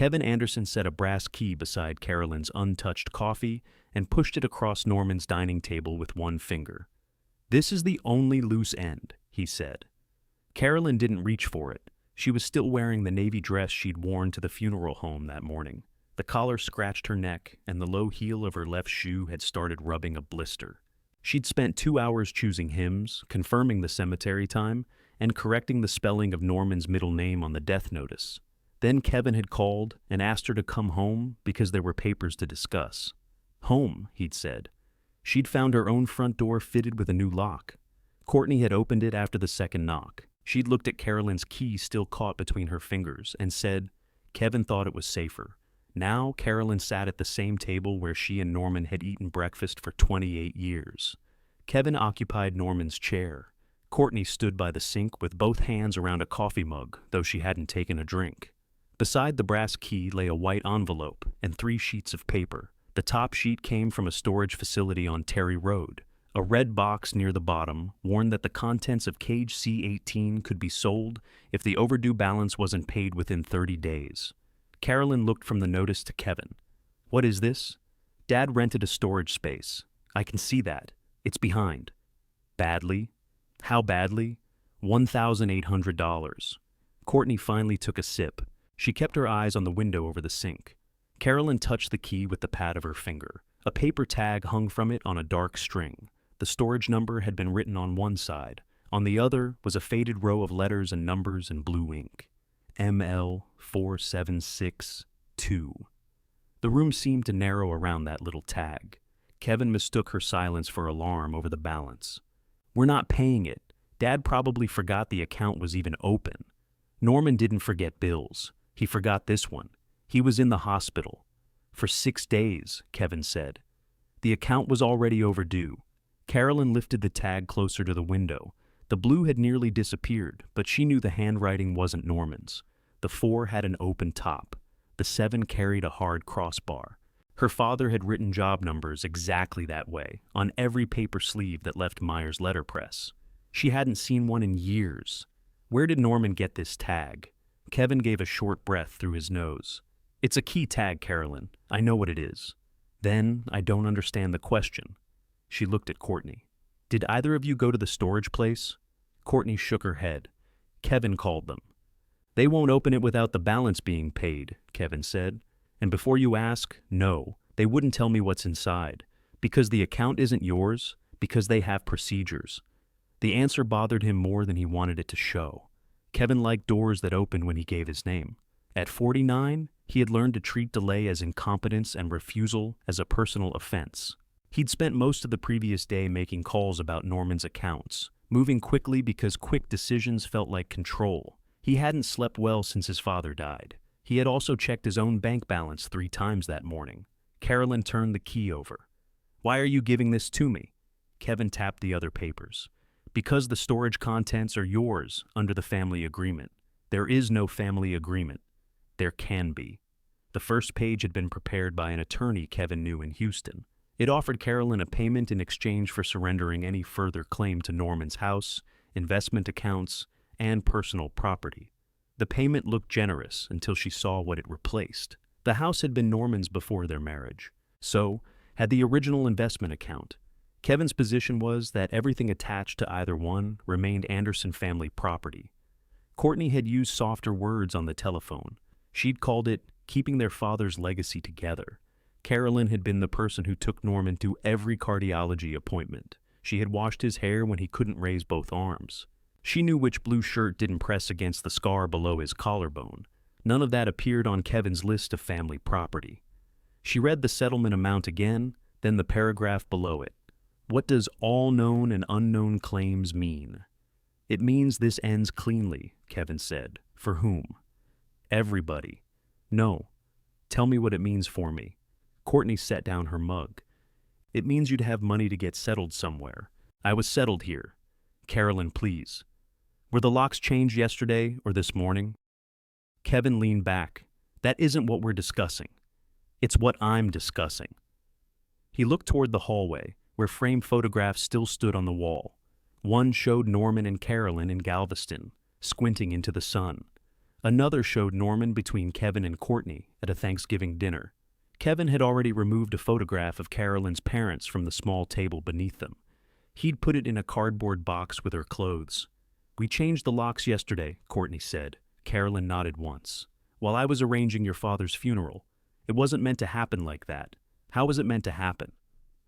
Kevin Anderson set a brass key beside Carolyn's untouched coffee and pushed it across Norman's dining table with one finger. "This is the only loose end," he said. Carolyn didn't reach for it. She was still wearing the navy dress she'd worn to the funeral home that morning. The collar scratched her neck, and the low heel of her left shoe had started rubbing a blister. She'd spent 2 hours choosing hymns, confirming the cemetery time, and correcting the spelling of Norman's middle name on the death notice. Then Kevin had called and asked her to come home because there were papers to discuss. Home, he'd said. She'd found her own front door fitted with a new lock. Courtney had opened it after the second knock. She'd looked at Carolyn's key still caught between her fingers and said, Kevin thought it was safer. Now Carolyn sat at the same table where she and Norman had eaten breakfast for 28 years. Kevin occupied Norman's chair. Courtney stood by the sink with both hands around a coffee mug, though she hadn't taken a drink. Beside the brass key lay a white envelope and 3 sheets of paper. The top sheet came from a storage facility on Terry Road. A red box near the bottom warned that the contents of cage C18 could be sold if the overdue balance wasn't paid within 30 days. Carolyn looked from the notice to Kevin. "What is this?" "Dad rented a storage space. I can see that. It's behind." "Badly?" "How badly?" $1,800. Courtney finally took a sip. She kept her eyes on the window over the sink. Carolyn touched the key with the pad of her finger. A paper tag hung from it on a dark string. The storage number had been written on one side. On the other was a faded row of letters and numbers in blue ink. ML4762. The room seemed to narrow around that little tag. Kevin mistook her silence for alarm over the balance. "We're not paying it. Dad probably forgot the account was even open." Norman didn't forget bills. He forgot this one. He was in the hospital. "For 6 days, Kevin said. The account was already overdue. Carolyn lifted the tag closer to the window. The blue had nearly disappeared, but she knew the handwriting wasn't Norman's. The 4 had an open top. The 7 carried a hard crossbar. Her father had written job numbers exactly that way, on every paper sleeve that left Meyer's letterpress. She hadn't seen one in years. Where did Norman get this tag? Kevin gave a short breath through his nose. "It's a key tag, Carolyn. I know what it is." "Then I don't understand the question." She looked at Courtney. "Did either of you go to the storage place?" Courtney shook her head. "Kevin called them." "They won't open it without the balance being paid," Kevin said. "And before you ask, no, they wouldn't tell me what's inside. Because the account isn't yours, because they have procedures." The answer bothered him more than he wanted it to show. Kevin liked doors that opened when he gave his name. At 49, he had learned to treat delay as incompetence and refusal as a personal offense. He'd spent most of the previous day making calls about Norman's accounts, moving quickly because quick decisions felt like control. He hadn't slept well since his father died. He had also checked his own bank balance 3 times that morning. Carolyn turned the key over. "Why are you giving this to me?" Kevin tapped the other papers. "Because the storage contents are yours under the family agreement." "There is no family agreement." "There can be." The first page had been prepared by an attorney Kevin knew in Houston. It offered Carolyn a payment in exchange for surrendering any further claim to Norman's house, investment accounts, and personal property. The payment looked generous until she saw what it replaced. The house had been Norman's before their marriage. So had the original investment account. Kevin's position was that everything attached to either one remained Anderson family property. Courtney had used softer words on the telephone. She'd called it keeping their father's legacy together. Carolyn had been the person who took Norman to every cardiology appointment. She had washed his hair when he couldn't raise both arms. She knew which blue shirt didn't press against the scar below his collarbone. None of that appeared on Kevin's list of family property. She read the settlement amount again, then the paragraph below it. "What does all known and unknown claims mean?" "It means this ends cleanly," Kevin said. "For whom?" "Everybody." "No. Tell me what it means for me." Courtney set down her mug. "It means you'd have money to get settled somewhere. I was settled here." "Carolyn, please." "Were the locks changed yesterday or this morning?" Kevin leaned back. "That isn't what we're discussing. It's what I'm discussing." He looked toward the hallway, where framed photographs still stood on the wall. One showed Norman and Carolyn in Galveston, squinting into the sun. Another showed Norman between Kevin and Courtney at a Thanksgiving dinner. Kevin had already removed a photograph of Carolyn's parents from the small table beneath them. He'd put it in a cardboard box with her clothes. "We changed the locks yesterday," Courtney said. Carolyn nodded once. "While I was arranging your father's funeral. It wasn't meant to happen like that." "How was it meant to happen?"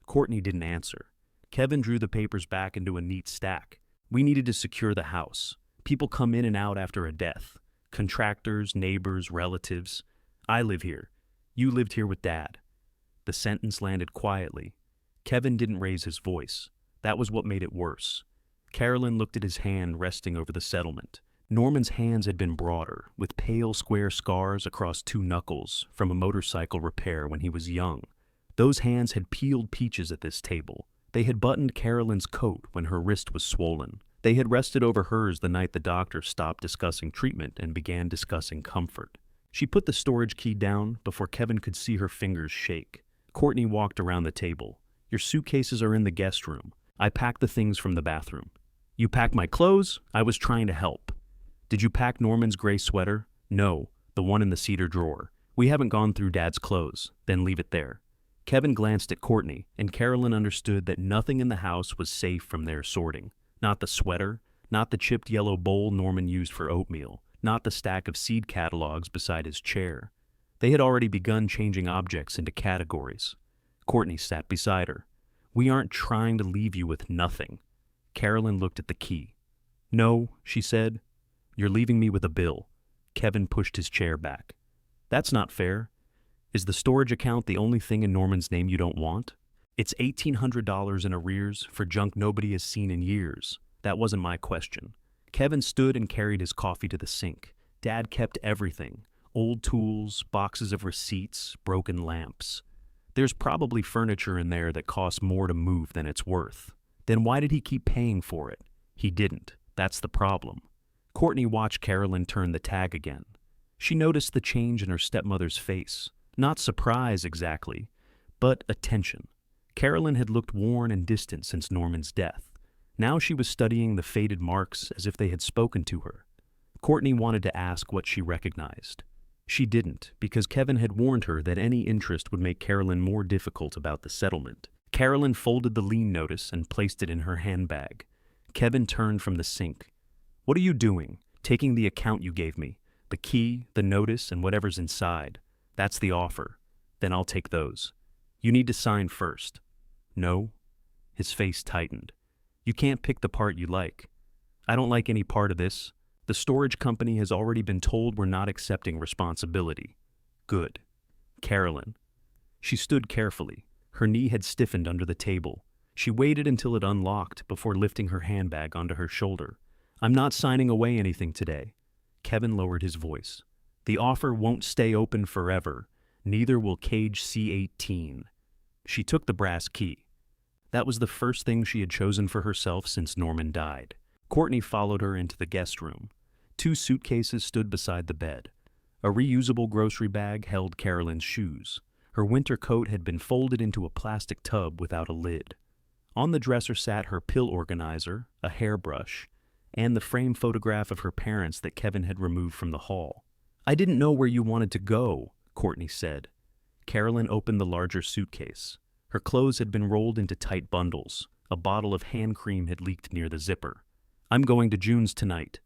Courtney didn't answer. Kevin drew the papers back into a neat stack. "We needed to secure the house. People come in and out after a death. Contractors, neighbors, relatives. I live here. You lived here with Dad." The sentence landed quietly. Kevin didn't raise his voice. That was what made it worse. Carolyn looked at his hand resting over the settlement. Norman's hands had been broader, with pale square scars across two knuckles from a motorcycle repair when he was young. Those hands had peeled peaches at this table. They had buttoned Carolyn's coat when her wrist was swollen. They had rested over hers the night the doctor stopped discussing treatment and began discussing comfort. She put the storage key down before Kevin could see her fingers shake. Courtney walked around the table. "Your suitcases are in the guest room. I packed the things from the bathroom." "You packed my clothes?" "I was trying to help." "Did you pack Norman's gray sweater?" "No, the one in the cedar drawer. We haven't gone through Dad's clothes." "Then leave it there." Kevin glanced at Courtney, and Carolyn understood that nothing in the house was safe from their sorting. Not the sweater, not the chipped yellow bowl Norman used for oatmeal, not the stack of seed catalogs beside his chair. They had already begun changing objects into categories. Courtney sat beside her. "We aren't trying to leave you with nothing." Carolyn looked at the key. "No," she said. "You're leaving me with a bill." Kevin pushed his chair back. "That's not fair. Is the storage account the only thing in Norman's name you don't want? It's $1,800 in arrears for junk nobody has seen in years." That wasn't my question. Kevin stood and carried his coffee to the sink. Dad kept everything. Old tools, boxes of receipts, broken lamps. There's probably furniture in there that costs more to move than it's worth. Then why did he keep paying for it? He didn't. That's the problem. Courtney watched Carolyn turn the tag again. She noticed the change in her stepmother's face. Not surprise exactly, but attention. Carolyn had looked worn and distant since Norman's death. Now she was studying the faded marks as if they had spoken to her. Courtney wanted to ask what she recognized. She didn't, because Kevin had warned her that any interest would make Carolyn more difficult about the settlement. Carolyn folded the lien notice and placed it in her handbag. Kevin turned from the sink. "What are you doing?" "Taking the account you gave me. The key, the notice, and whatever's inside. That's the offer. Then I'll take those. You need to sign first." "No?" His face tightened. "You can't pick the part you like." "I don't like any part of this. The storage company has already been told we're not accepting responsibility." "Good." "Carolyn." She stood carefully. Her knee had stiffened under the table. She waited until it unlocked before lifting her handbag onto her shoulder. "I'm not signing away anything today." Kevin lowered his voice. "The offer won't stay open forever. Neither will cage C18. She took the brass key. That was the first thing she had chosen for herself since Norman died. Courtney followed her into the guest room. 2 suitcases stood beside the bed. A reusable grocery bag held Carolyn's shoes. Her winter coat had been folded into a plastic tub without a lid. On the dresser sat her pill organizer, a hairbrush, and the framed photograph of her parents that Kevin had removed from the hall. "I didn't know where you wanted to go," Courtney said. Carolyn opened the larger suitcase. Her clothes had been rolled into tight bundles. A bottle of hand cream had leaked near the zipper. "I'm going to June's tonight."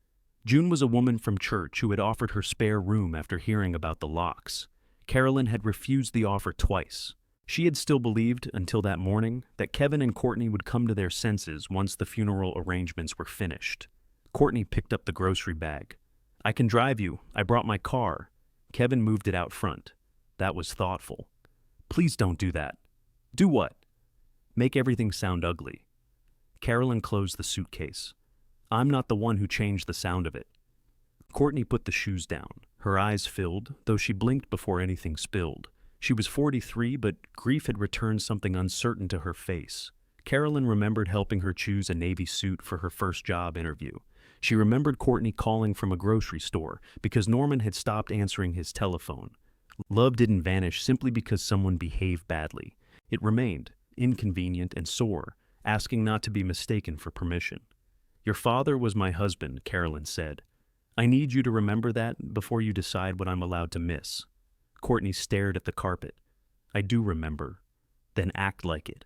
June was a woman from church who had offered her spare room after hearing about the locks. Carolyn had refused the offer twice. She had still believed, until that morning, that Kevin and Courtney would come to their senses once the funeral arrangements were finished. Courtney picked up the grocery bag. "I can drive you. I brought my car." Kevin moved it out front. That was thoughtful. "Please don't do that." "Do what?" "Make everything sound ugly." Carolyn closed the suitcase. "I'm not the one who changed the sound of it." Courtney put the shoes down. Her eyes filled, though she blinked before anything spilled. She was 43, but grief had returned something uncertain to her face. Carolyn remembered helping her choose a navy suit for her first job interview. She remembered Courtney calling from a grocery store because Norman had stopped answering his telephone. Love didn't vanish simply because someone behaved badly. It remained, inconvenient and sore, asking not to be mistaken for permission. "Your father was my husband," Carolyn said. I need you to remember that before you decide what I'm allowed to miss. Courtney stared at the carpet. I do remember. Then act like it.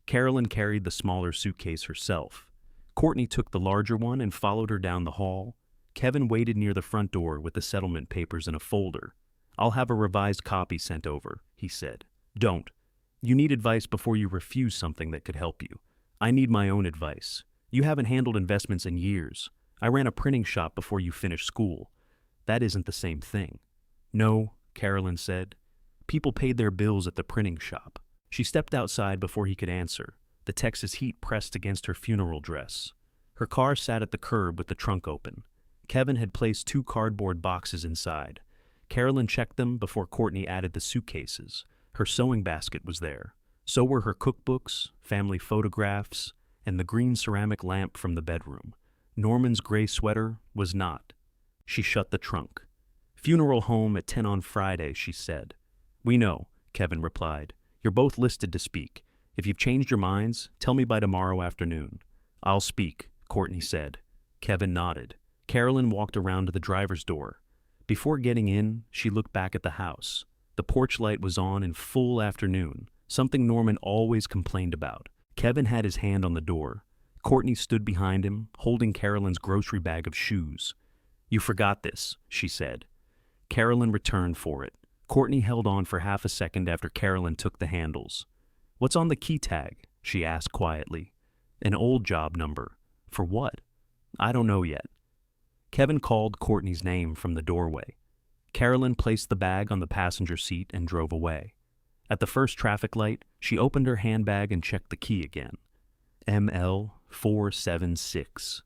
Carolyn carried the smaller suitcase herself. Courtney took the larger one and followed her down the hall. Kevin waited near the front door with the settlement papers in a folder. I'll have a revised copy sent over, he said. Don't. You need advice before you refuse something that could help you. I need my own advice. You haven't handled investments in years. I ran a printing shop before you finished school. That isn't the same thing. No, Carolyn said. People paid their bills at the printing shop. She stepped outside before he could answer. The Texas heat pressed against her funeral dress. Her car sat at the curb with the trunk open. Kevin had placed 2 cardboard boxes inside. Carolyn checked them before Courtney added the suitcases. Her sewing basket was there. So were her cookbooks, family photographs, and the green ceramic lamp from the bedroom. Norman's gray sweater was not. She shut the trunk. Funeral home at 10 on Friday, she said. We know, Kevin replied. You're both listed to speak. If you've changed your minds, tell me by tomorrow afternoon. I'll speak, Courtney said. Kevin nodded. Carolyn walked around to the driver's door. Before getting in, she looked back at the house. The porch light was on in full afternoon, something Norman always complained about. Kevin had his hand on the door. Courtney stood behind him, holding Carolyn's grocery bag of shoes. You forgot this, she said. Carolyn returned for it. Courtney held on for half a second after Carolyn took the handles. What's on the key tag? She asked quietly. An old job number. For what? I don't know yet. Kevin called Courtney's name from the doorway. Carolyn placed the bag on the passenger seat and drove away. At the first traffic light, she opened her handbag and checked the key again. ML4762.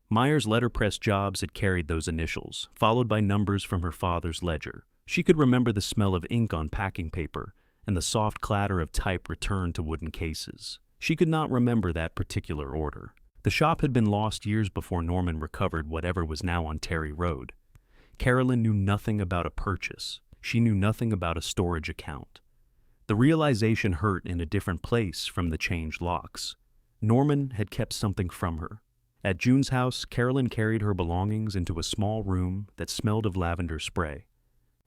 Meyer's letterpress jobs had carried those initials, followed by numbers from her father's ledger. She could remember the smell of ink on packing paper and the soft clatter of type returned to wooden cases. She could not remember that particular order. The shop had been lost years before Norman recovered whatever was now on Terry Road. Carolyn knew nothing about a purchase. She knew nothing about a storage account. The realization hurt in a different place from the changed locks. Norman had kept something from her. At June's house, Carolyn carried her belongings into a small room that smelled of lavender spray.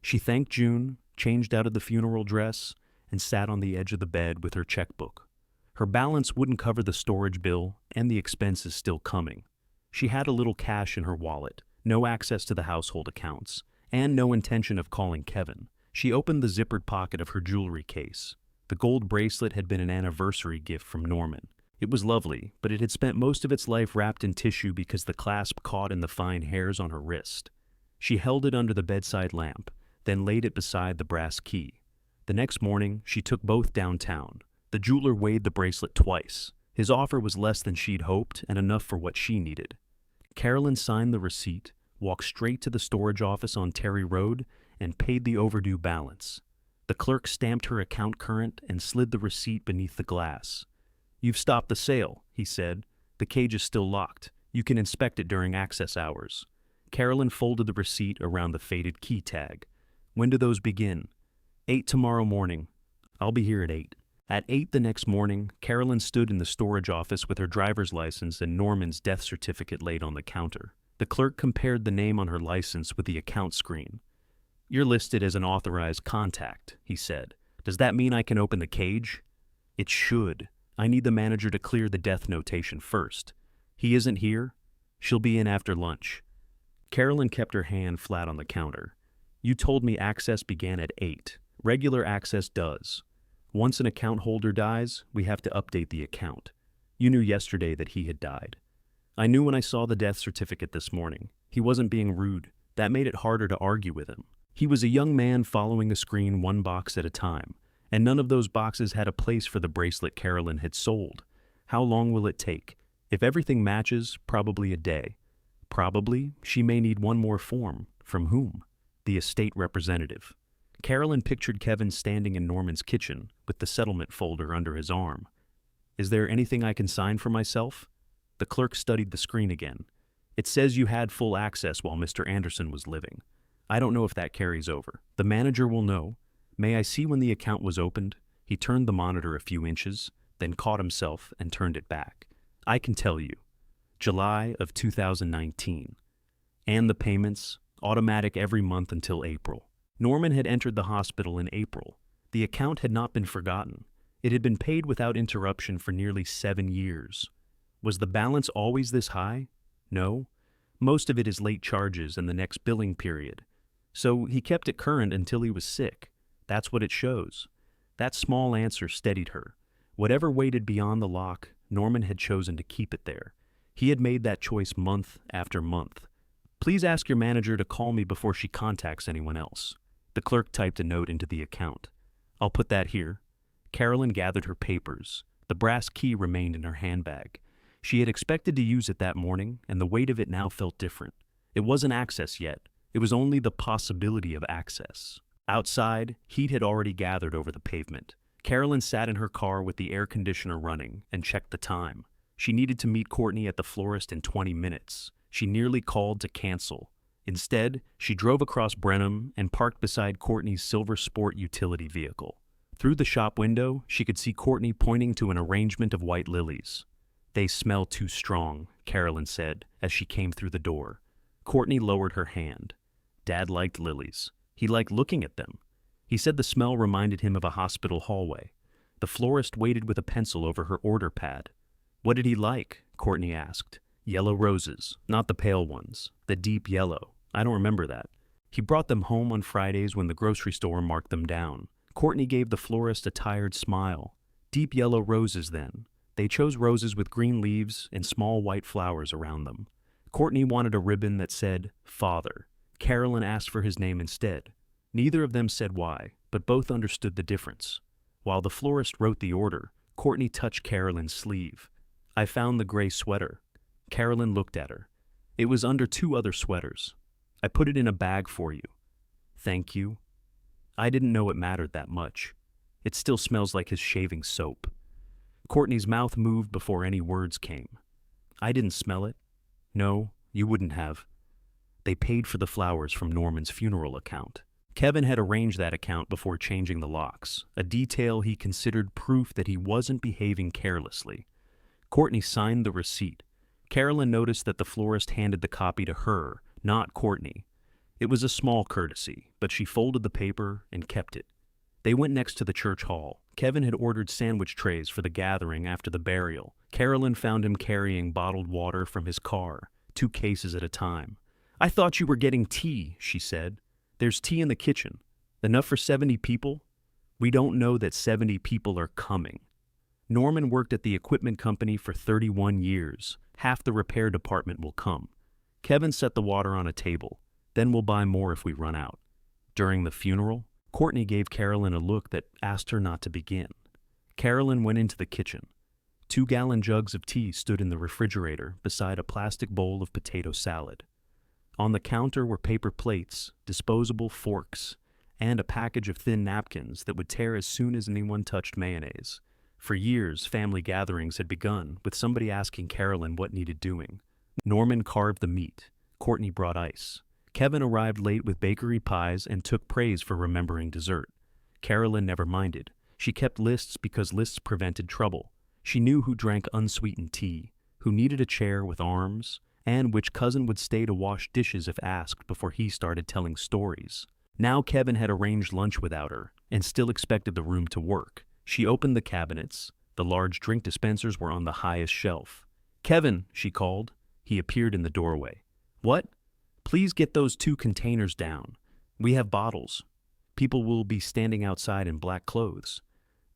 She thanked June, changed out of the funeral dress, and sat on the edge of the bed with her checkbook. Her balance wouldn't cover the storage bill and the expenses still coming. She had a little cash in her wallet, no access to the household accounts, and no intention of calling Kevin. She opened the zippered pocket of her jewelry case. The gold bracelet had been an anniversary gift from Norman. It was lovely, but it had spent most of its life wrapped in tissue because the clasp caught in the fine hairs on her wrist. She held it under the bedside lamp, then laid it beside the brass key. The next morning, she took both downtown. The jeweler weighed the bracelet twice. His offer was less than she'd hoped and enough for what she needed. Carolyn signed the receipt, walked straight to the storage office on Terry Road, and paid the overdue balance. The clerk stamped her account current and slid the receipt beneath the glass. You've stopped the sale, he said. The cage is still locked. You can inspect it during access hours. Carolyn folded the receipt around the faded key tag. When do those begin? 8 tomorrow morning. I'll be here at 8. At 8 the next morning, Carolyn stood in the storage office with her driver's license and Norman's death certificate laid on the counter. The clerk compared the name on her license with the account screen. You're listed as an authorized contact, he said. Does that mean I can open the cage? It should. I need the manager to clear the death notation first. He isn't here? She'll be in after lunch. Carolyn kept her hand flat on the counter. You told me access began at 8. Regular access does. Once an account holder dies, we have to update the account. You knew yesterday that he had died. I knew when I saw the death certificate this morning. He wasn't being rude. That made it harder to argue with him. He was a young man following a screen one box at a time, and none of those boxes had a place for the bracelet Carolyn had sold. How long will it take? If everything matches, probably a day. Probably, she may need one more form. From whom? The estate representative. Carolyn pictured Kevin standing in Norman's kitchen with the settlement folder under his arm. Is there anything I can sign for myself? The clerk studied the screen again. It says you had full access while Mr. Anderson was living. I don't know if that carries over. The manager will know. May I see when the account was opened? He turned the monitor a few inches, then caught himself and turned it back. I can tell you. July of 2019. And the payments, automatic every month until April. Norman had entered the hospital in April. The account had not been forgotten. It had been paid without interruption for nearly 7 years. Was the balance always this high? No. Most of it is late charges and the next billing period. So he kept it current until he was sick. That's what it shows. That small answer steadied her. Whatever waited beyond the lock, Norman had chosen to keep it there. He had made that choice month after month. Please ask your manager to call me before she contacts anyone else. The clerk typed a note into the account. I'll put that here. Carolyn gathered her papers. The brass key remained in her handbag. She had expected to use it that morning, and the weight of it now felt different. It wasn't access yet. It was only the possibility of access. Outside, heat had already gathered over the pavement. Carolyn sat in her car with the air conditioner running and checked the time. She needed to meet Courtney at the florist in 20 minutes. She nearly called to cancel. Instead, she drove across Brenham and parked beside Courtney's silver sport utility vehicle. Through the shop window, she could see Courtney pointing to an arrangement of white lilies. They smell too strong, Carolyn said as she came through the door. Courtney lowered her hand. Dad liked lilies. He liked looking at them. He said the smell reminded him of a hospital hallway. The florist waited with a pencil over her order pad. What did he like? Courtney asked. Yellow roses, not the pale ones, the deep yellow. I don't remember that. He brought them home on Fridays when the grocery store marked them down. Courtney gave the florist a tired smile. Deep yellow roses, then. They chose roses with green leaves and small white flowers around them. Courtney wanted a ribbon that said, Father. Carolyn asked for his name instead. Neither of them said why, but both understood the difference. While the florist wrote the order, Courtney touched Carolyn's sleeve. I found the gray sweater. Carolyn looked at her. It was under 2 other sweaters. I put it in a bag for you. Thank you. I didn't know it mattered that much. It still smells like his shaving soap. Courtney's mouth moved before any words came. I didn't smell it. No, you wouldn't have. They paid for the flowers from Norman's funeral account. Kevin had arranged that account before changing the locks, a detail he considered proof that he wasn't behaving carelessly. Courtney signed the receipt. Carolyn noticed that the florist handed the copy to her, not Courtney. It was a small courtesy, but she folded the paper and kept it. They went next to the church hall. Kevin had ordered sandwich trays for the gathering after the burial. Carolyn found him carrying bottled water from his car, 2 cases at a time. I thought you were getting tea, she said. There's tea in the kitchen. Enough for 70 people? We don't know that 70 people are coming. Norman worked at the equipment company for 31 years. Half the repair department will come. Kevin set the water on a table. Then we'll buy more if we run out. During the funeral, Courtney gave Carolyn a look that asked her not to begin. Carolyn went into the kitchen. 2-gallon jugs of tea stood in the refrigerator beside a plastic bowl of potato salad. On the counter were paper plates, disposable forks, and a package of thin napkins that would tear as soon as anyone touched mayonnaise. For years, family gatherings had begun with somebody asking Carolyn what needed doing. Norman carved the meat. Courtney brought ice. Kevin arrived late with bakery pies and took praise for remembering dessert. Carolyn never minded. She kept lists because lists prevented trouble. She knew who drank unsweetened tea, who needed a chair with arms, and which cousin would stay to wash dishes if asked before he started telling stories. Now Kevin had arranged lunch without her and still expected the room to work. She opened the cabinets. The large drink dispensers were on the highest shelf. Kevin, she called. He appeared in the doorway. What? Please get those 2 containers down. We have bottles. People will be standing outside in black clothes.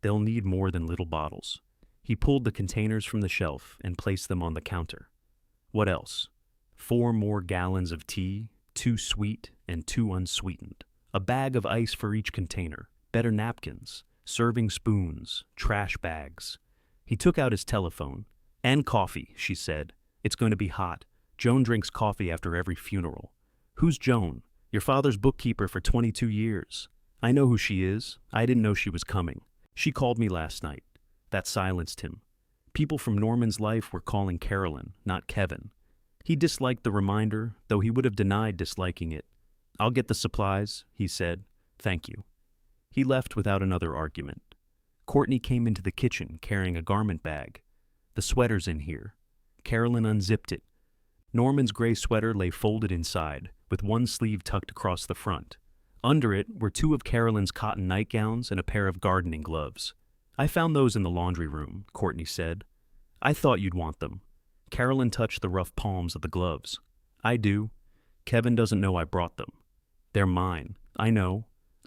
They'll need more than little bottles. He pulled the containers from the shelf and placed them on the counter. What else? 4 more gallons of tea, 2 sweet and 2 unsweetened. A bag of ice for each container, better napkins, serving spoons, trash bags. He took out his telephone. And coffee, she said. It's going to be hot. Joan drinks coffee after every funeral. Who's Joan? Your father's bookkeeper for 22 years. I know who she is. I didn't know she was coming. She called me last night. That silenced him. People from Norman's life were calling Carolyn, not Kevin. He disliked the reminder, though he would have denied disliking it. I'll get the supplies, he said. Thank you. He left without another argument. Courtney came into the kitchen carrying a garment bag. The sweater's in here. Carolyn unzipped it. Norman's gray sweater lay folded inside, with one sleeve tucked across the front. Under it were two of Carolyn's cotton nightgowns and a pair of gardening gloves. "I found those in the laundry room," Courtney said. "I thought you'd want them." Carolyn touched the rough palms of the gloves. "I do. Kevin doesn't know I brought them. They're mine. I know.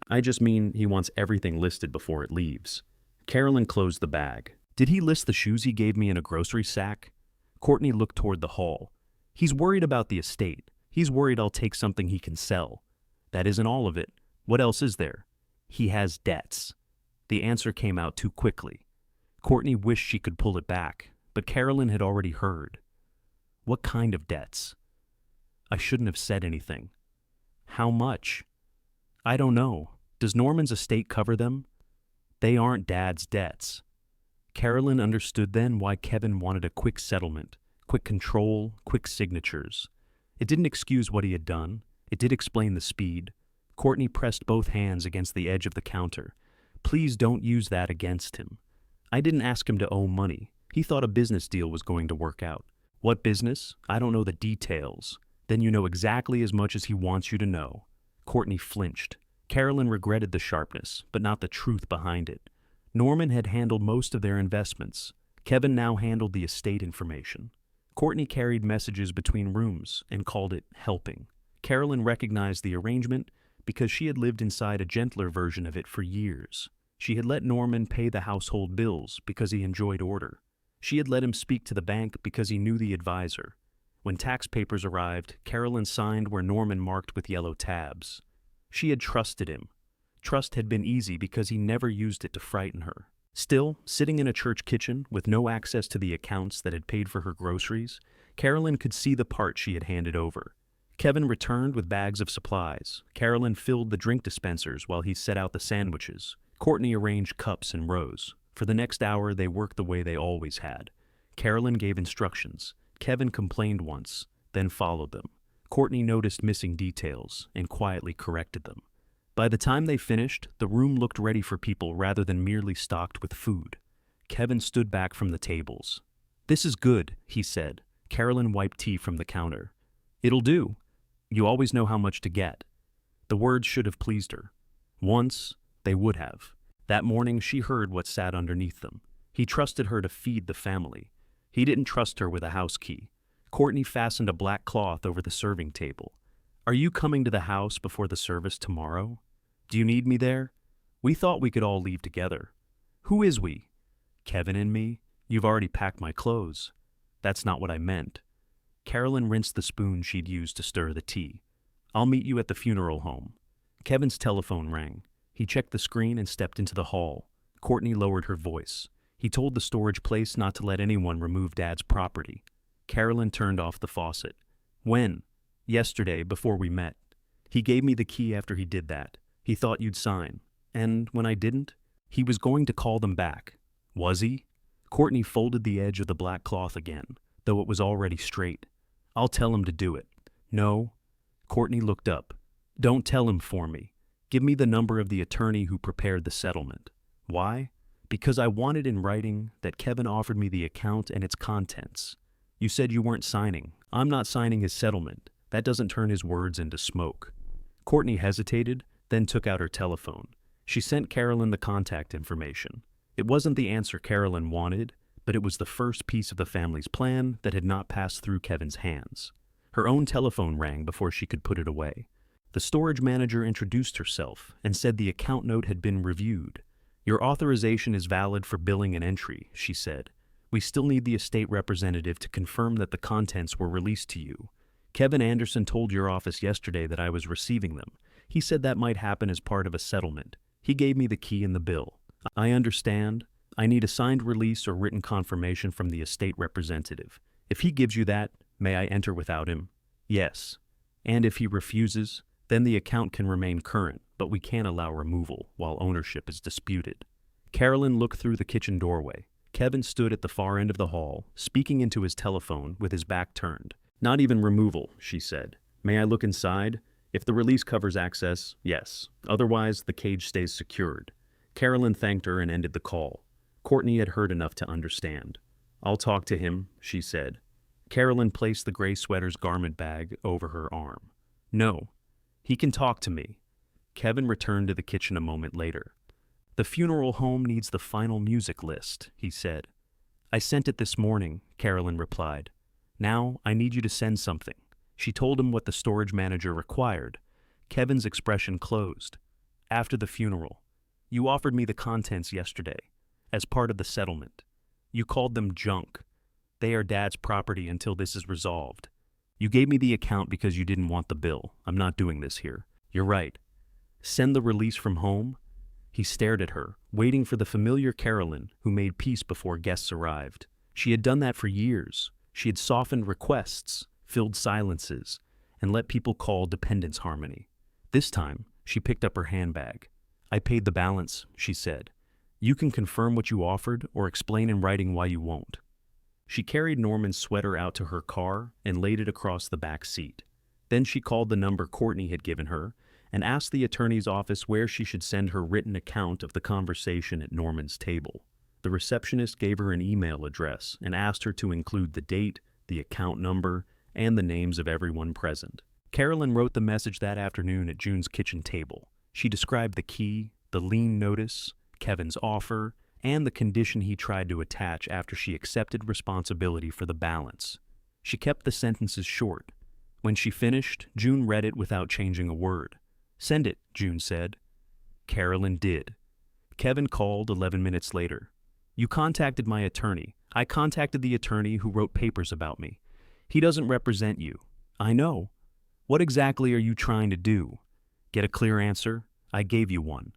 I just mean he wants everything listed before it leaves." Carolyn closed the bag. "Did he list the shoes he gave me in a grocery sack?" Courtney looked toward the hall. "He's worried about the estate. He's worried I'll take something he can sell. That isn't all of it. What else is there? He has debts." The answer came out too quickly. Courtney wished she could pull it back, but Carolyn had already heard. "What kind of debts?" "I shouldn't have said anything." "How much?" "I don't know. Does Norman's estate cover them?" "They aren't Dad's debts." Carolyn understood then why Kevin wanted a quick settlement, quick control, quick signatures. It didn't excuse what he had done. It did explain the speed. Courtney pressed both hands against the edge of the counter. "Please don't use that against him. I didn't ask him to owe money. He thought a business deal was going to work out." "What business? I don't know the details." "Then you know exactly as much as he wants you to know." Courtney flinched. Carolyn regretted the sharpness, but not the truth behind it. Norman had handled most of their investments. Kevin now handled the estate information. Courtney carried messages between rooms and called it helping. Carolyn recognized the arrangement because she had lived inside a gentler version of it for years. She had let Norman pay the household bills because he enjoyed order. She had let him speak to the bank because he knew the advisor. When tax papers arrived, Carolyn signed where Norman marked with yellow tabs. She had trusted him. Trust had been easy because he never used it to frighten her. Still, sitting in a church kitchen with no access to the accounts that had paid for her groceries, Carolyn could see the part she had handed over. Kevin returned with bags of supplies. Carolyn filled the drink dispensers while he set out the sandwiches. Courtney arranged cups in rows. For the next hour, they worked the way they always had. Carolyn gave instructions. Kevin complained once, then followed them. Courtney noticed missing details and quietly corrected them. By the time they finished, the room looked ready for people rather than merely stocked with food. Kevin stood back from the tables. "This is good," he said. Carolyn wiped tea from the counter. "It'll do. You always know how much to get." The words should have pleased her. Once, they would have. That morning, she heard what sat underneath them. He trusted her to feed the family. He didn't trust her with a house key. Courtney fastened a black cloth over the serving table. "Are you coming to the house before the service tomorrow? Do you need me there? We thought we could all leave together." "Who is we?" "Kevin and me. You've already packed my clothes." "That's not what I meant." Carolyn rinsed the spoon she'd used to stir the tea. "I'll meet you at the funeral home." Kevin's telephone rang. He checked the screen and stepped into the hall. Courtney lowered her voice. He told the storage place not to let anyone remove Dad's property. Carolyn turned off the faucet. "When?" "Yesterday, before we met. He gave me the key after he did that. He thought you'd sign. And when I didn't, he was going to call them back." "Was he?" Courtney folded the edge of the black cloth again, though it was already straight. "I'll tell him to do it." "No." Courtney looked up. "Don't tell him for me. Give me the number of the attorney who prepared the settlement." "Why?" "Because I want it in writing that Kevin offered me the account and its contents." "You said you weren't signing." "I'm not signing his settlement. That doesn't turn his words into smoke." Courtney hesitated, then took out her telephone. She sent Carolyn the contact information. It wasn't the answer Carolyn wanted, but it was the first piece of the family's plan that had not passed through Kevin's hands. Her own telephone rang before she could put it away. The storage manager introduced herself and said the account note had been reviewed. "Your authorization is valid for billing and entry," she said. "We still need the estate representative to confirm that the contents were released to you. Kevin Anderson told your office yesterday that I was receiving them. He said that might happen as part of a settlement. He gave me the key and the bill." "I understand. I need a signed release or written confirmation from the estate representative. If he gives you that, may I enter without him?" "Yes." "And if he refuses, then the account can remain current, but we can't allow removal while ownership is disputed." Carolyn looked through the kitchen doorway. Kevin stood at the far end of the hall, speaking into his telephone with his back turned. "Not even removal," she said. "May I look inside? If the release covers access, yes. Otherwise, the cage stays secured." Carolyn thanked her and ended the call. Courtney had heard enough to understand. "I'll talk to him," she said. Carolyn placed the gray sweater's garment bag over her arm. No, he can talk to me. Kevin returned to the kitchen a moment later. The funeral home needs the final music list, he said. I sent it this morning, Carolyn replied. Now I need you to send something. She told him what the storage manager required. Kevin's expression closed. After the funeral, you offered me the contents yesterday, as part of the settlement. You called them junk. They are Dad's property until this is resolved. You gave me the account because you didn't want the bill. I'm not doing this here. You're right. Send the release from home? He stared at her, waiting for the familiar Carolyn who made peace before guests arrived. She had done that for years. She had softened requests, filled silences, and let people call dependence harmony. This time, she picked up her handbag. I paid the balance, she said. You can confirm what you offered or explain in writing why you won't. She carried Norman's sweater out to her car and laid it across the back seat. Then she called the number Courtney had given her and asked the attorney's office where she should send her written account of the conversation at Norman's table. The receptionist gave her an email address and asked her to include the date, the account number, and the names of everyone present. Carolyn wrote the message that afternoon at June's kitchen table. She described the key, the lien notice, Kevin's offer, and the condition he tried to attach after she accepted responsibility for the balance. She kept the sentences short. When she finished, June read it without changing a word. Send it, June said. Carolyn did. Kevin called 11 minutes later. You contacted my attorney. I contacted the attorney who wrote papers about me. He doesn't represent you. I know. What exactly are you trying to do? Get a clear answer? I gave you one.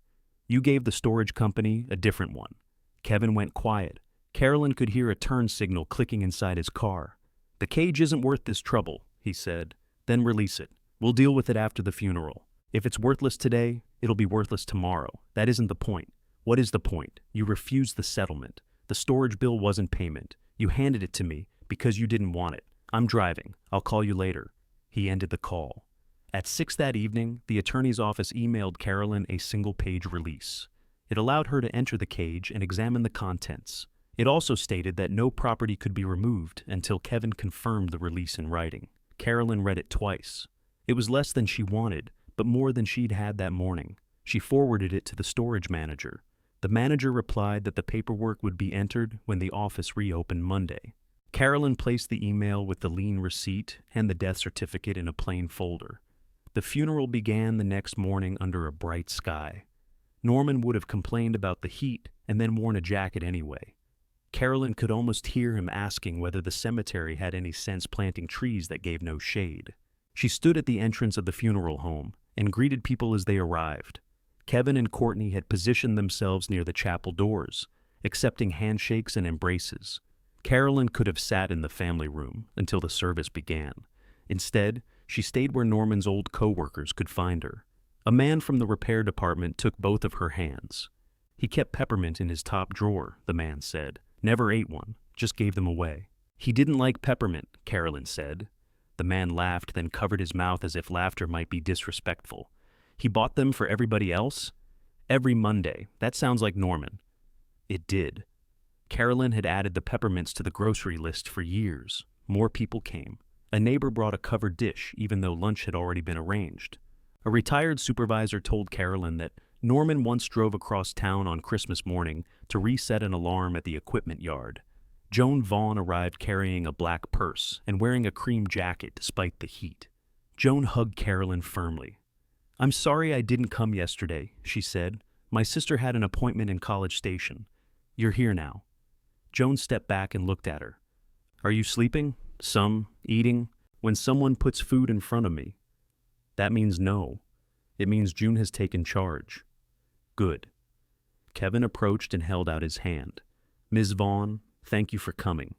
You gave the storage company a different one. Kevin went quiet. Carolyn could hear a turn signal clicking inside his car. The cage isn't worth this trouble, he said. Then release it. We'll deal with it after the funeral. If it's worthless today, it'll be worthless tomorrow. That isn't the point. What is the point? You refused the settlement. The storage bill wasn't payment. You handed it to me because you didn't want it. I'm driving. I'll call you later. He ended the call. At 6 that evening, the attorney's office emailed Carolyn a single-page release. It allowed her to enter the cage and examine the contents. It also stated that no property could be removed until Kevin confirmed the release in writing. Carolyn read it twice. It was less than she wanted, but more than she'd had that morning. She forwarded it to the storage manager. The manager replied that the paperwork would be entered when the office reopened Monday. Carolyn placed the email with the lien receipt and the death certificate in a plain folder. The funeral began the next morning under a bright sky. Norman would have complained about the heat and then worn a jacket anyway. Carolyn could almost hear him asking whether the cemetery had any sense planting trees that gave no shade. She stood at the entrance of the funeral home and greeted people as they arrived. Kevin and Courtney had positioned themselves near the chapel doors, accepting handshakes and embraces. Carolyn could have sat in the family room until the service began. Instead, she stayed where Norman's old co-workers could find her. A man from the repair department took both of her hands. He kept peppermint in his top drawer, the man said. Never ate one, just gave them away. He didn't like peppermint, Carolyn said. The man laughed, then covered his mouth as if laughter might be disrespectful. He bought them for everybody else? Every Monday. That sounds like Norman. It did. Carolyn had added the peppermints to the grocery list for years. More people came. A neighbor brought a covered dish, even though lunch had already been arranged. A retired supervisor told Carolyn that Norman once drove across town on Christmas morning to reset an alarm at the equipment yard. Joan Vaughn arrived carrying a black purse and wearing a cream jacket despite the heat. Joan hugged Carolyn firmly. I'm sorry I didn't come yesterday, she said. My sister had an appointment in College Station. You're here now. Joan stepped back and looked at her. Are you sleeping? Some? Eating? When someone puts food in front of me. That means no. It means June has taken charge. Good. Kevin approached and held out his hand. Ms. Vaughn, thank you for coming.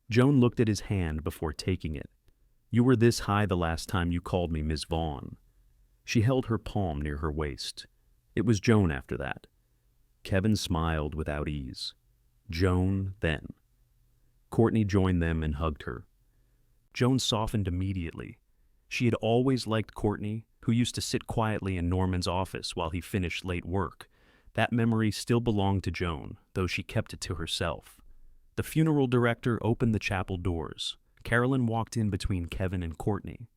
Joan looked at his hand before taking it. You were this high the last time you called me Ms. Vaughn. She held her palm near her waist. It was Joan after that. Kevin smiled without ease. Joan, then. Courtney joined them and hugged her. Joan softened immediately. She had always liked Courtney, who used to sit quietly in Norman's office while he finished late work. That memory still belonged to Joan, though she kept it to herself. The funeral director opened the chapel doors. Carolyn walked in between Kevin and Courtney.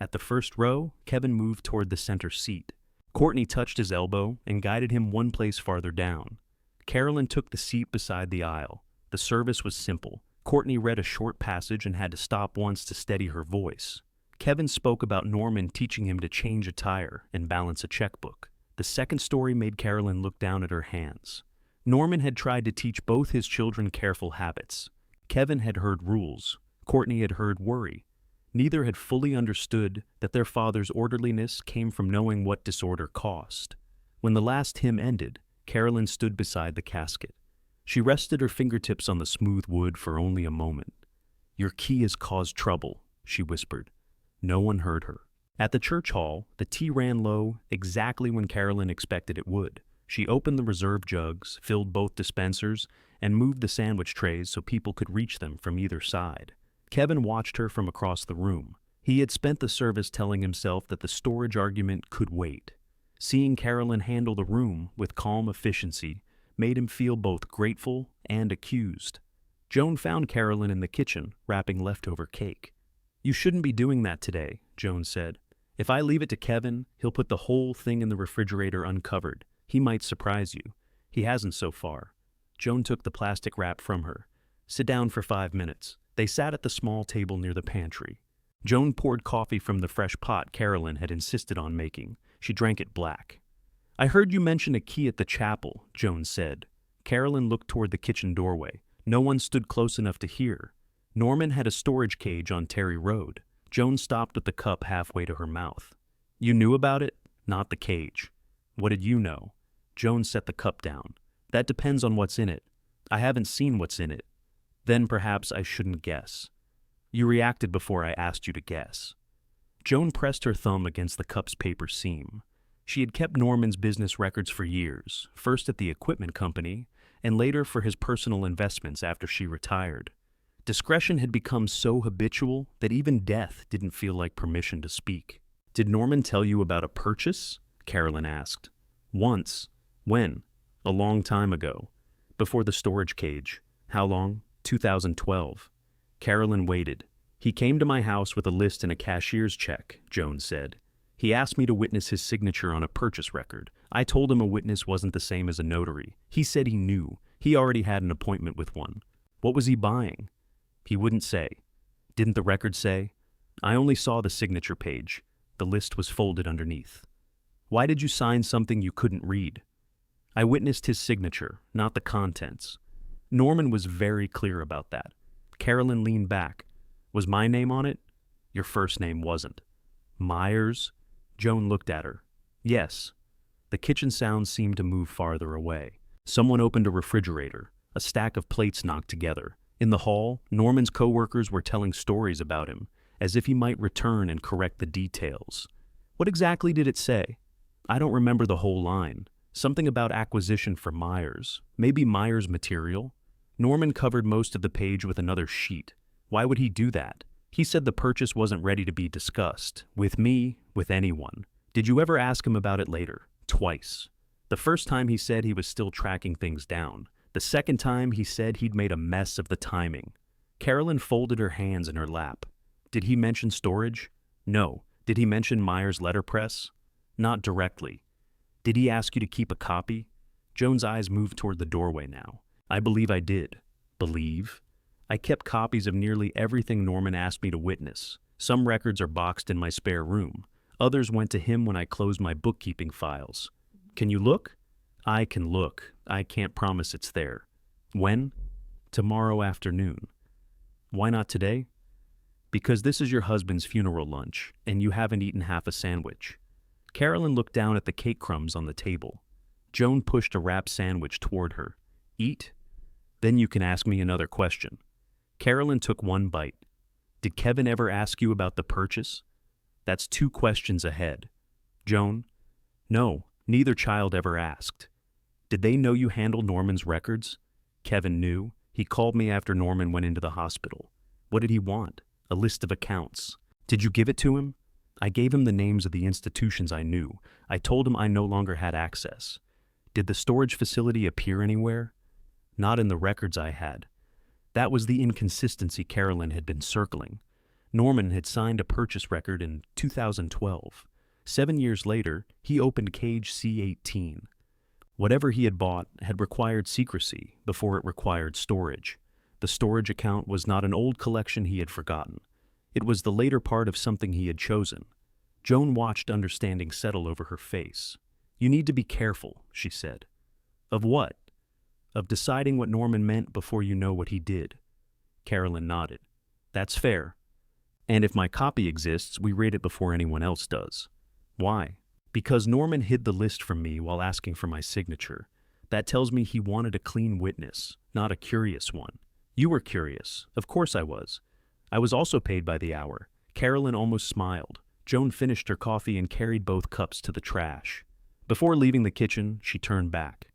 At the first row, Kevin moved toward the center seat. Courtney touched his elbow and guided him one place farther down. Carolyn took the seat beside the aisle. The service was simple. Courtney read a short passage and had to stop once to steady her voice. Kevin spoke about Norman teaching him to change a tire and balance a checkbook. The second story made Carolyn look down at her hands. Norman had tried to teach both his children careful habits. Kevin had heard rules. Courtney had heard worry. Neither had fully understood that their father's orderliness came from knowing what disorder cost. When the last hymn ended, Carolyn stood beside the casket. She rested her fingertips on the smooth wood for only a moment. "Your key has caused trouble," she whispered. No one heard her. At the church hall, the tea ran low exactly when Carolyn expected it would. She opened the reserve jugs, filled both dispensers, and moved the sandwich trays so people could reach them from either side. Kevin watched her from across the room. He had spent the service telling himself that the storage argument could wait. Seeing Carolyn handle the room with calm efficiency made him feel both grateful and accused. Joan found Carolyn in the kitchen, wrapping leftover cake. "You shouldn't be doing that today," Joan said. "If I leave it to Kevin, he'll put the whole thing in the refrigerator uncovered. He might surprise you. He hasn't so far." Joan took the plastic wrap from her. "Sit down for 5 minutes." They sat at the small table near the pantry. Joan poured coffee from the fresh pot Carolyn had insisted on making. She drank it black. "I heard you mention a key at the chapel," Joan said. Carolyn looked toward the kitchen doorway. No one stood close enough to hear. Norman had a storage cage on Terry Road. Joan stopped with the cup halfway to her mouth. "You knew about it?" "Not the cage." "What did you know?" Joan set the cup down. "That depends on what's in it. I haven't seen what's in it." "Then perhaps I shouldn't guess." "You reacted before I asked you to guess." Joan pressed her thumb against the cup's paper seam. She had kept Norman's business records for years, first at the equipment company, and later for his personal investments after she retired. Discretion had become so habitual that even death didn't feel like permission to speak. "Did Norman tell you about a purchase?" Carolyn asked. "Once." "When?" "A long time ago. Before the storage cage." "How long?" 2012. Carolyn waited. "He came to my house with a list and a cashier's check," Joan said. "He asked me to witness his signature on a purchase record. I told him a witness wasn't the same as a notary. He said he knew. He already had an appointment with one." "What was he buying?" "He wouldn't say." "Didn't the record say?" "I only saw the signature page. The list was folded underneath." "Why did you sign something you couldn't read?" "I witnessed his signature, not the contents." Norman was very clear about that. Carolyn leaned back. "Was my name on it?" "Your first name wasn't." "Myers?" Joan looked at her. "Yes." The kitchen sounds seemed to move farther away. Someone opened a refrigerator. A stack of plates knocked together. In the hall, Norman's co-workers were telling stories about him, as if he might return and correct the details. "What exactly did it say?" "I don't remember the whole line. Something about acquisition for Myers. Maybe Myers material." Norman covered most of the page with another sheet. "Why would he do that?" "He said the purchase wasn't ready to be discussed. With me, with anyone." "Did you ever ask him about it later?" "Twice. The first time he said he was still tracking things down. The second time he said he'd made a mess of the timing." Carolyn folded her hands in her lap. "Did he mention storage?" "No." "Did he mention Myers' letterpress?" "Not directly." "Did he ask you to keep a copy?" Joan's eyes moved toward the doorway now. "I believe I did." "Believe?" "I kept copies of nearly everything Norman asked me to witness. Some records are boxed in my spare room. Others went to him when I closed my bookkeeping files." "Can you look?" "I can look. I can't promise it's there." "When?" "Tomorrow afternoon." "Why not today?" "Because this is your husband's funeral lunch, and you haven't eaten half a sandwich." Carolyn looked down at the cake crumbs on the table. Joan pushed a wrapped sandwich toward her. "Eat? Then you can ask me another question." Carolyn took one bite. "Did Kevin ever ask you about the purchase?" "That's 2 questions ahead." "Joan?" "No, neither child ever asked." "Did they know you handled Norman's records?" "Kevin knew. He called me after Norman went into the hospital." "What did he want?" "A list of accounts." "Did you give it to him?" "I gave him the names of the institutions I knew. I told him I no longer had access." "Did the storage facility appear anywhere?" "Not in the records I had." That was the inconsistency Carolyn had been circling. Norman had signed a purchase record in 2012. 7 years later, he opened Cage C18. Whatever he had bought had required secrecy before it required storage. The storage account was not an old collection he had forgotten. It was the later part of something he had chosen. Joan watched understanding settle over her face. "You need to be careful," she said. "Of what?" "Of deciding what Norman meant before you know what he did." Carolyn nodded. "That's fair. And if my copy exists, we read it before anyone else does." "Why?" "Because Norman hid the list from me while asking for my signature. That tells me he wanted a clean witness, not a curious one. You were curious. Of course I was. I was also paid by the hour." Carolyn almost smiled. Joan finished her coffee and carried both cups to the trash. Before leaving the kitchen, she turned back.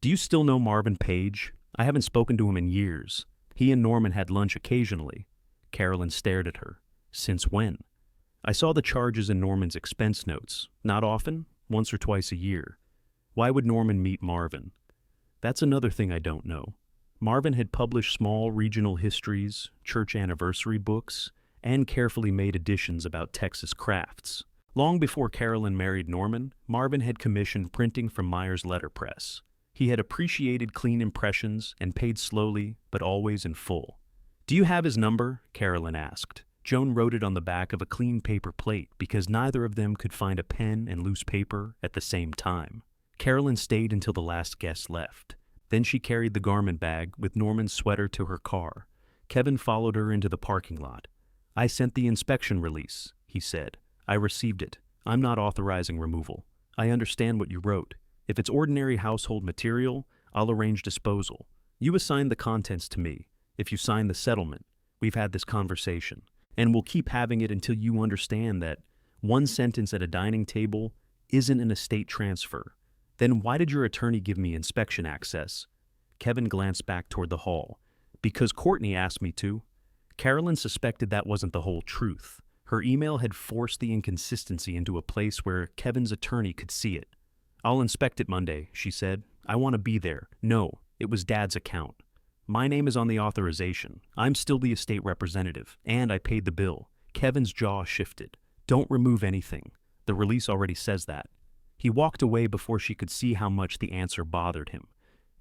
"Do you still know Marvin Page? I haven't spoken to him in years. He and Norman had lunch occasionally." Carolyn stared at her. "Since when?" "I saw the charges in Norman's expense notes. Not often, once or twice a year." "Why would Norman meet Marvin?" "That's another thing I don't know." Marvin had published small regional histories, church anniversary books, and carefully made editions about Texas crafts. Long before Carolyn married Norman, Marvin had commissioned printing from Myers Letterpress. He had appreciated clean impressions and paid slowly, but always in full. "Do you have his number?" Carolyn asked. Joan wrote it on the back of a clean paper plate because neither of them could find a pen and loose paper at the same time. Carolyn stayed until the last guest left. Then she carried the garment bag with Norman's sweater to her car. Kevin followed her into the parking lot. "I sent the inspection release," he said. "I received it. I'm not authorizing removal. I understand what you wrote. If it's ordinary household material, I'll arrange disposal. You assigned the contents to me. If you sign the settlement, we've had this conversation. And we'll keep having it until you understand that one sentence at a dining table isn't an estate transfer. Then why did your attorney give me inspection access?" Kevin glanced back toward the hall. "Because Courtney asked me to." Carolyn suspected that wasn't the whole truth. Her email had forced the inconsistency into a place where Kevin's attorney could see it. "I'll inspect it Monday," she said. "I want to be there." "No, it was Dad's account. My name is on the authorization. I'm still the estate representative, and I paid the bill." Kevin's jaw shifted. "Don't remove anything. The release already says that." He walked away before she could see how much the answer bothered him.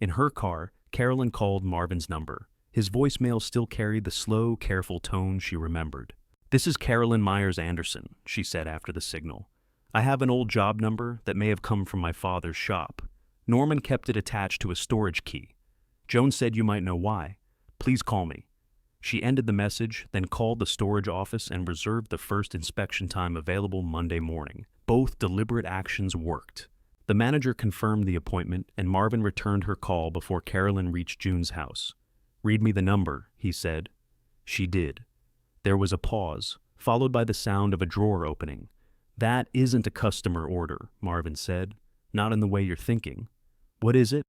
In her car, Carolyn called Marvin's number. His voicemail still carried the slow, careful tone she remembered. "This is Carolyn Myers Anderson," she said after the signal. "I have an old job number that may have come from my father's shop. Norman kept it attached to a storage key. Joan said you might know why. Please call me." She ended the message, then called the storage office and reserved the first inspection time available Monday morning. Both deliberate actions worked. The manager confirmed the appointment, and Marvin returned her call before Carolyn reached June's house. "Read me the number," he said. She did. There was a pause, followed by the sound of a drawer opening. "That isn't a customer order," Marvin said. "Not in the way you're thinking." "What is it?"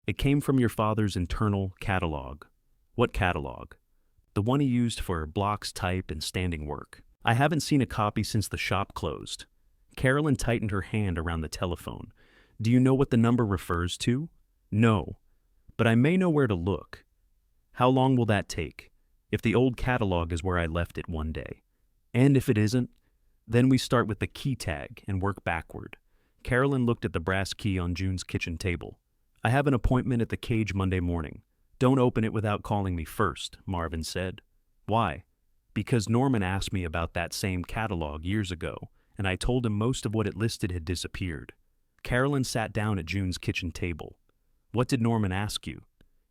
"It came from your father's internal catalog." "What catalog?" "The one he used for blocks, type, and standing work. I haven't seen a copy since the shop closed." Carolyn tightened her hand around the telephone. "Do you know what the number refers to?" "No, but I may know where to look." "How long will that take? If the old catalog is where I left it one day." "And if it isn't?" "Then we start with the key tag and work backward." Carolyn looked at the brass key on June's kitchen table. "I have an appointment at the Cage Monday morning. Don't open it without calling me first," Marvin said. "Why?" "Because Norman asked me about that same catalog years ago, and I told him most of what it listed had disappeared." Carolyn sat down at June's kitchen table. "What did Norman ask you?"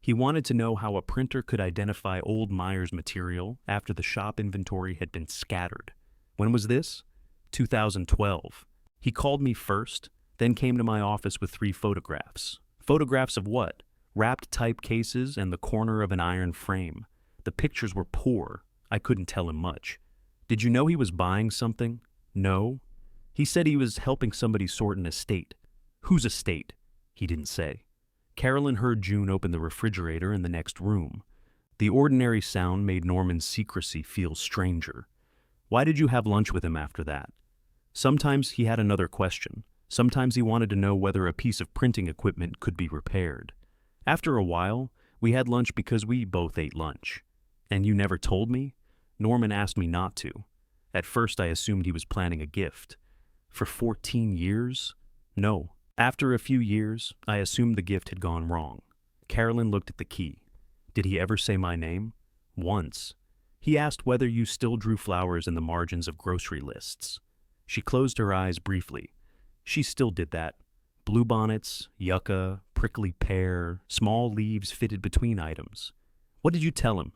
"He wanted to know how a printer could identify old Myers material after the shop inventory had been scattered." "When was this?" 2012. "He called me first, then came to my office with 3 photographs." "Photographs of what?" "Wrapped type cases and the corner of an iron frame. The pictures were poor. I couldn't tell him much." "Did you know he was buying something?" "No." "He said he was helping somebody sort an estate." "Whose estate?" "He didn't say." Carolyn heard June open the refrigerator in the next room. The ordinary sound made Norman's secrecy feel stranger. "Why did you have lunch with him after that?" "Sometimes he had another question. Sometimes he wanted to know whether a piece of printing equipment could be repaired. After a while, We had lunch because we both ate lunch. And you never told me? Norman asked me not to. At first I assumed he was planning a gift. For 14 years? No. After a few years, I assumed the gift had gone wrong. Carolyn looked at the key. Did he ever say my name? Once. He asked whether you still drew flowers in the margins of grocery lists. She closed her eyes briefly. She still did that. Bluebonnets, yucca, prickly pear, small leaves fitted between items. What did you tell him?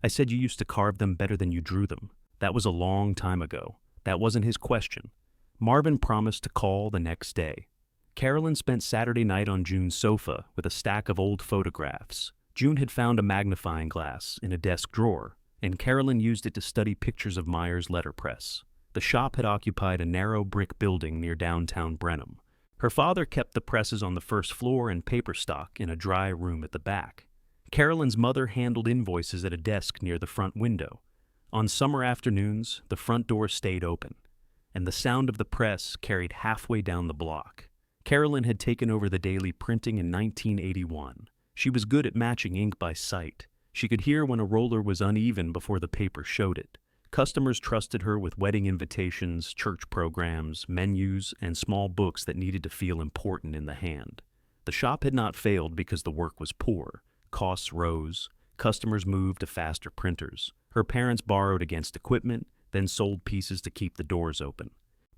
I said you used to carve them better than you drew them. That was a long time ago. That wasn't his question. Marvin promised to call the next day. Carolyn spent Saturday night on June's sofa with a stack of old photographs. June had found a magnifying glass in a desk drawer, and Carolyn used it to study pictures of Meyer's letterpress. The shop had occupied a narrow brick building near downtown Brenham. Her father kept the presses on the first floor and paper stock in a dry room at the back. Carolyn's mother handled invoices at a desk near the front window. On summer afternoons, the front door stayed open, and the sound of the press carried halfway down the block. Carolyn had taken over the daily printing in 1981. She was good at matching ink by sight. She could hear when a roller was uneven before the paper showed it. Customers trusted her with wedding invitations, church programs, menus, and small books that needed to feel important in the hand. The shop had not failed because the work was poor. Costs rose. Customers moved to faster printers. Her parents borrowed against equipment, then sold pieces to keep the doors open.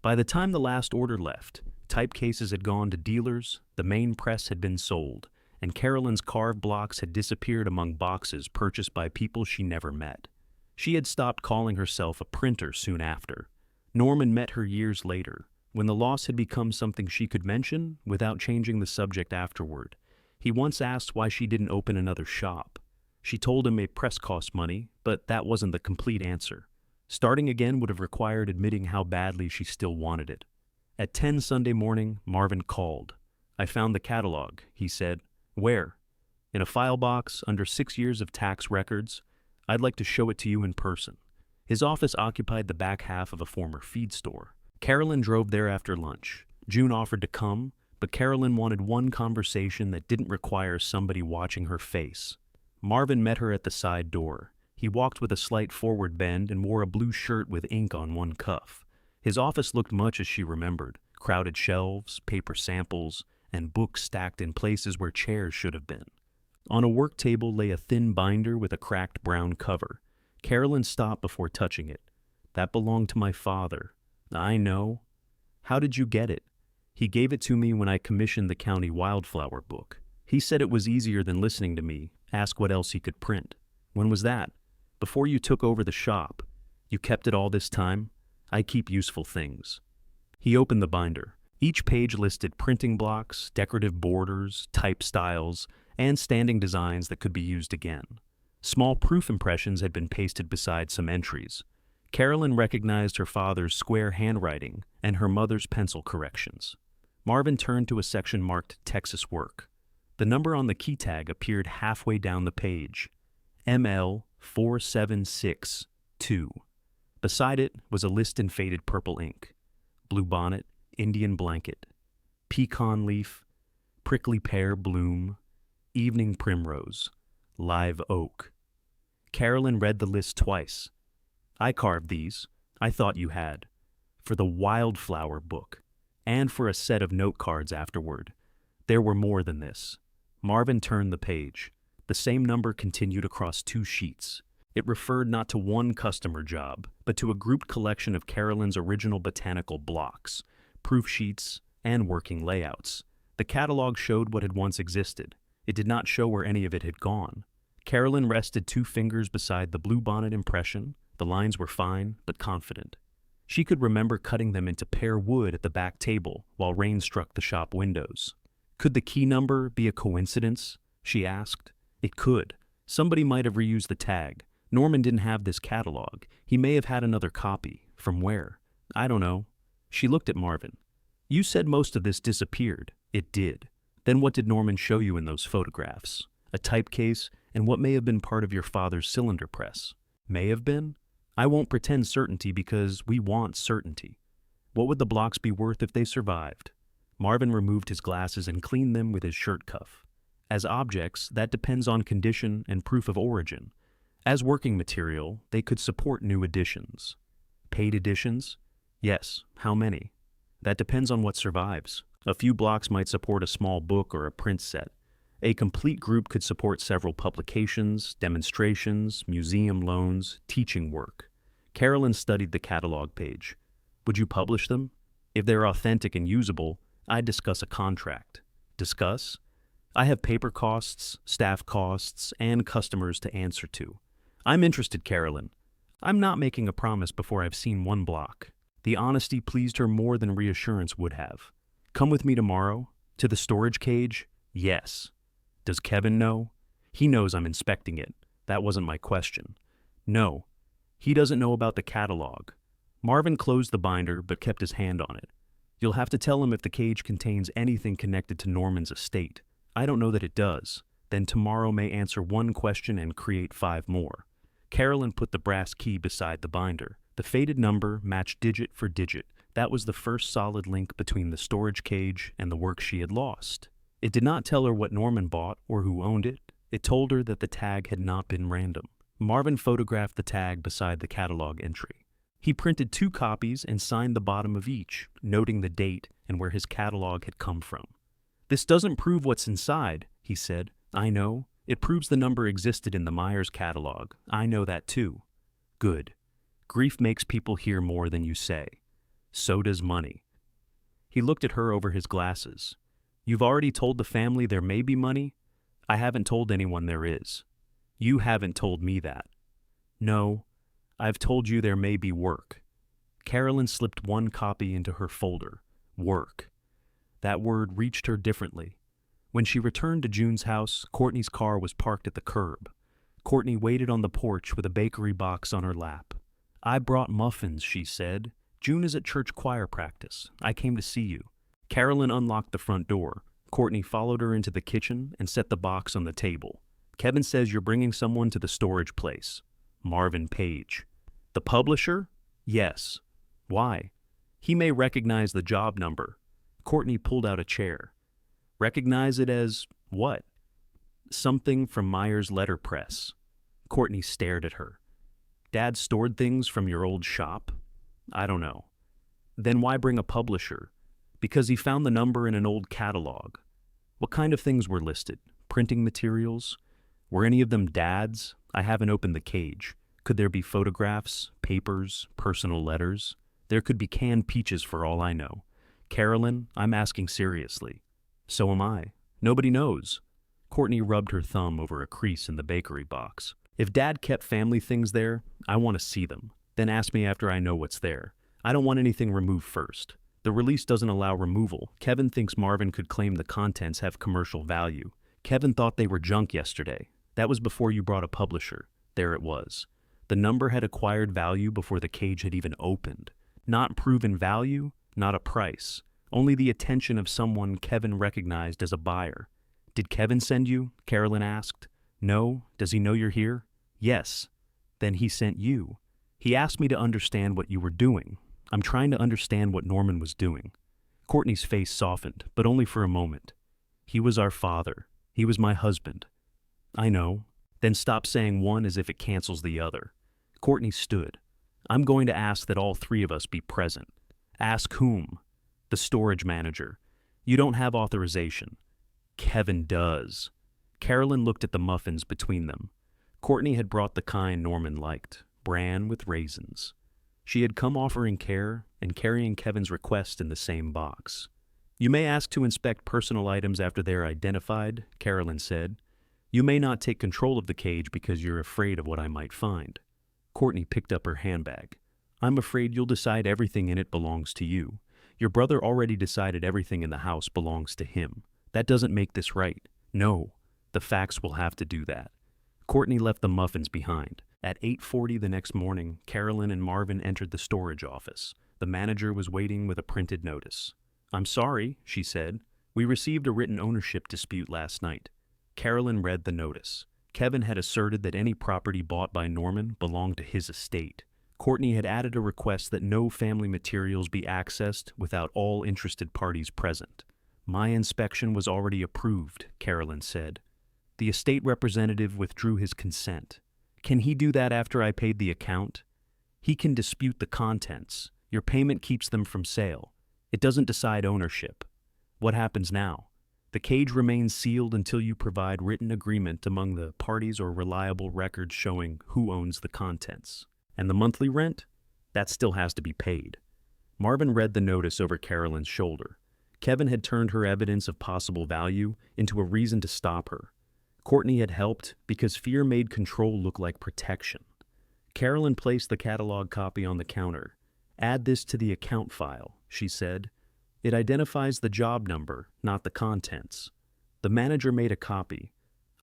By the time the last order left, type cases had gone to dealers, the main press had been sold, and Carolyn's carved blocks had disappeared among boxes purchased by people she never met. She had stopped calling herself a printer soon after. Norman met her years later, when the loss had become something she could mention without changing the subject afterward. He once asked why she didn't open another shop. She told him a press cost money, but that wasn't the complete answer. Starting again would have required admitting how badly she still wanted it. At 10 Sunday morning, Marvin called. "I found the catalog," he said. "Where?" "In a file box under 6 years of tax records. I'd like to show it to you in person." His office occupied the back half of a former feed store. Carolyn drove there after lunch. June offered to come, but Carolyn wanted one conversation that didn't require somebody watching her face. Marvin met her at the side door. He walked with a slight forward bend and wore a blue shirt with ink on one cuff. His office looked much as she remembered: crowded shelves, paper samples, and books stacked in places where chairs should have been. On a work table lay a thin binder with a cracked brown cover. Carolyn stopped before touching it. "That belonged to my father." "I know." "How did you get it?" "He gave it to me when I commissioned the county wildflower book. He said it was easier than listening to me ask what else he could print." "When was that?" "Before you took over the shop." "You kept it all this time?" "I keep useful things." He opened the binder. Each page listed printing blocks, decorative borders, type styles, and standing designs that could be used again. Small proof impressions had been pasted beside some entries. Carolyn recognized her father's square handwriting and her mother's pencil corrections. Marvin turned to a section marked Texas Work. The number on the key tag appeared halfway down the page: ML 4762. Beside it was a list in faded purple ink: bluebonnet, Indian blanket, pecan leaf, prickly pear bloom, evening primrose, live oak. Carolyn read the list twice. "I carved these. I thought you had. For the wildflower book, and for a set of note cards afterward. There were more than this." Marvin turned the page. The same number continued across 2 sheets. It referred not to one customer job, but to a grouped collection of Carolyn's original botanical blocks, proof sheets, and working layouts. The catalog showed what had once existed. It did not show where any of it had gone. Carolyn rested 2 fingers beside the bluebonnet impression. The lines were fine, but confident. She could remember cutting them into pear wood at the back table while rain struck the shop windows. Could the key number be a coincidence? She asked. It could. Somebody might have reused the tag. Norman didn't have this catalog. He may have had another copy. From where? I don't know. She looked at Marvin. You said most of this disappeared. It did. Then what did Norman show you in those photographs? A type case and what may have been part of your father's cylinder press. May have been? I won't pretend certainty because we want certainty. What would the blocks be worth if they survived? Marvin removed his glasses and cleaned them with his shirt cuff. As objects, that depends on condition and proof of origin. As working material, they could support new editions. Paid editions? Yes. How many? That depends on what survives. A few blocks might support a small book or a print set. A complete group could support several publications, demonstrations, museum loans, teaching work. Carolyn studied the catalog page. Would you publish them? If they're authentic and usable, I'd discuss a contract. Discuss? I have paper costs, staff costs, and customers to answer to. I'm interested, Carolyn. I'm not making a promise before I've seen one block. The honesty pleased her more than reassurance would have. Come with me tomorrow? To the storage cage? Yes. Does Kevin know? He knows I'm inspecting it. That wasn't my question. No. He doesn't know about the catalog. Marvin closed the binder but kept his hand on it. You'll have to tell him if the cage contains anything connected to Norman's estate. I don't know that it does. Then tomorrow may answer one question and create 5 more. Carolyn put the brass key beside the binder. The faded number matched digit for digit. That was the first solid link between the storage cage and the work she had lost. It did not tell her what Norman bought or who owned it. It told her that the tag had not been random. Marvin photographed the tag beside the catalog entry. He printed 2 copies and signed the bottom of each, noting the date and where his catalog had come from. This doesn't prove what's inside, he said. I know. It proves the number existed in the Myers catalog. I know that too. Good. Grief makes people hear more than you say. So does money. He looked at her over his glasses. You've already told the family there may be money? I haven't told anyone there is. You haven't told me that. No, I've told you there may be work. Carolyn slipped 1 copy into her folder. Work. That word reached her differently. When she returned to June's house, Courtney's car was parked at the curb. Courtney waited on the porch with a bakery box on her lap. I brought muffins, she said. June is at church choir practice. I came to see you. Carolyn unlocked the front door. Courtney followed her into the kitchen and set the box on the table. Kevin says you're bringing someone to the storage place. Marvin Page. The publisher? Yes. Why? He may recognize the job number. Courtney pulled out a chair. Recognize it as what? Something from Myers' letterpress. Courtney stared at her. Dad stored things from your old shop? I don't know. Then why bring a publisher? Because he found the number in an old catalog. What kind of things were listed? Printing materials? Were any of them Dad's? I haven't opened the cage. Could there be photographs, papers, personal letters? There could be canned peaches for all I know. Carolyn, I'm asking seriously. So am I. Nobody knows. Courtney rubbed her thumb over a crease in the bakery box. If Dad kept family things there, I want to see them. Then ask me after I know what's there. I don't want anything removed first. The release doesn't allow removal. Kevin thinks Marvin could claim the contents have commercial value. Kevin thought they were junk yesterday. That was before you brought a publisher. There it was. The number had acquired value before the cage had even opened. Not proven value, not a price. Only the attention of someone Kevin recognized as a buyer. Did Kevin send you? Carolyn asked. No. Does he know you're here? Yes. Then he sent you. He asked me to understand what you were doing. I'm trying to understand what Norman was doing. Courtney's face softened, but only for a moment. He was our father. He was my husband. I know. Then stop saying one as if it cancels the other. Courtney stood. I'm going to ask that all 3 of us be present. Ask whom? The storage manager. You don't have authorization. Kevin does. Carolyn looked at the muffins between them. Courtney had brought the kind Norman liked, bran with raisins. She had come offering care and carrying Kevin's request in the same box. You may ask to inspect personal items after they are identified, Carolyn said. You may not take control of the cage because you're afraid of what I might find. Courtney picked up her handbag. I'm afraid you'll decide everything in it belongs to you. Your brother already decided everything in the house belongs to him. That doesn't make this right. No, the facts will have to do that. Courtney left the muffins behind. At 8:40 the next morning, Carolyn and Marvin entered the storage office. The manager was waiting with a printed notice. I'm sorry, she said. We received a written ownership dispute last night. Carolyn read the notice. Kevin had asserted that any property bought by Norman belonged to his estate. Courtney had added a request that no family materials be accessed without all interested parties present. My inspection was already approved, Carolyn said. The estate representative withdrew his consent. Can he do that after I paid the account? He can dispute the contents. Your payment keeps them from sale. It doesn't decide ownership. What happens now? The cage remains sealed until you provide written agreement among the parties or reliable records showing who owns the contents. And the monthly rent? That still has to be paid. Marvin read the notice over Carolyn's shoulder. Kevin had turned her evidence of possible value into a reason to stop her. Courtney had helped because fear made control look like protection. Carolyn placed the catalog copy on the counter. Add this to the account file, she said. It identifies the job number, not the contents. The manager made a copy.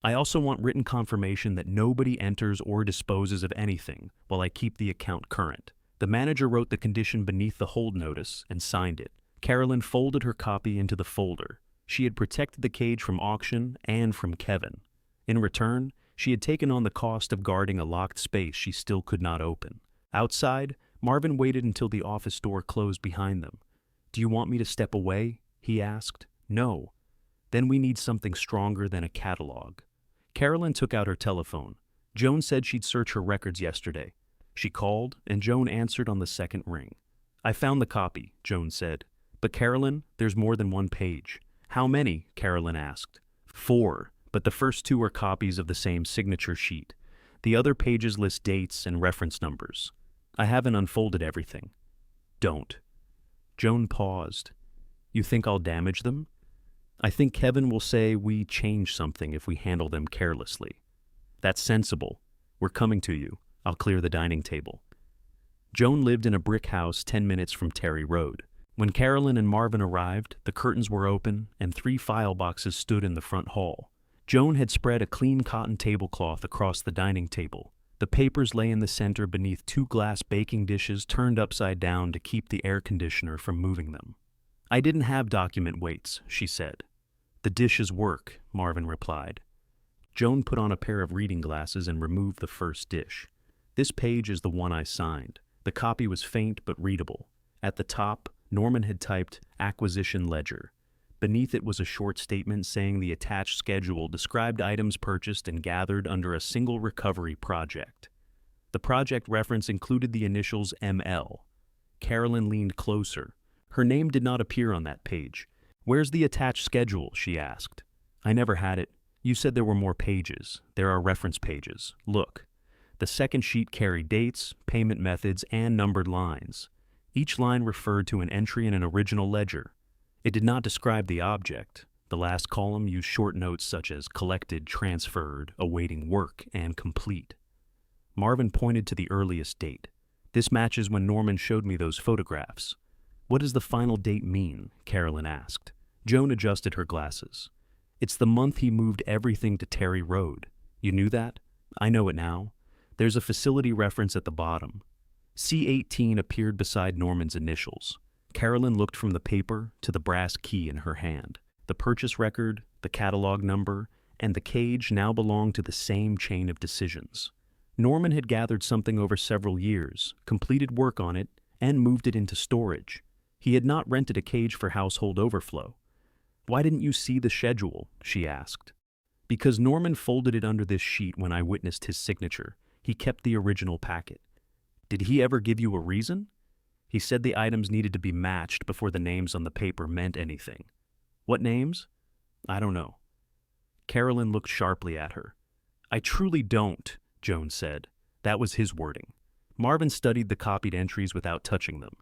I also want written confirmation that nobody enters or disposes of anything while I keep the account current. The manager wrote the condition beneath the hold notice and signed it. Carolyn folded her copy into the folder. She had protected the cage from auction and from Kevin. In return, she had taken on the cost of guarding a locked space she still could not open. Outside, Marvin waited until the office door closed behind them. Do you want me to step away? He asked. No. Then we need something stronger than a catalog. Carolyn took out her telephone. Joan said she'd search her records yesterday. She called, and Joan answered on the second ring. I found the copy, Joan said. But Carolyn, there's more than one page. How many? Carolyn asked. 4, but the first 2 are copies of the same signature sheet. The other pages list dates and reference numbers. I haven't unfolded everything. Don't. Joan paused. You think I'll damage them? I think Kevin will say we changed something if we handle them carelessly. That's sensible. We're coming to you. I'll clear the dining table. Joan lived in a brick house 10 minutes from Terry Road. When Carolyn and Marvin arrived, the curtains were open and 3 file boxes stood in the front hall. Joan had spread a clean cotton tablecloth across the dining table. The papers lay in the center beneath 2 glass baking dishes turned upside down to keep the air conditioner from moving them. I didn't have document weights, she said. The dishes work, Marvin replied. Joan put on a pair of reading glasses and removed the first dish. This page is the one I signed. The copy was faint but readable. At the top, Norman had typed acquisition ledger. Beneath it was a short statement saying the attached schedule described items purchased and gathered under a single recovery project. The project reference included the initials ML. Carolyn leaned closer. Her name did not appear on that page. Where's the attached schedule? She asked. I never had it. You said there were more pages. There are reference pages. Look. The second sheet carried dates, payment methods, and numbered lines. Each line referred to an entry in an original ledger. It did not describe the object. The last column used short notes such as collected, transferred, awaiting work, and complete. Marvin pointed to the earliest date. This matches when Norman showed me those photographs. What does the final date mean? Carolyn asked. Joan adjusted her glasses. It's the month he moved everything to Terry Road. You knew that? I know it now. There's a facility reference at the bottom. C18 appeared beside Norman's initials. Carolyn looked from the paper to the brass key in her hand. The purchase record, the catalog number, and the cage now belonged to the same chain of decisions. Norman had gathered something over several years, completed work on it, and moved it into storage. He had not rented a cage for household overflow. Why didn't you see the schedule? She asked. Because Norman folded it under this sheet when I witnessed his signature. He kept the original packet. Did he ever give you a reason? He said the items needed to be matched before the names on the paper meant anything. What names? I don't know. Carolyn looked sharply at her. I truly don't, Joan said. That was his wording. Marvin studied the copied entries without touching them.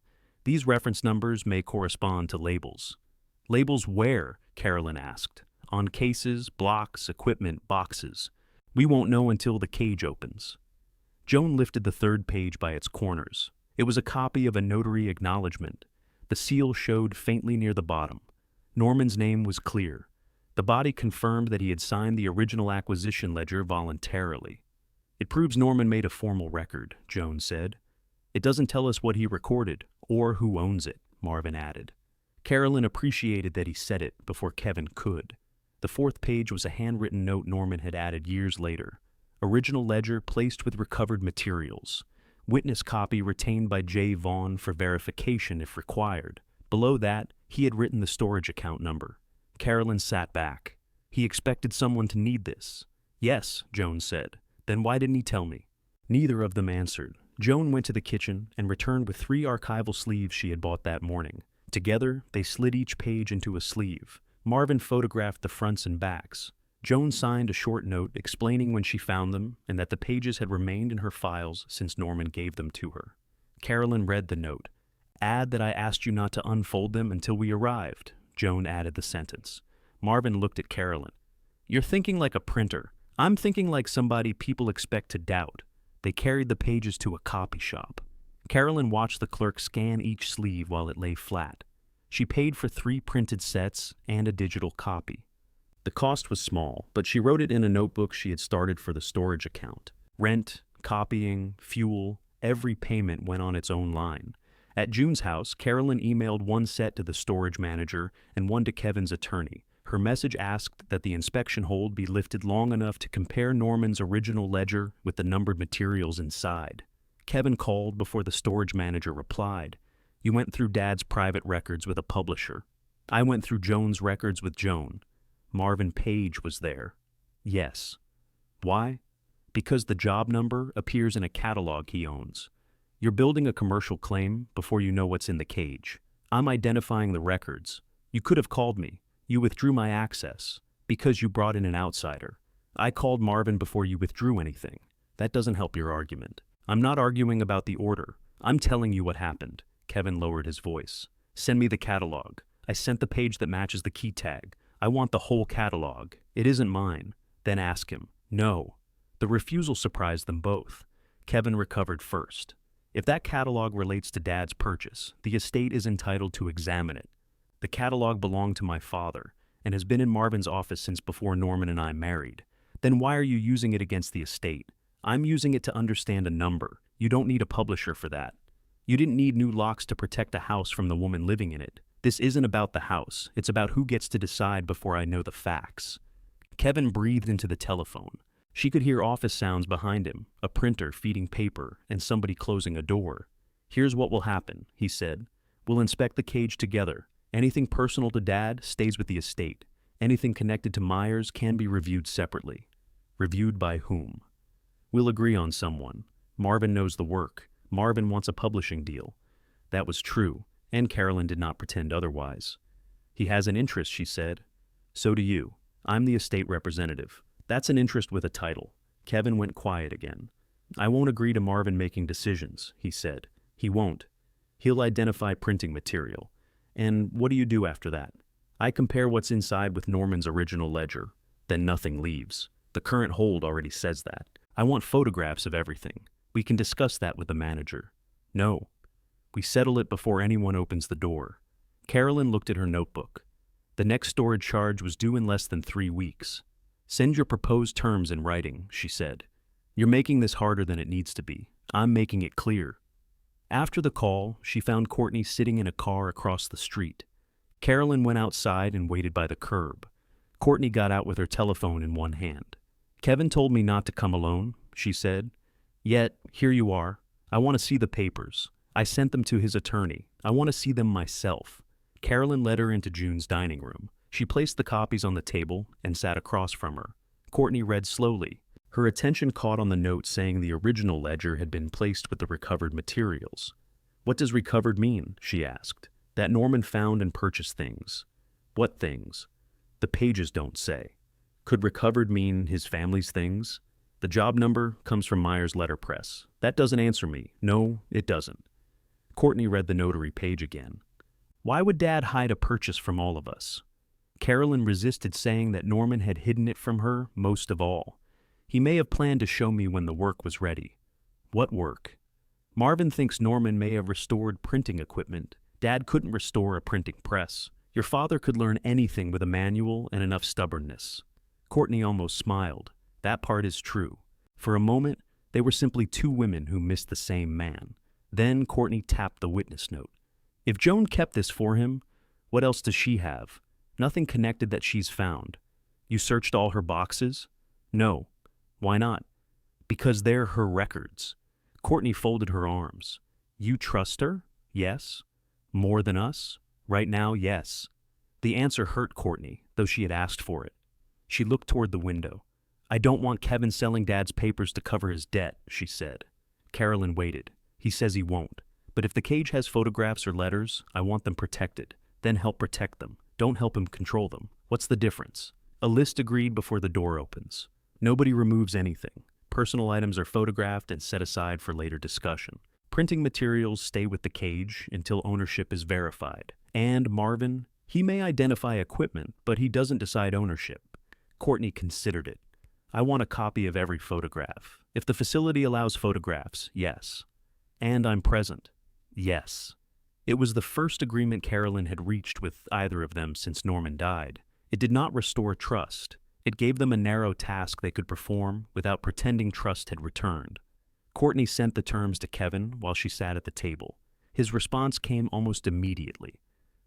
These reference numbers may correspond to labels. Labels where? Carolyn asked. On cases, blocks, equipment, boxes. We won't know until the cage opens. Joan lifted the third page by its corners. It was a copy of a notary acknowledgement. The seal showed faintly near the bottom. Norman's name was clear. The body confirmed that he had signed the original acquisition ledger voluntarily. It proves Norman made a formal record, Joan said. It doesn't tell us what he recorded or who owns it, Marvin added. Carolyn appreciated that he said it before Kevin could. The fourth page was a handwritten note Norman had added years later. Original ledger placed with recovered materials. Witness copy retained by J. Vaughn for verification if required. Below that, he had written the storage account number. Carolyn sat back. He expected someone to need this. Yes, Joan said. Then why didn't he tell me? Neither of them answered. Joan went to the kitchen and returned with 3 archival sleeves she had bought that morning. Together, they slid each page into a sleeve. Marvin photographed the fronts and backs. Joan signed a short note explaining when she found them and that the pages had remained in her files since Norman gave them to her. Carolyn read the note. Add that I asked you not to unfold them until we arrived. Joan added the sentence. Marvin looked at Carolyn. You're thinking like a printer. I'm thinking like somebody people expect to doubt. They carried the pages to a copy shop. Carolyn watched the clerk scan each sleeve while it lay flat. She paid for 3 printed sets and a digital copy. The cost was small, but she wrote it in a notebook she had started for the storage account. Rent, copying, fuel, every payment went on its own line. At June's house, Carolyn emailed 1 set to the storage manager and 1 to Kevin's attorney. Her message asked that the inspection hold be lifted long enough to compare Norman's original ledger with the numbered materials inside. Kevin called before the storage manager replied. You went through Dad's private records with a publisher. I went through Joan's records with Joan. Marvin Page was there. Yes. Why? Because the job number appears in a catalog he owns. You're building a commercial claim before you know what's in the cage. I'm identifying the records. You could have called me. You withdrew my access because you brought in an outsider. I called Marvin before you withdrew anything. That doesn't help your argument. I'm not arguing about the order. I'm telling you what happened. Kevin lowered his voice. Send me the catalog. I sent the page that matches the key tag. I want the whole catalog. It isn't mine. Then ask him. No. The refusal surprised them both. Kevin recovered first. If that catalog relates to Dad's purchase, the estate is entitled to examine it. The catalog belonged to my father and has been in Marvin's office since before Norman and I married. Then why are you using it against the estate? I'm using it to understand a number. You don't need a publisher for that. You didn't need new locks to protect a house from the woman living in it. This isn't about the house. It's about who gets to decide before I know the facts. Kevin breathed into the telephone. She could hear office sounds behind him, a printer feeding paper, and somebody closing a door. Here's what will happen, he said. We'll inspect the cage together. Anything personal to Dad stays with the estate. Anything connected to Myers can be reviewed separately. Reviewed by whom? We'll agree on someone. Marvin knows the work. Marvin wants a publishing deal. That was true, and Carolyn did not pretend otherwise. He has an interest, she said. So do you. I'm the estate representative. That's an interest with a title. Kevin went quiet again. I won't agree to Marvin making decisions, he said. He won't. He'll identify printing material. And what do you do after that? I compare what's inside with Norman's original ledger. Then nothing leaves. The current hold already says that. I want photographs of everything. We can discuss that with the manager. No. We settle it before anyone opens the door. Carolyn looked at her notebook. The next storage charge was due in less than 3 weeks. Send your proposed terms in writing, she said. You're making this harder than it needs to be. I'm making it clear. After the call, she found Courtney sitting in a car across the street. Carolyn went outside and waited by the curb. Courtney got out with her telephone in one hand. Kevin told me not to come alone, she said. Yet, here you are. I want to see the papers. I sent them to his attorney. I want to see them myself. Carolyn led her into June's dining room. She placed the copies on the table and sat across from her. Courtney read slowly. Her attention caught on the note saying the original ledger had been placed with the recovered materials. What does recovered mean? She asked. That Norman found and purchased things. What things? The pages don't say. Could recovered mean his family's things? The job number comes from Myers Letterpress. That doesn't answer me. No, it doesn't. Courtney read the notary page again. Why would Dad hide a purchase from all of us? Carolyn resisted saying that Norman had hidden it from her most of all. He may have planned to show me when the work was ready. What work? Marvin thinks Norman may have restored printing equipment. Dad couldn't restore a printing press. Your father could learn anything with a manual and enough stubbornness. Courtney almost smiled. That part is true. For a moment, they were simply 2 women who missed the same man. Then Courtney tapped the witness note. If Joan kept this for him, what else does she have? Nothing connected that she's found. You searched all her boxes? No. Why not? Because they're her records. Courtney folded her arms. You trust her? Yes. More than us? Right now, yes. The The answer hurt Courtney, though she had asked for it. She looked toward the window. "I don't want Kevin selling Dad's papers to cover his debt," she said. Carolyn waited. "He says he won't. But if the cage has photographs or letters, I want them protected. Then help protect them. Don't help him control them. What's the difference?" A list agreed before the door opens. Nobody removes anything. Personal items are photographed and set aside for later discussion. Printing materials stay with the cage until ownership is verified. And Marvin, he may identify equipment, but he doesn't decide ownership. Courtney considered it. "I want a copy of every photograph. If the facility allows photographs, yes. And I'm present. Yes." It was the first agreement Carolyn had reached with either of them since Norman died. It did not restore trust. It gave them a narrow task they could perform without pretending trust had returned. Courtney sent the terms to Kevin while she sat at the table. His response came almost immediately.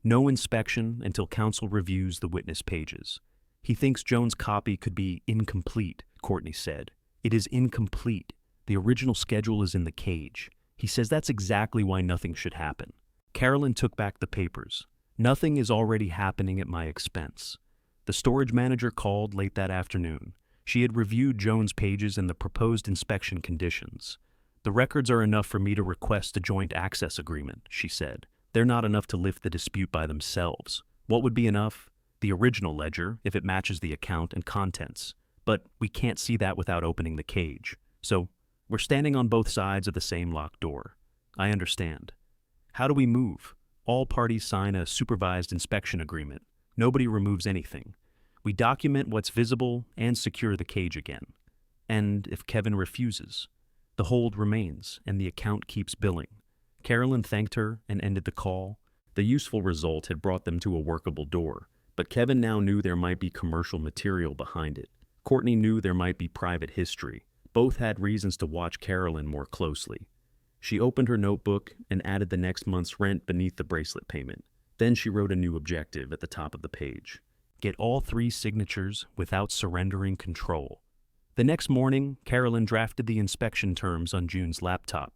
"No inspection until counsel reviews the witness pages." "He thinks Joan's copy could be incomplete," Courtney said. "It is incomplete. The original schedule is in the cage. He says that's exactly why nothing should happen." Carolyn took back the papers. "Nothing is already happening at my expense." The storage manager called late that afternoon. She had reviewed Joan's pages and the proposed inspection conditions. "The records are enough for me to request a joint access agreement," she said. "They're not enough to lift the dispute by themselves. What would be enough? The original ledger, if it matches the account and contents. But we can't see that without opening the cage. So, we're standing on both sides of the same locked door. I understand. How do we move? All parties sign a supervised inspection agreement. Nobody removes anything. We document what's visible and secure the cage again. And if Kevin refuses, the hold remains and the account keeps billing." Carolyn thanked her and ended the call. The useful result had brought them to a workable door, but Kevin now knew there might be commercial material behind it. Courtney knew there might be private history. Both had reasons to watch Carolyn more closely. She opened her notebook and added the next month's rent beneath the bracelet payment. Then she wrote a new objective at the top of the page. Get all 3 signatures without surrendering control. The next morning, Carolyn drafted the inspection terms on June's laptop.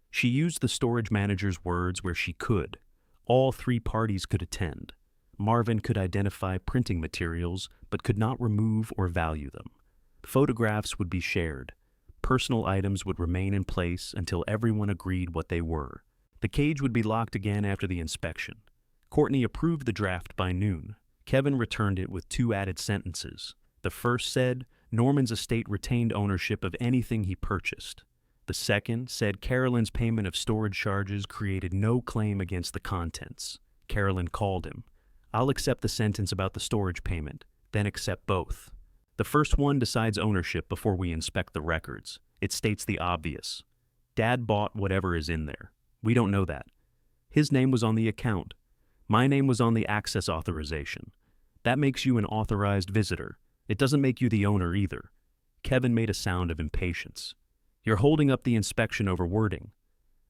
She used the storage manager's words where she could. All 3 parties could attend. Marvin could identify printing materials, but could not remove or value them. Photographs would be shared. Personal items would remain in place until everyone agreed what they were. The cage would be locked again after the inspection. Courtney approved the draft by noon. Kevin returned it with 2 added sentences. The first said, Norman's estate retained ownership of anything he purchased. The second said Carolyn's payment of storage charges created no claim against the contents. Carolyn called him. I'll accept the sentence about the storage payment, then accept both. The first one decides ownership before we inspect the records. It states the obvious. Dad bought whatever is in there. We don't know that. His name was on the account. My name was on the access authorization. That makes you an authorized visitor. It doesn't make you the owner either. Kevin made a sound of impatience. You're holding up the inspection over wording.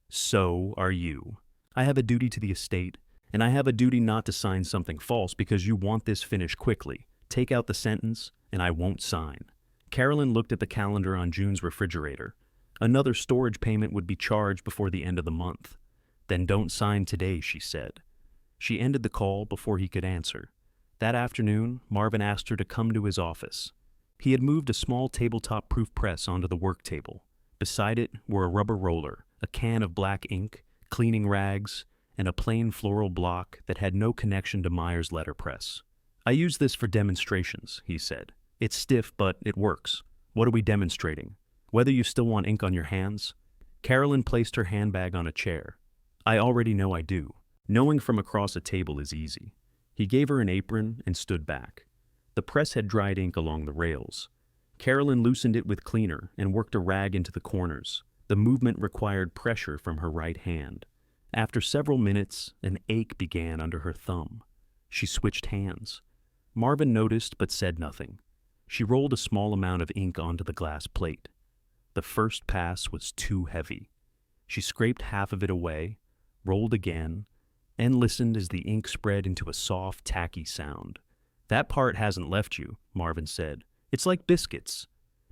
So are you. I have a duty to the estate, and I have a duty not to sign something false because you want this finished quickly. Take out the sentence, and I won't sign. Carolyn looked at the calendar on June's refrigerator. Another storage payment would be charged before the end of the month. Then don't sign today, she said. She ended the call before he could answer. That afternoon, Marvin asked her to come to his office. He had moved a small tabletop proof press onto the work table. Beside it were a rubber roller, a can of black ink, cleaning rags, and a plain floral block that had no connection to Meyer's letterpress. I use this for demonstrations, he said. It's stiff, but it works. What are we demonstrating? Whether you still want ink on your hands? Carolyn placed her handbag on a chair. I already know I do. Knowing from across a table is easy. He gave her an apron and stood back. The press had dried ink along the rails. Carolyn loosened it with cleaner and worked a rag into the corners. The movement required pressure from her right hand. After several minutes, an ache began under her thumb. She switched hands. Marvin noticed but said nothing. She rolled a small amount of ink onto the glass plate. The first pass was too heavy. She scraped half of it away, rolled again, and listened as the ink spread into a soft, tacky sound. That part hasn't left you, Marvin said. It's like biscuits.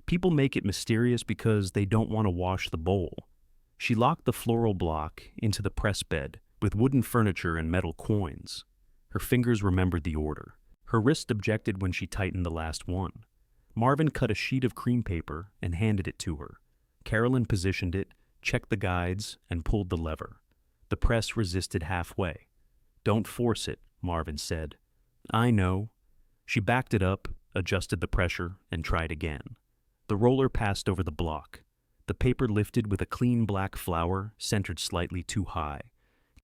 People make it mysterious because they don't want to wash the bowl. She locked the floral block into the press bed with wooden furniture and metal coins. Her fingers remembered the order. Her wrist objected when she tightened the last one. Marvin cut a sheet of cream paper and handed it to her. Carolyn positioned it, checked the guides, and pulled the lever. The press resisted halfway. "Don't force it," Marvin said. "I know." She backed it up, adjusted the pressure, and tried again. The roller passed over the block. The paper lifted with a clean black flower, centered slightly too high.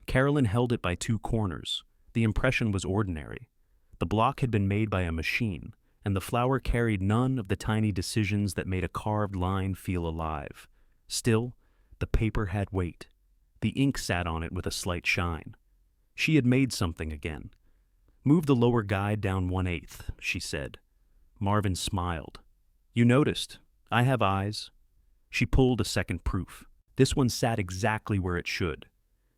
Carolyn held it by two corners. The impression was ordinary. The block had been made by a machine, and the flower carried none of the tiny decisions that made a carved line feel alive. Still, the paper had weight. The ink sat on it with a slight shine. She had made something again. "Move the lower guide down 1/8, she said. Marvin smiled. "You noticed. I have eyes." She pulled a second proof. This one sat exactly where it should.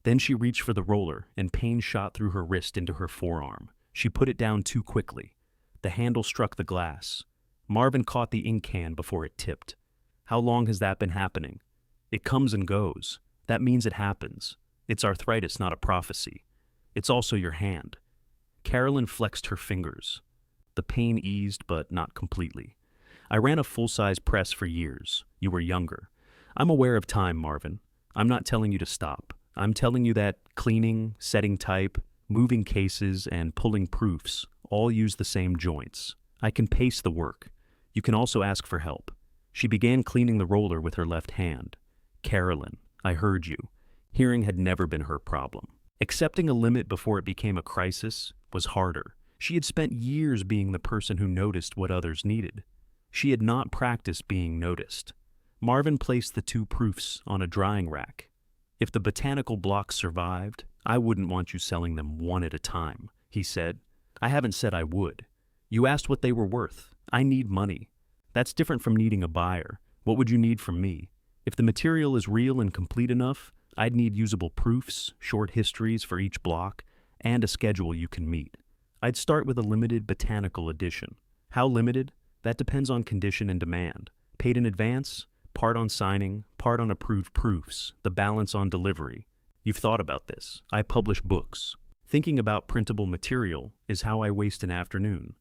Then she reached for the roller, and pain shot through her wrist into her forearm. She put it down too quickly. The handle struck the glass. Marvin caught the ink can before it tipped. "How long has that been happening?" "It comes and goes. That means it happens. It's arthritis, not a prophecy. It's also your hand." Carolyn flexed her fingers. The pain eased, but not completely. "I ran a full-size press for years. You were younger. I'm aware of time, Marvin. I'm not telling you to stop. I'm telling you that cleaning, setting type, moving cases, and pulling proofs all use the same joints. I can pace the work. You can also ask for help." She began cleaning the roller with her left hand. "Carolyn, I heard you." Hearing had never been her problem. Accepting a limit before it became a crisis was harder. She had spent years being the person who noticed what others needed. She had not practiced being noticed. Marvin placed the two proofs on a drying rack. "If the botanical blocks survived, I wouldn't want you selling them one at a time," he said. "I haven't said I would. You asked what they were worth. I need money. That's different from needing a buyer. What would you need from me? If the material is real and complete enough, I'd need usable proofs, short histories for each block, and a schedule you can meet. I'd start with a limited botanical edition. How limited? That depends on condition and demand. Paid in advance, part on signing, part on approved proofs, the balance on delivery. You've thought about this. I publish books. Thinking about printable material is how I waste an afternoon."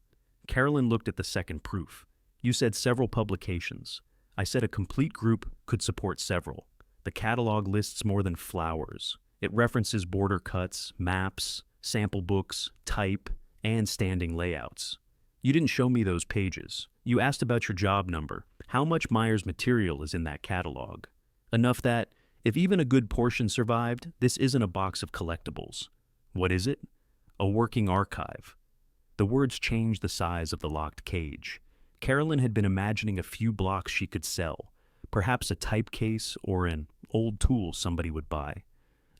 Carolyn looked at the second proof. "You said several publications. I said a complete group could support several. The catalog lists more than flowers. It references border cuts, maps, sample books, type, and standing layouts. You didn't show me those pages. You asked about your job number. How much Myers material is in that catalog? Enough that, if even a good portion survived, this isn't a box of collectibles. What is it? A working archive." The words changed the size of the locked cage. Carolyn had been imagining a few blocks she could sell, perhaps a type case or an old tool somebody would buy.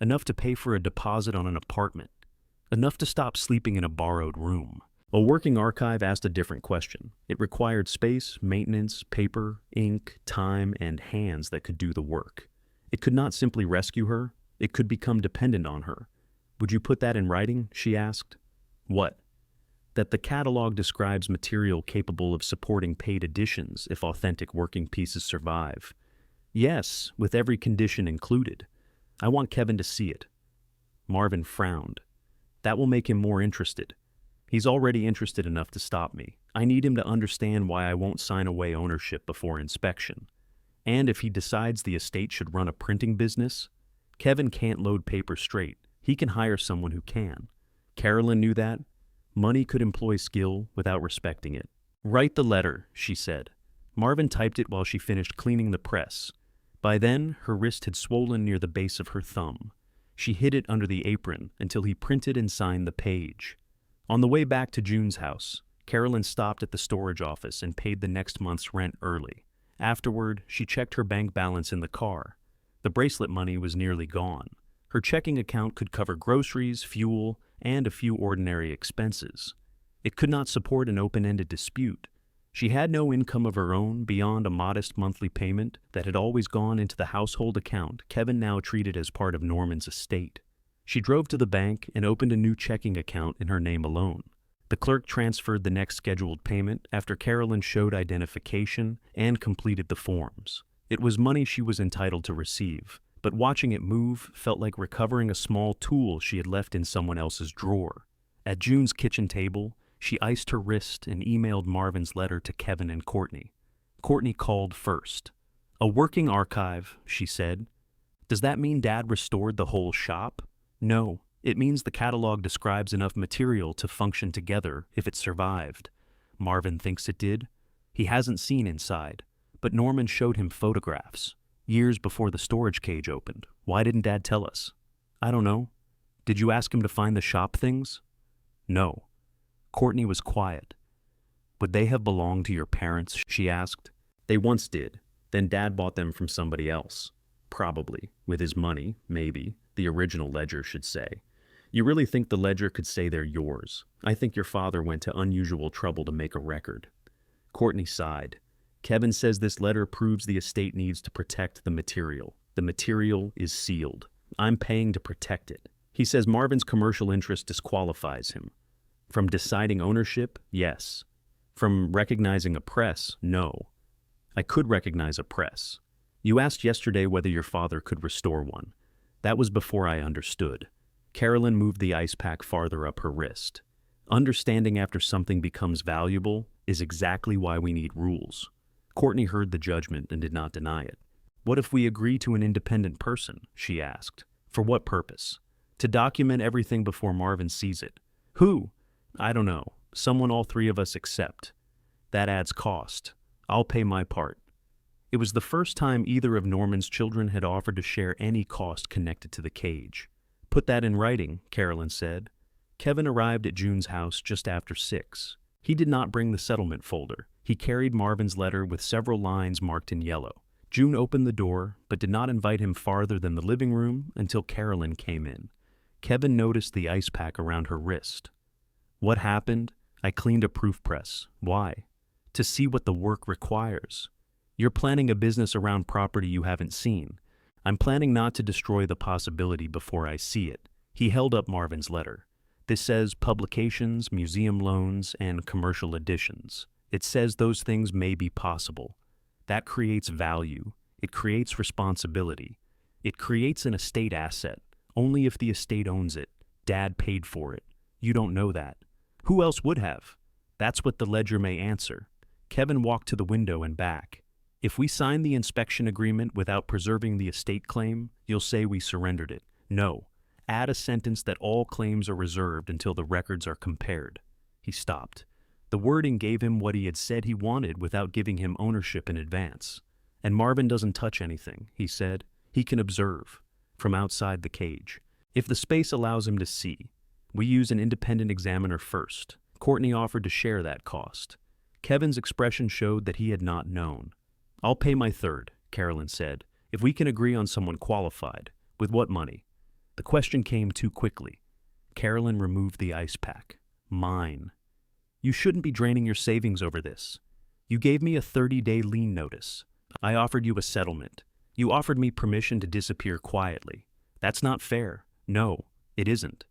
Enough to pay for a deposit on an apartment. Enough to stop sleeping in a borrowed room. A working archive asked a different question. It required space, maintenance, paper, ink, time, and hands that could do the work. It could not simply rescue her. It could become dependent on her. "Would you put that in writing?" she asked. "What?" "That the catalog describes material capable of supporting paid editions if authentic working pieces survive." "Yes, with every condition included. I want Kevin to see it." Marvin frowned. "That will make him more interested. He's already interested enough to stop me. I need him to understand why I won't sign away ownership before inspection. And if he decides the estate should run a printing business, Kevin can't load paper straight. He can hire someone who can." Carolyn knew that. Money could employ skill without respecting it. "Write the letter," she said. Marvin typed it while she finished cleaning the press. By then, her wrist had swollen near the base of her thumb. She hid it under the apron until he printed and signed the page. On the way back to June's house, Carolyn stopped at the storage office and paid the next month's rent early. Afterward, she checked her bank balance in the car. The bracelet money was nearly gone. Her checking account could cover groceries, fuel, and a few ordinary expenses. It could not support an open-ended dispute. She had no income of her own beyond a modest monthly payment that had always gone into the household account Kevin now treated as part of Norman's estate. She drove to the bank and opened a new checking account in her name alone. The clerk transferred the next scheduled payment after Carolyn showed identification and completed the forms. It was money she was entitled to receive, but watching it move felt like recovering a small tool she had left in someone else's drawer. At June's kitchen table, she iced her wrist and emailed Marvin's letter to Kevin and Courtney. Courtney called first. "A working archive," she said. "Does that mean Dad restored the whole shop?" "No, it means the catalog describes enough material to function together if it survived. Marvin thinks it did. He hasn't seen inside, but Norman showed him photographs, years before the storage cage opened. Why didn't Dad tell us?" "I don't know. Did you ask him to find the shop things?" "No." Courtney was quiet. "Would they have belonged to your parents?" she asked. "They once did. Then Dad bought them from somebody else. Probably. With his money, maybe. The original ledger should say. You really think the ledger could say they're yours? I think your father went to unusual trouble to make a record." Courtney sighed. "Kevin says this letter proves the estate needs to protect the material. The material is sealed. I'm paying to protect it. He says Marvin's commercial interest disqualifies him. From deciding ownership, yes. From recognizing a press, no. I could recognize a press. You asked yesterday whether your father could restore one. That was before I understood." Carolyn moved the ice pack farther up her wrist. "Understanding after something becomes valuable is exactly why we need rules." Courtney heard the judgment and did not deny it. "What if we agree to an independent person?" she asked. "For what purpose?" "To document everything before Marvin sees it." "Who?" "I don't know. Someone all three of us accept. That adds cost. I'll pay my part." It was the first time either of Norman's children had offered to share any cost connected to the cage. "Put that in writing," Carolyn said. Kevin arrived at June's house just after 6. He did not bring the settlement folder. He carried Marvin's letter with several lines marked in yellow. June opened the door, but did not invite him farther than the living room until Carolyn came in. Kevin noticed the ice pack around her wrist. "What happened? I cleaned a proof press. Why?" "To see what the work requires. You're planning a business around property you haven't seen. I'm planning not to destroy the possibility before I see it." He held up Marvin's letter. "This says publications, museum loans, and commercial editions. It says those things may be possible. That creates value. It creates responsibility. It creates an estate asset, only if the estate owns it. Dad paid for it. You don't know that. Who else would have? That's what the ledger may answer." Kevin walked to the window and back. "If we sign the inspection agreement without preserving the estate claim, you'll say we surrendered it. No. Add a sentence that all claims are reserved until the records are compared." He stopped. The wording gave him what he had said he wanted without giving him ownership in advance. "And Marvin doesn't touch anything," he said. "He can observe. From outside the cage. If the space allows him to see. We use an independent examiner first." Courtney offered to share that cost. Kevin's expression showed that he had not known. "I'll pay my third," Carolyn said, "if we can agree on someone qualified. With what money?" The question came too quickly. Carolyn removed the ice pack. "Mine. You shouldn't be draining your savings over this. You gave me a 30-day lien notice. I offered you a settlement. You offered me permission to disappear quietly. That's not fair. No, it isn't."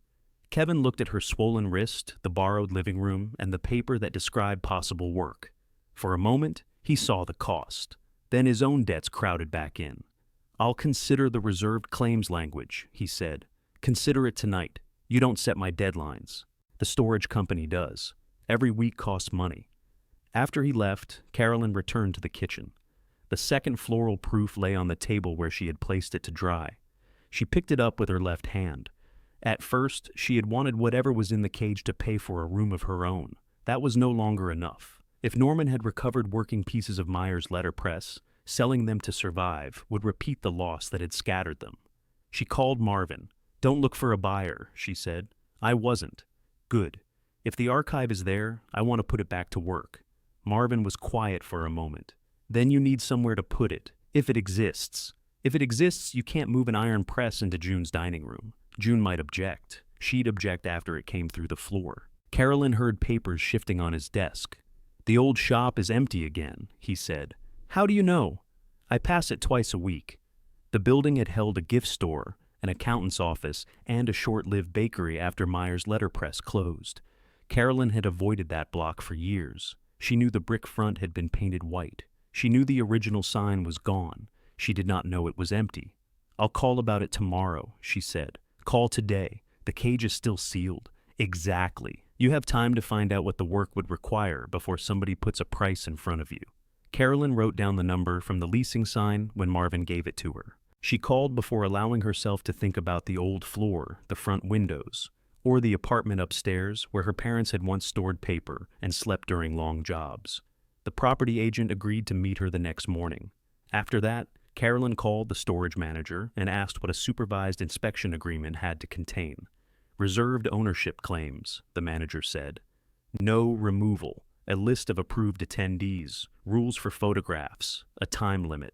Kevin looked at her swollen wrist, the borrowed living room, and the paper that described possible work. For a moment, he saw the cost. Then his own debts crowded back in. "I'll consider the reserved claims language," he said. "Consider it tonight. You don't set my deadlines. The storage company does. Every week costs money." After he left, Carolyn returned to the kitchen. The second floral proof lay on the table where she had placed it to dry. She picked it up with her left hand. At first, she had wanted whatever was in the cage to pay for a room of her own. That was no longer enough. If Norman had recovered working pieces of Meyer's letterpress, selling them to survive would repeat the loss that had scattered them. She called Marvin. "Don't look for a buyer," she said. "I wasn't." "Good. If the archive is there, I want to put it back to work." Marvin was quiet for a moment. "Then you need somewhere to put it, if it exists. If it exists, you can't move an iron press into June's dining room. June might object. She'd object after it came through the floor." Carolyn heard papers shifting on his desk. "The old shop is empty again," he said. "How do you know?" "I pass it twice a week." The building had held a gift store, an accountant's office, and a short-lived bakery after Meyer's letterpress closed. Carolyn had avoided that block for years. She knew the brick front had been painted white. She knew the original sign was gone. She did not know it was empty. "I'll call about it tomorrow," she said. "Call today. The cage is still sealed. Exactly. You have time to find out what the work would require before somebody puts a price in front of you. Carolyn wrote down the number from the leasing sign when Marvin gave it to her. She called before allowing herself to think about the old floor, the front windows, or the apartment upstairs where her parents had once stored paper and slept during long jobs. The property agent agreed to meet her the next morning. After that, Carolyn called the storage manager and asked what a supervised inspection agreement had to contain. Reserved ownership claims, the manager said. No removal, a list of approved attendees, rules for photographs, a time limit.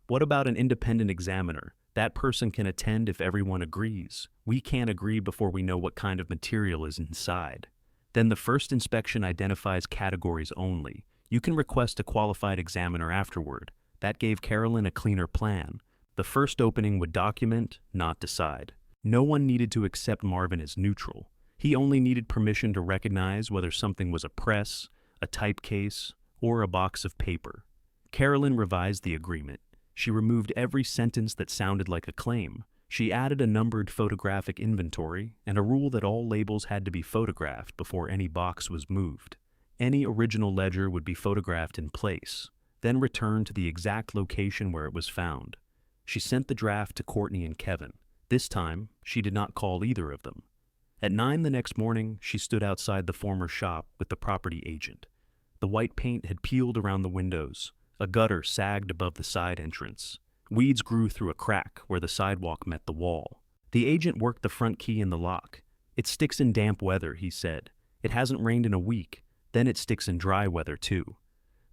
What about an independent examiner? That person can attend if everyone agrees. We can't agree before we know what kind of material is inside. Then the first inspection identifies categories only. You can request a qualified examiner afterward. That gave Carolyn a cleaner plan. The first opening would document, not decide. No one needed to accept Marvin as neutral. He only needed permission to recognize whether something was a press, a typecase, or a box of paper. Carolyn revised the agreement. She removed every sentence that sounded like a claim. She added a numbered photographic inventory and a rule that all labels had to be photographed before any box was moved. Any original ledger would be photographed in place, then returned to the exact location where it was found. She sent the draft to Courtney and Kevin. This time, she did not call either of them. At 9 the next morning, she stood outside the former shop with the property agent. The white paint had peeled around the windows. A gutter sagged above the side entrance. Weeds grew through a crack where the sidewalk met the wall. The agent worked the front key in the lock. It sticks in damp weather, he said. It hasn't rained in a week. Then it sticks in dry weather, too.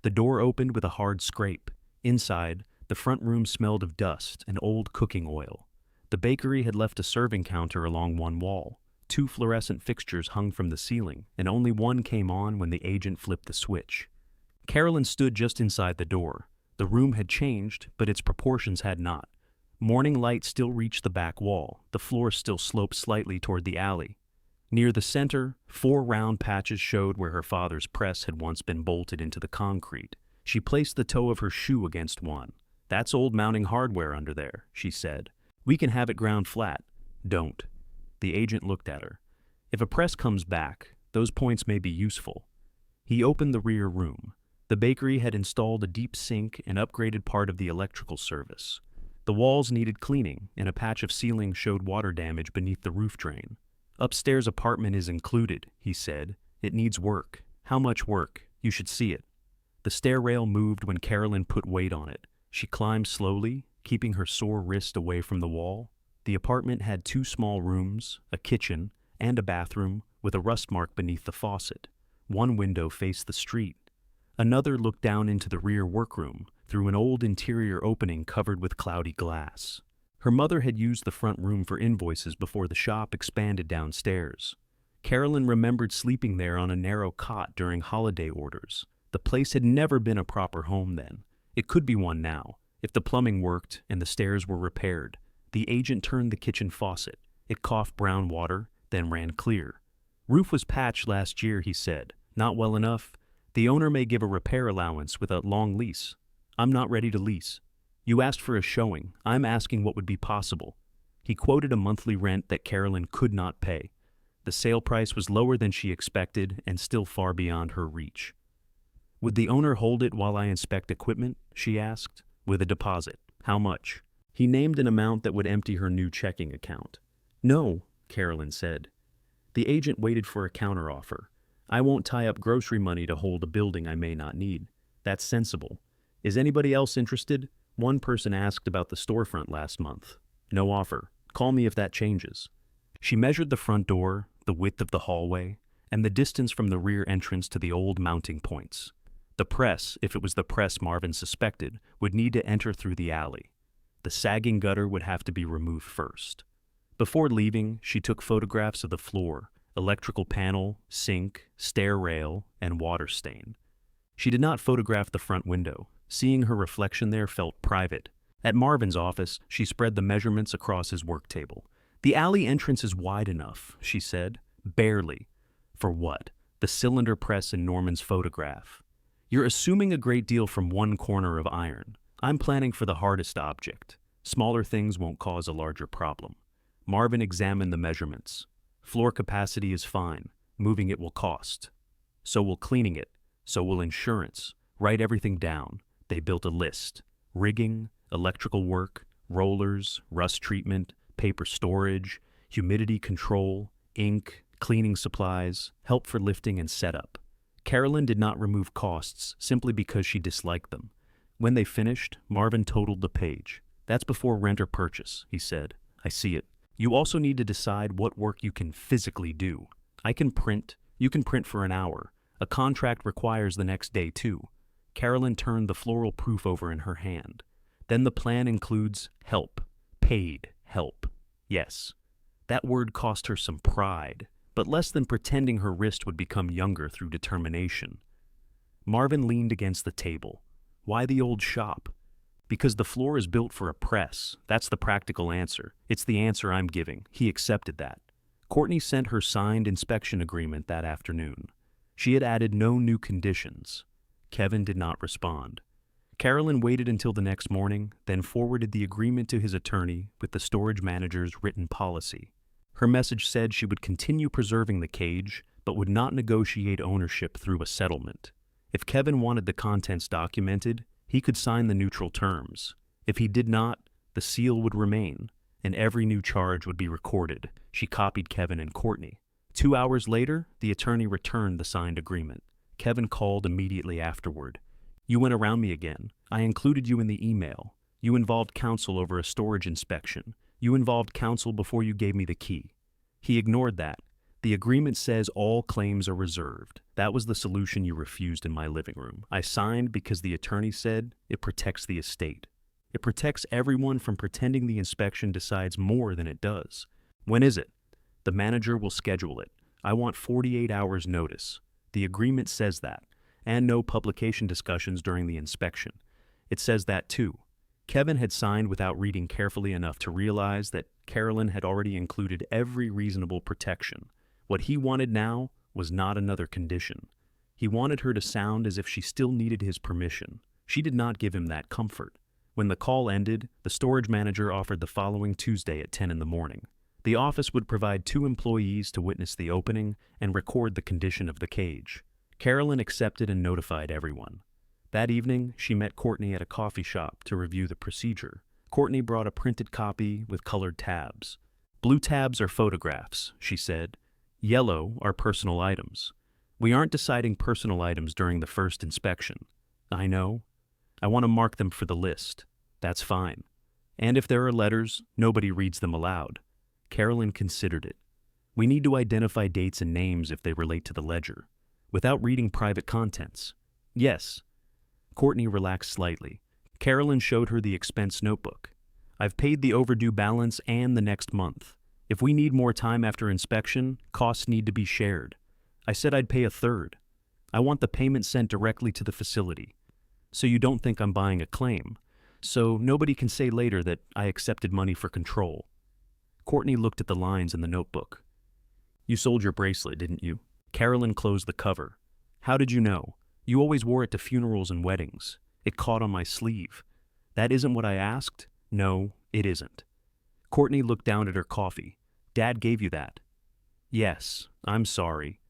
The door opened with a hard scrape. Inside, the front room smelled of dust and old cooking oil. The bakery had left a serving counter along one wall. 2 fluorescent fixtures hung from the ceiling, and only one came on when the agent flipped the switch. Carolyn stood just inside the door. The room had changed, but its proportions had not. Morning light still reached the back wall. The floor still sloped slightly toward the alley. Near the center, 4 round patches showed where her father's press had once been bolted into the concrete. She placed the toe of her shoe against one. "That's old mounting hardware under there," she said. "We can have it ground flat." "Don't." The agent looked at her. "If a press comes back, those points may be useful." He opened the rear room. The bakery had installed a deep sink and upgraded part of the electrical service. The walls needed cleaning, and a patch of ceiling showed water damage beneath the roof drain. "Upstairs apartment is included," he said. "It needs work." "How much work? You should see it." The stair rail moved when Carolyn put weight on it. She climbed slowly, keeping her sore wrist away from the wall. The apartment had 2 small rooms, a kitchen, and a bathroom with a rust mark beneath the faucet. One window faced the street. Another looked down into the rear workroom through an old interior opening covered with cloudy glass. Her mother had used the front room for invoices before the shop expanded downstairs. Carolyn remembered sleeping there on a narrow cot during holiday orders. The place had never been a proper home then. It could be one now, if the plumbing worked and the stairs were repaired. The agent turned the kitchen faucet. It coughed brown water, then ran clear. "Roof was patched last year," he said. "Not well enough. The owner may give a repair allowance with a long lease. I'm not ready to lease. You asked for a showing. I'm asking what would be possible." He quoted a monthly rent that Carolyn could not pay. The sale price was lower than she expected and still far beyond her reach. "Would the owner hold it while I inspect equipment?" she asked. "With a deposit." "How much?" He named an amount that would empty her new checking account. "No," Carolyn said. The agent waited for a counteroffer. "I won't tie up grocery money to hold a building I may not need. That's sensible. Is anybody else interested? One person asked about the storefront last month. No offer. Call me if that changes." She measured the front door, the width of the hallway, and the distance from the rear entrance to the old mounting points. The press, if it was the press Marvin suspected, would need to enter through the alley. The sagging gutter would have to be removed first. Before leaving, she took photographs of the floor, electrical panel, sink, stair rail, and water stain. She did not photograph the front window. Seeing her reflection there felt private. At Marvin's office, she spread the measurements across his work table. "The alley entrance is wide enough," she said. "Barely." "For what?" "The cylinder press in Norman's photograph." "You're assuming a great deal from one corner of iron. I'm planning for the hardest object. Smaller things won't cause a larger problem." Marvin examined the measurements. Floor capacity is fine. Moving it will cost. So will cleaning it. So will insurance. Write everything down. They built a list. Rigging, electrical work, rollers, rust treatment, paper storage, humidity control, ink, cleaning supplies, help for lifting and setup. Carolyn did not remove costs simply because she disliked them. When they finished, Marvin totaled the page. That's before rent or purchase, he said. I see it. You also need to decide what work you can physically do. I can print. You can print for an hour. A contract requires the next day too. Carolyn turned the floral proof over in her hand. Then the plan includes help. Paid help. Yes. That word cost her some pride, but less than pretending her wrist would become younger through determination. Marvin leaned against the table. Why the old shop? Because the floor is built for a press. That's the practical answer. It's the answer I'm giving. He accepted that. Courtney sent her signed inspection agreement that afternoon. She had added no new conditions. Kevin did not respond. Carolyn waited until the next morning, then forwarded the agreement to his attorney with the storage manager's written policy. Her message said she would continue preserving the cage, but would not negotiate ownership through a settlement. If Kevin wanted the contents documented, he could sign the neutral terms. If he did not, the seal would remain, and every new charge would be recorded. She copied Kevin and Courtney. 2 hours later, the attorney returned the signed agreement. Kevin called immediately afterward. You went around me again. I included you in the email. You involved counsel over a storage inspection. You involved counsel before you gave me the key. He ignored that. The agreement says all claims are reserved. That was the solution you refused in my living room. I signed because the attorney said it protects the estate. It protects everyone from pretending the inspection decides more than it does. When is it? The manager will schedule it. I want 48 hours notice. The agreement says that. And no publication discussions during the inspection. It says that too. Kevin had signed without reading carefully enough to realize that Carolyn had already included every reasonable protection. What he wanted now was not another condition. He wanted her to sound as if she still needed his permission. She did not give him that comfort. When the call ended, the storage manager offered the following Tuesday at 10 in the morning. The office would provide 2 employees to witness the opening and record the condition of the cage. Carolyn accepted and notified everyone. That evening, she met Courtney at a coffee shop to review the procedure. Courtney brought a printed copy with colored tabs. Blue tabs are photographs, she said. Yellow are personal items. We aren't deciding personal items during the first inspection. I know. I want to mark them for the list. That's fine. And if there are letters, nobody reads them aloud. Carolyn considered it. We need to identify dates and names if they relate to the ledger, without reading private contents. Yes. Courtney relaxed slightly. Carolyn showed her the expense notebook. I've paid the overdue balance and the next month. If we need more time after inspection, costs need to be shared. I said I'd pay a third. I want the payment sent directly to the facility, so you don't think I'm buying a claim, so nobody can say later that I accepted money for control. Courtney looked at the lines in the notebook. You sold your bracelet, didn't you? Carolyn closed the cover. How did you know? You always wore it to funerals and weddings. It caught on my sleeve. That isn't what I asked? No, it isn't. Courtney looked down at her coffee. Dad gave you that. Yes, I'm sorry.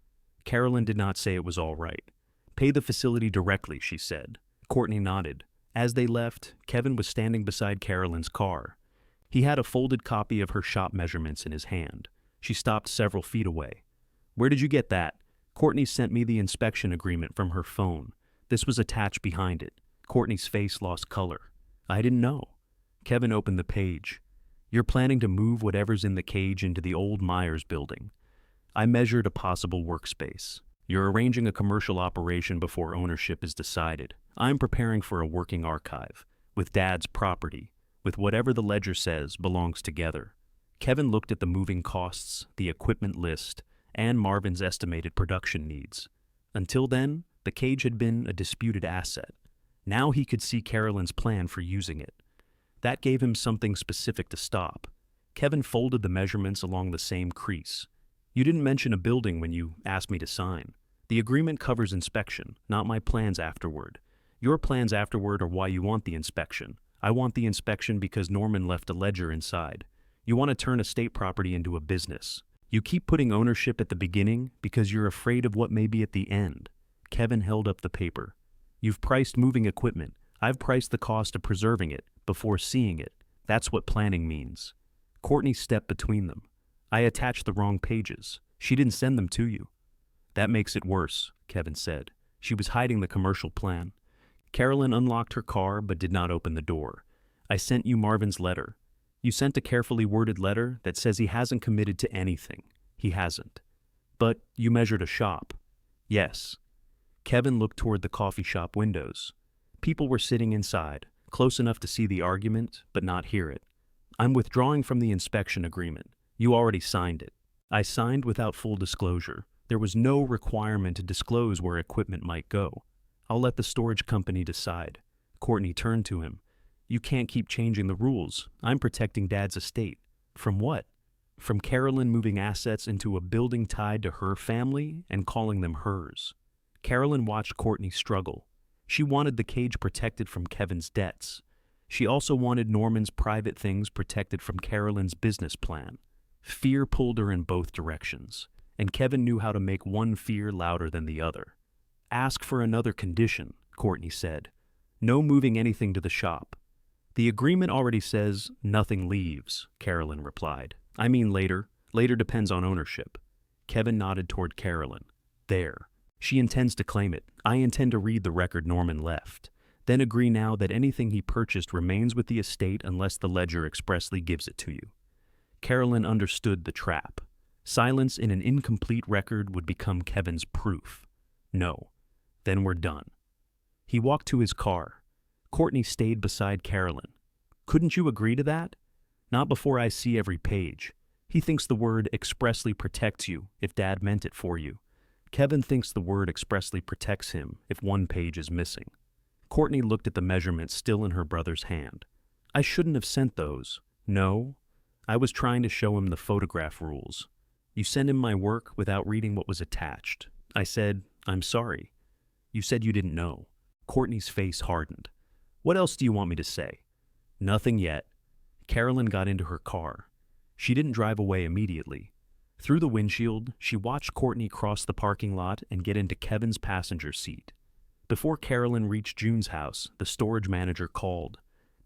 Carolyn did not say it was all right. Pay the facility directly, she said. Courtney nodded. As they left, Kevin was standing beside Carolyn's car. He had a folded copy of her shop measurements in his hand. She stopped several feet away. Where did you get that? Courtney sent me the inspection agreement from her phone. This was attached behind it. Courtney's face lost color. I didn't know. Kevin opened the page. You're planning to move whatever's in the cage into the old Myers building. I measured a possible workspace. You're arranging a commercial operation before ownership is decided. I'm preparing for a working archive, with Dad's property, with whatever the ledger says belongs together. Kevin looked at the moving costs, the equipment list, and Marvin's estimated production needs. Until then, the cage had been a disputed asset. Now he could see Carolyn's plan for using it. That gave him something specific to stop. Kevin folded the measurements along the same crease. You didn't mention a building when you asked me to sign. The agreement covers inspection, not my plans afterward. Your plans afterward are why you want the inspection. I want the inspection because Norman left a ledger inside. You want to turn estate property into a business. You keep putting ownership at the beginning because you're afraid of what may be at the end. Kevin held up the paper. You've priced moving equipment. I've priced the cost of preserving it before seeing it. That's what planning means. Courtney stepped between them. I attached the wrong pages. She didn't send them to you. That makes it worse, Kevin said. She was hiding the commercial plan. Carolyn unlocked her car but did not open the door. I sent you Marvin's letter. You sent a carefully worded letter that says he hasn't committed to anything. He hasn't. But you measured a shop. Yes. Kevin looked toward the coffee shop windows. People were sitting inside, close enough to see the argument but not hear it. I'm withdrawing from the inspection agreement. You already signed it. I signed without full disclosure. There was no requirement to disclose where equipment might go. I'll let the storage company decide. Courtney turned to him. You can't keep changing the rules. I'm protecting Dad's estate. From what? From Carolyn moving assets into a building tied to her family and calling them hers. Carolyn watched Courtney struggle. She wanted the cage protected from Kevin's debts. She also wanted Norman's private things protected from Carolyn's business plan. Fear pulled her in both directions, and Kevin knew how to make one fear louder than the other. Ask for another condition, Courtney said. No moving anything to the shop. The agreement already says nothing leaves, Carolyn replied. I mean later. Later depends on ownership. Kevin nodded toward Carolyn. There. She intends to claim it. I intend to read the record Norman left. Then agree now that anything he purchased remains with the estate unless the ledger expressly gives it to you. Carolyn understood the trap. Silence in an incomplete record would become Kevin's proof. No. Then we're done. He walked to his car. Courtney stayed beside Carolyn. Couldn't you agree to that? Not before I see every page. He thinks the word expressly protects you if Dad meant it for you. Kevin thinks the word expressly protects him if one page is missing. Courtney looked at the measurements still in her brother's hand. I shouldn't have sent those. No. I was trying to show him the photograph rules. You sent him my work without reading what was attached. I said, I'm sorry. You said you didn't know. Courtney's face hardened. What else do you want me to say? Nothing yet. Carolyn got into her car. She didn't drive away immediately. Through the windshield, she watched Courtney cross the parking lot and get into Kevin's passenger seat. Before Carolyn reached June's house, the storage manager called.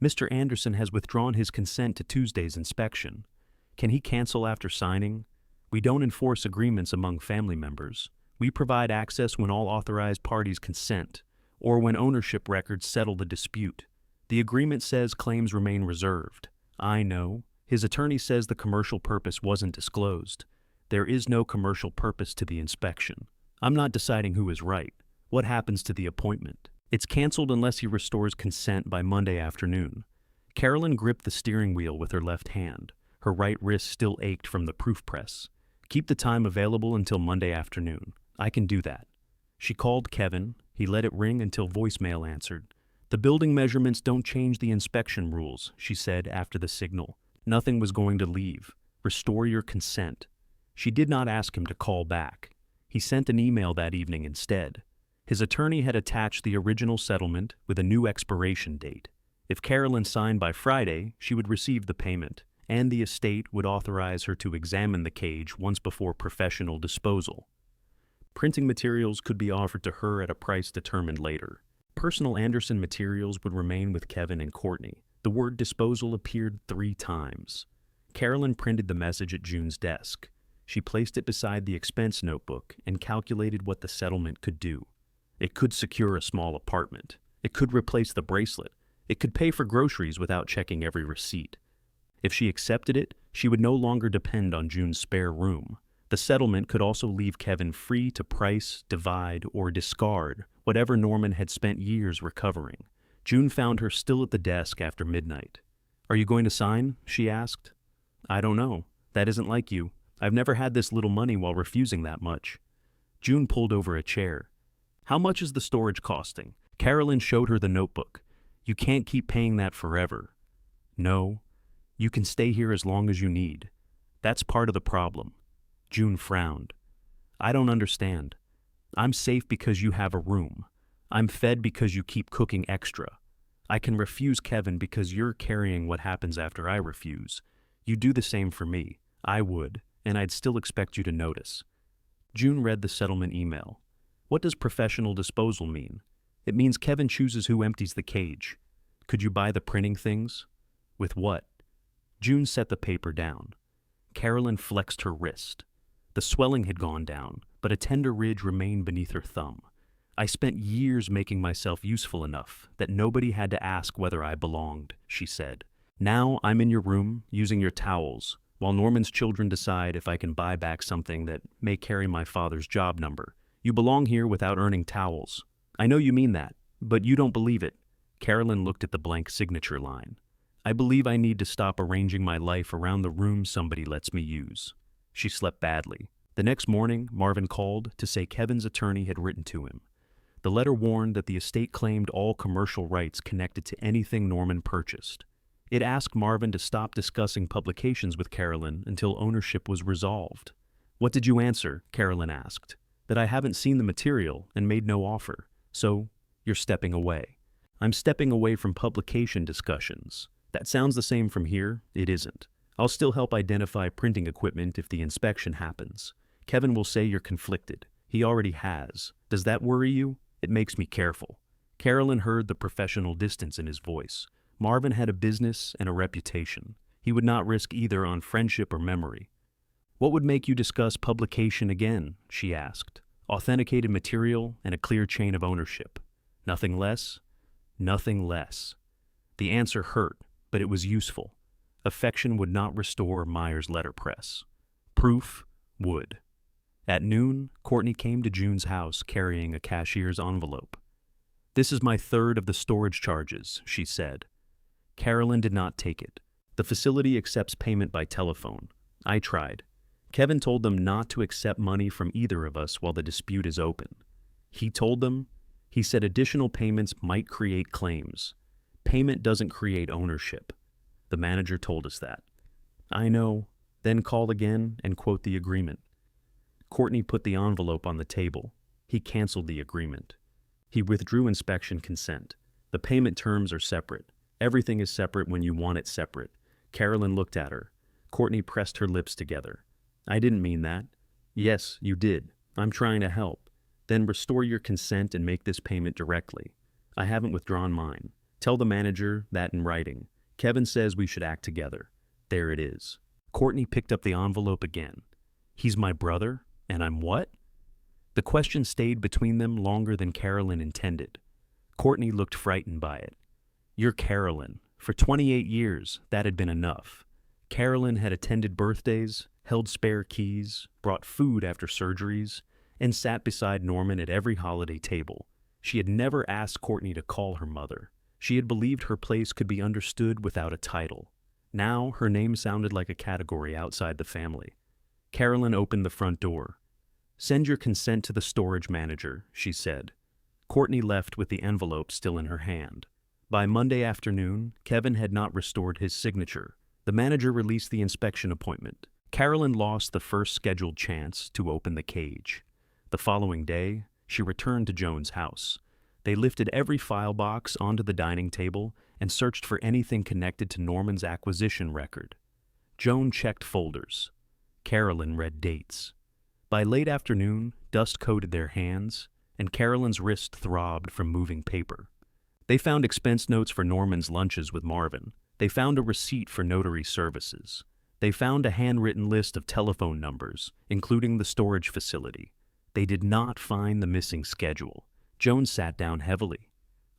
Mr. Anderson has withdrawn his consent to Tuesday's inspection. Can he cancel after signing? We don't enforce agreements among family members. We provide access when all authorized parties consent, or when ownership records settle the dispute. The agreement says claims remain reserved. I know. His attorney says the commercial purpose wasn't disclosed. There is no commercial purpose to the inspection. I'm not deciding who is right. What happens to the appointment? It's canceled unless he restores consent by Monday afternoon. Carolyn gripped the steering wheel with her left hand. Her right wrist still ached from the proof press. Keep the time available until Monday afternoon. I can do that. She called Kevin. He let it ring until voicemail answered. The building measurements don't change the inspection rules, she said after the signal. Nothing was going to leave. Restore your consent. She did not ask him to call back. He sent an email that evening instead. His attorney had attached the original settlement with a new expiration date. If Carolyn signed by Friday, she would receive the payment, and the estate would authorize her to examine the cage once before professional disposal. Printing materials could be offered to her at a price determined later. Personal Anderson materials would remain with Kevin and Courtney. The word disposal appeared 3 times. Carolyn printed the message at June's desk. She placed it beside the expense notebook and calculated what the settlement could do. It could secure a small apartment. It could replace the bracelet. It could pay for groceries without checking every receipt. If she accepted it, she would no longer depend on June's spare room. The settlement could also leave Kevin free to price, divide, or discard whatever Norman had spent years recovering. June found her still at the desk after midnight. Are you going to sign? She asked. I don't know. That isn't like you. I've never had this little money while refusing that much. June pulled over a chair. How much is the storage costing? Carolyn showed her the notebook. You can't keep paying that forever. No. You can stay here as long as you need. That's part of the problem. June frowned. I don't understand. I'm safe because you have a room. I'm fed because you keep cooking extra. I can refuse Kevin because you're carrying what happens after I refuse. You do the same for me. I would. and I'd still expect you to notice. June read the settlement email. What does professional disposal mean? It means Kevin chooses who empties the cage. Could you buy the printing things? With what? June set the paper down. Carolyn flexed her wrist. The swelling had gone down, but a tender ridge remained beneath her thumb. I spent years making myself useful enough that nobody had to ask whether I belonged, she said. Now I'm in your room, using your towels, while Norman's children decide if I can buy back something that may carry my father's job number. You belong here without earning towels. I know you mean that, but you don't believe it. Carolyn looked at the blank signature line. I believe I need to stop arranging my life around the room somebody lets me use. She slept badly. The next morning, Marvin called to say Kevin's attorney had written to him. The letter warned that the estate claimed all commercial rights connected to anything Norman purchased. It asked Marvin to stop discussing publications with Carolyn until ownership was resolved. What did you answer? Carolyn asked. That I haven't seen the material and made no offer. So, you're stepping away. I'm stepping away from publication discussions. That sounds the same from here. It isn't. I'll still help identify printing equipment if the inspection happens. Kevin will say you're conflicted. He already has. Does that worry you? It makes me careful. Carolyn heard the professional distance in his voice. Marvin had a business and a reputation. He would not risk either on friendship or memory. What would make you discuss publication again? She asked. Authenticated material and a clear chain of ownership. Nothing less? Nothing less. The answer hurt, but it was useful. Affection would not restore Meyer's letterpress. Proof would. At noon, Courtney came to June's house carrying a cashier's envelope. This is my third of the storage charges, she said. Carolyn did not take it. The facility accepts payment by telephone. I tried. Kevin told them not to accept money from either of us while the dispute is open. He told them, he said additional payments might create claims. Payment doesn't create ownership. The manager told us that. I know. Then call again and quote the agreement. Courtney put the envelope on the table. He canceled the agreement. He withdrew inspection consent. The payment terms are separate. Everything is separate when you want it separate. Carolyn looked at her. Courtney pressed her lips together. I didn't mean that. Yes, you did. I'm trying to help. Then restore your consent and make this payment directly. I haven't withdrawn mine. Tell the manager that in writing. Kevin says we should act together. There it is. Courtney picked up the envelope again. He's my brother? And I'm what? The question stayed between them longer than Carolyn intended. Courtney looked frightened by it. You're Carolyn. For 28 years, that had been enough. Carolyn had attended birthdays, held spare keys, brought food after surgeries, and sat beside Norman at every holiday table. She had never asked Courtney to call her mother. She had believed her place could be understood without a title. Now her name sounded like a category outside the family. Carolyn opened the front door. Send your consent to the storage manager, she said. Courtney left with the envelope still in her hand. By Monday afternoon, Kevin had not restored his signature. The manager released the inspection appointment. Carolyn lost the first scheduled chance to open the cage. The following day, she returned to Joan's house. They lifted every file box onto the dining table and searched for anything connected to Norman's acquisition record. Joan checked folders. Carolyn read dates. By late afternoon, dust coated their hands, and Carolyn's wrist throbbed from moving paper. They found expense notes for Norman's lunches with Marvin. They found a receipt for notary services. They found a handwritten list of telephone numbers, including the storage facility. They did not find the missing schedule. Joan sat down heavily.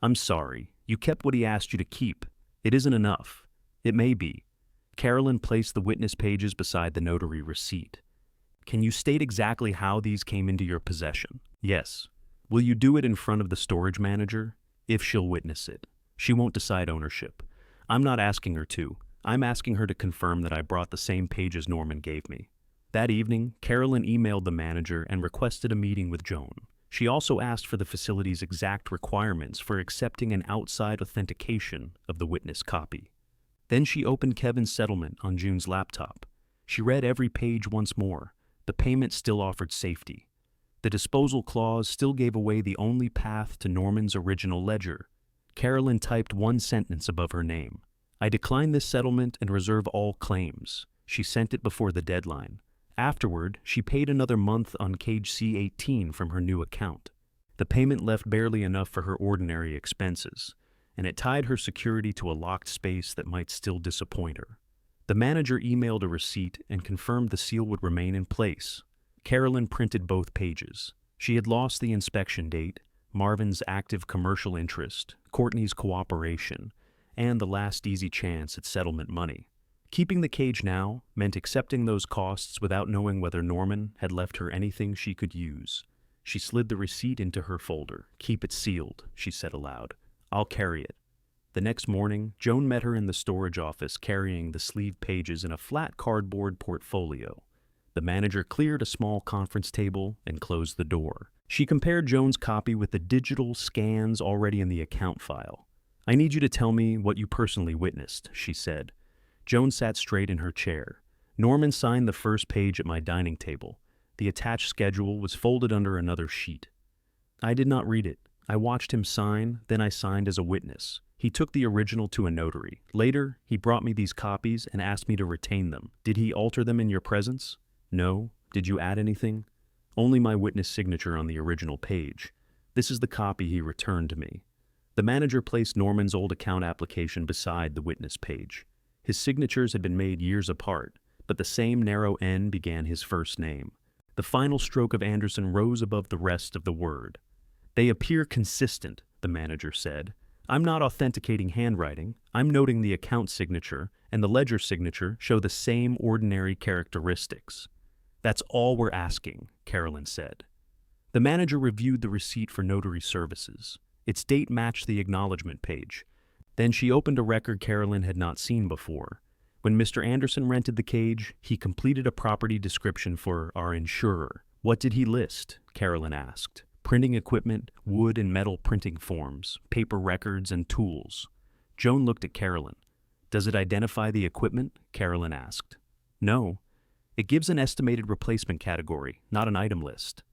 I'm sorry. You kept what he asked you to keep. It isn't enough. It may be. Carolyn placed the witness pages beside the notary receipt. Can you state exactly how these came into your possession? Yes. Will you do it in front of the storage manager? If she'll witness it. She won't decide ownership. I'm not asking her to. I'm asking her to confirm that I brought the same pages Norman gave me. That evening, Carolyn emailed the manager and requested a meeting with Joan. She also asked for the facility's exact requirements for accepting an outside authentication of the witness copy. Then she opened Kevin's settlement on June's laptop. She read every page once more. The payment still offered safety. The disposal clause still gave away the only path to Norman's original ledger. Carolyn typed one sentence above her name. I decline this settlement and reserve all claims. She sent it before the deadline. Afterward, she paid another month on cage C18 from her new account. The payment left barely enough for her ordinary expenses, and it tied her security to a locked space that might still disappoint her. The manager emailed a receipt and confirmed the seal would remain in place. Carolyn printed both pages. She had lost the inspection date, Marvin's active commercial interest, Courtney's cooperation, and the last easy chance at settlement money. Keeping the cage now meant accepting those costs without knowing whether Norman had left her anything she could use. She slid the receipt into her folder. "Keep it sealed," she said aloud. "I'll carry it." The next morning, Joan met her in the storage office carrying the sleeved pages in a flat cardboard portfolio. The manager cleared a small conference table and closed the door. She compared Joan's copy with the digital scans already in the account file. "I need you to tell me what you personally witnessed," she said. Joan sat straight in her chair. "Norman signed the first page at my dining table. The attached schedule was folded under another sheet. I did not read it. I watched him sign, then I signed as a witness. He took the original to a notary. Later, he brought me these copies and asked me to retain them. Did he alter them in your presence?" "No. Did you add anything?" "Only my witness signature on the original page. This is the copy he returned to me." The manager placed Norman's old account application beside the witness page. His signatures had been made years apart, but the same narrow N began his first name. The final stroke of Anderson rose above the rest of the word. "They appear consistent," the manager said. "I'm not authenticating handwriting. I'm noting the account signature and the ledger signature show the same ordinary characteristics." "That's all we're asking," Carolyn said. The manager reviewed the receipt for notary services. Its date matched the acknowledgement page. Then she opened a record Carolyn had not seen before. When Mr. Anderson rented the cage, he completed a property description for our insurer. "What did he list?" Carolyn asked. "Printing equipment, wood and metal printing forms, paper records, and tools." Joan looked at Carolyn. "Does it identify the equipment?" Carolyn asked. "No. It gives an estimated replacement category, not an item list."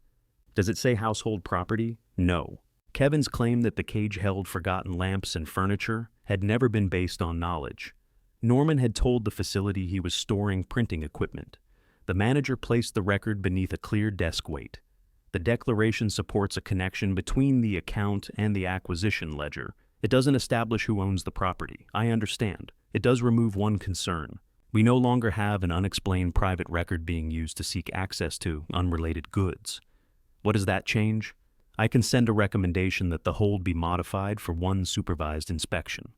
"Does it say household property?" "No." Kevin's claim that the cage held forgotten lamps and furniture had never been based on knowledge. Norman had told the facility he was storing printing equipment. The manager placed the record beneath a clear desk weight. "The declaration supports a connection between the account and the acquisition ledger. It doesn't establish who owns the property. I understand. It does remove one concern. We no longer have an unexplained private record being used to seek access to unrelated goods." "What does that change?" "I can send a recommendation that the hold be modified for one supervised inspection."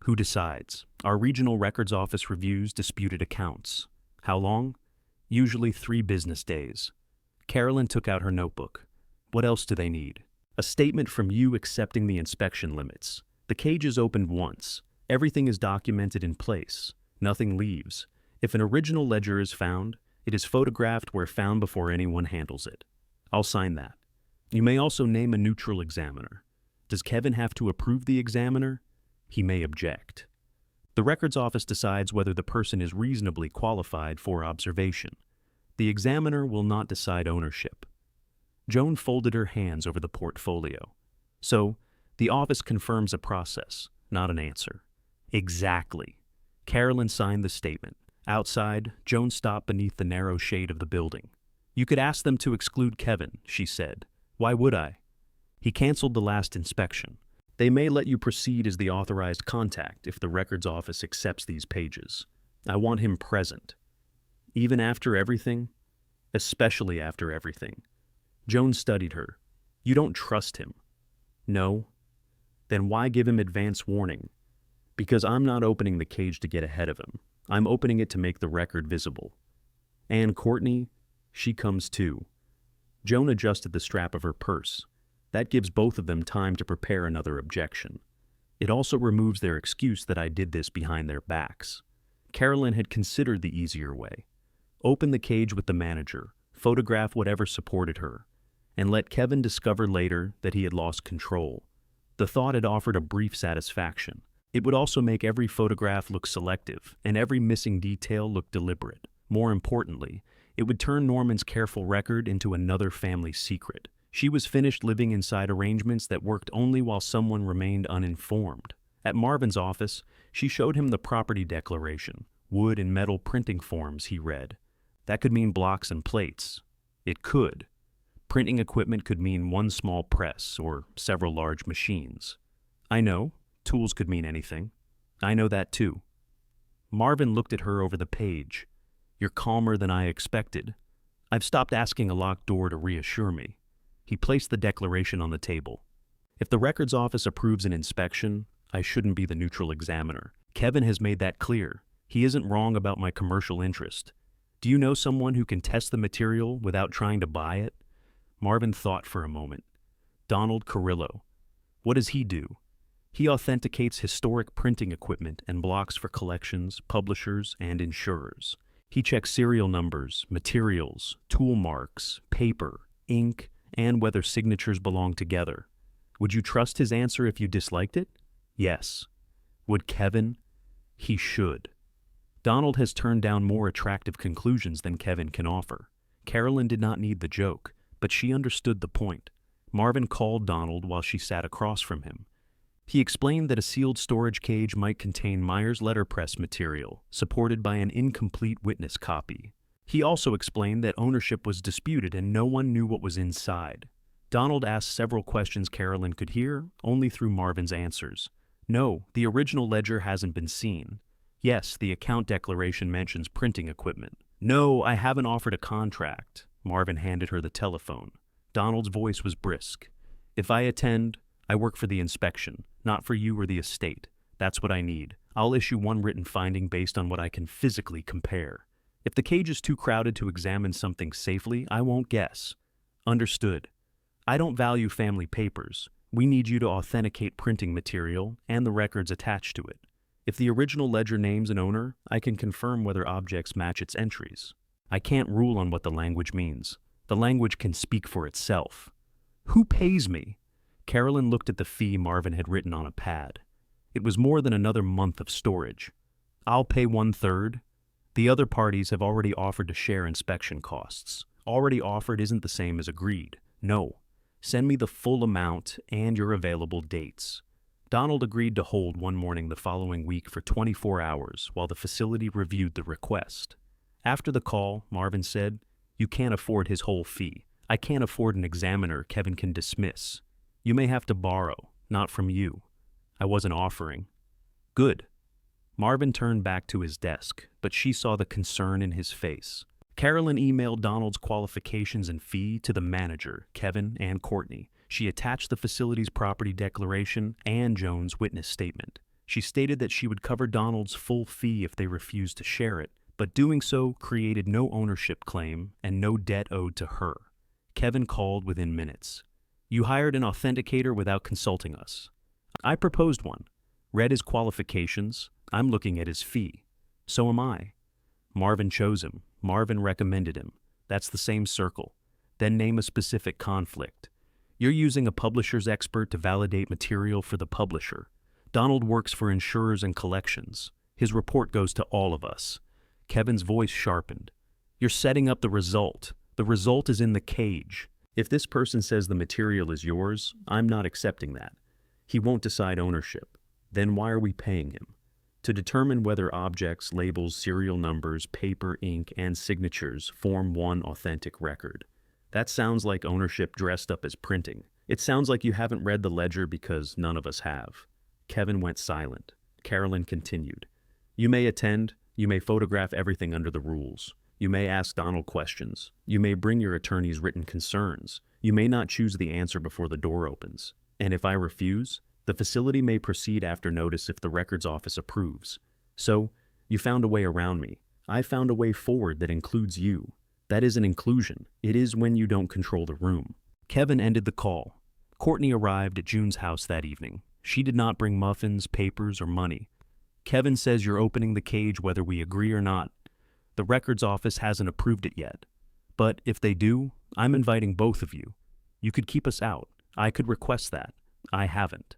"Who decides?" "Our regional records office reviews disputed accounts." "How long?" "Usually 3 business days." Carolyn took out her notebook. "What else do they need?" "A statement from you accepting the inspection limits. The cage is opened once. Everything is documented in place. Nothing leaves. If an original ledger is found, it is photographed where found before anyone handles it." "I'll sign that." "You may also name a neutral examiner." "Does Kevin have to approve the examiner?" "He may object." The records office decides whether the person is reasonably qualified for observation. The examiner will not decide ownership. Joan folded her hands over the portfolio. "So, the office confirms a process, not an answer." "Exactly." Carolyn signed the statement. Outside, Joan stopped beneath the narrow shade of the building. "You could ask them to exclude Kevin," she said. "Why would I?" "He canceled the last inspection. They may let you proceed as the authorized contact if the records office accepts these pages. I want him present." "Even after everything?" "Especially after everything." Joan studied her. "You don't trust him?" "No." "Then why give him advance warning?" "Because I'm not opening the cage to get ahead of him. I'm opening it to make the record visible." "And Courtney, she comes too." Joan adjusted the strap of her purse. "That gives both of them time to prepare another objection. It also removes their excuse that I did this behind their backs." Carolyn had considered the easier way. Open the cage with the manager, photograph whatever supported her, and let Kevin discover later that he had lost control. The thought had offered a brief satisfaction. It would also make every photograph look selective and every missing detail look deliberate. More importantly, it would turn Norman's careful record into another family secret. She was finished living inside arrangements that worked only while someone remained uninformed. At Marvin's office, she showed him the property declaration, wood and metal printing forms he read. That could mean blocks and plates. It could. Printing equipment could mean one small press or several large machines. I know. Tools could mean anything. I know that too. Marvin looked at her over the page. You're calmer than I expected. I've stopped asking a locked door to reassure me. He placed the declaration on the table. If the records office approves an inspection, I shouldn't be the neutral examiner. Kevin has made that clear. He isn't wrong about my commercial interest. Do you know someone who can test the material without trying to buy it? Marvin thought for a moment. Donald Carrillo. What does he do? He authenticates historic printing equipment and blocks for collections, publishers, and insurers. He checks serial numbers, materials, tool marks, paper, ink, and whether signatures belong together. Would you trust his answer if you disliked it? Yes. Would Kevin? He should. Donald has turned down more attractive conclusions than Kevin can offer. Carolyn did not need the joke, but she understood the point. Marvin called Donald while she sat across from him. He explained that a sealed storage cage might contain Myers letterpress material, supported by an incomplete witness copy. He also explained that ownership was disputed and no one knew what was inside. Donald asked several questions Carolyn could hear, only through Marvin's answers. No, the original ledger hasn't been seen. Yes, the account declaration mentions printing equipment. No, I haven't offered a contract. Marvin handed her the telephone. Donald's voice was brisk. If I attend, I work for the inspection, not for you or the estate. That's what I need. I'll issue one written finding based on what I can physically compare. If the cage is too crowded to examine something safely, I won't guess. Understood. I don't value family papers. We need you to authenticate printing material and the records attached to it. If the original ledger names an owner, I can confirm whether objects match its entries. I can't rule on what the language means. The language can speak for itself. Who pays me? Carolyn looked at the fee Marvin had written on a pad. It was more than another month of storage. I'll pay 1/3. The other parties have already offered to share inspection costs. Already offered isn't the same as agreed. No. Send me the full amount and your available dates. Donald agreed to hold one morning the following week for 24 hours while the facility reviewed the request. After the call, Marvin said, You can't afford his whole fee. I can't afford an examiner Kevin can dismiss. You may have to borrow, not from you. I wasn't offering. Good. Marvin turned back to his desk, but she saw the concern in his face. Carolyn emailed Donald's qualifications and fee to the manager, Kevin, and Courtney. She attached the facility's property declaration and Jones' witness statement. She stated that she would cover Donald's full fee if they refused to share it, but doing so created no ownership claim and no debt owed to her. Kevin called within minutes. You hired an authenticator without consulting us. I proposed one. Read his qualifications. I'm looking at his fee. So am I. Marvin chose him. Marvin recommended him. That's the same circle. Then name a specific conflict. You're using a publisher's expert to validate material for the publisher. Donald works for insurers and collections. His report goes to all of us. Kevin's voice sharpened. You're setting up the result. The result is in the cage. If this person says the material is yours, I'm not accepting that. He won't decide ownership. Then why are we paying him? To determine whether objects, labels, serial numbers, paper, ink, and signatures form one authentic record. That sounds like ownership dressed up as printing. It sounds like you haven't read the ledger because none of us have. Kevin went silent. Carolyn continued. You may attend. You may photograph everything under the rules. You may ask Donald questions. You may bring your attorney's written concerns. You may not choose the answer before the door opens. And if I refuse, the facility may proceed after notice if the records office approves. So, you found a way around me. I found a way forward that includes you. That is an inclusion. It is when you don't control the room. Kevin ended the call. Courtney arrived at June's house that evening. She did not bring muffins, papers, or money. Kevin says you're opening the cage whether we agree or not. The records office hasn't approved it yet. But if they do, I'm inviting both of you. You could keep us out. I could request that. I haven't.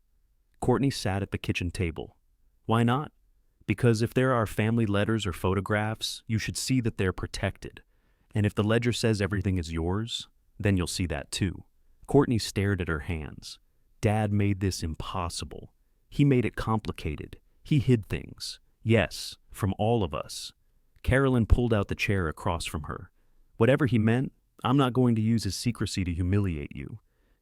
Courtney sat at the kitchen table. Why not? Because if there are family letters or photographs, you should see that they're protected. And if the ledger says everything is yours, then you'll see that too. Courtney stared at her hands. Dad made this impossible. He made it complicated. He hid things. Yes, from all of us. Carolyn pulled out the chair across from her. Whatever he meant, I'm not going to use his secrecy to humiliate you.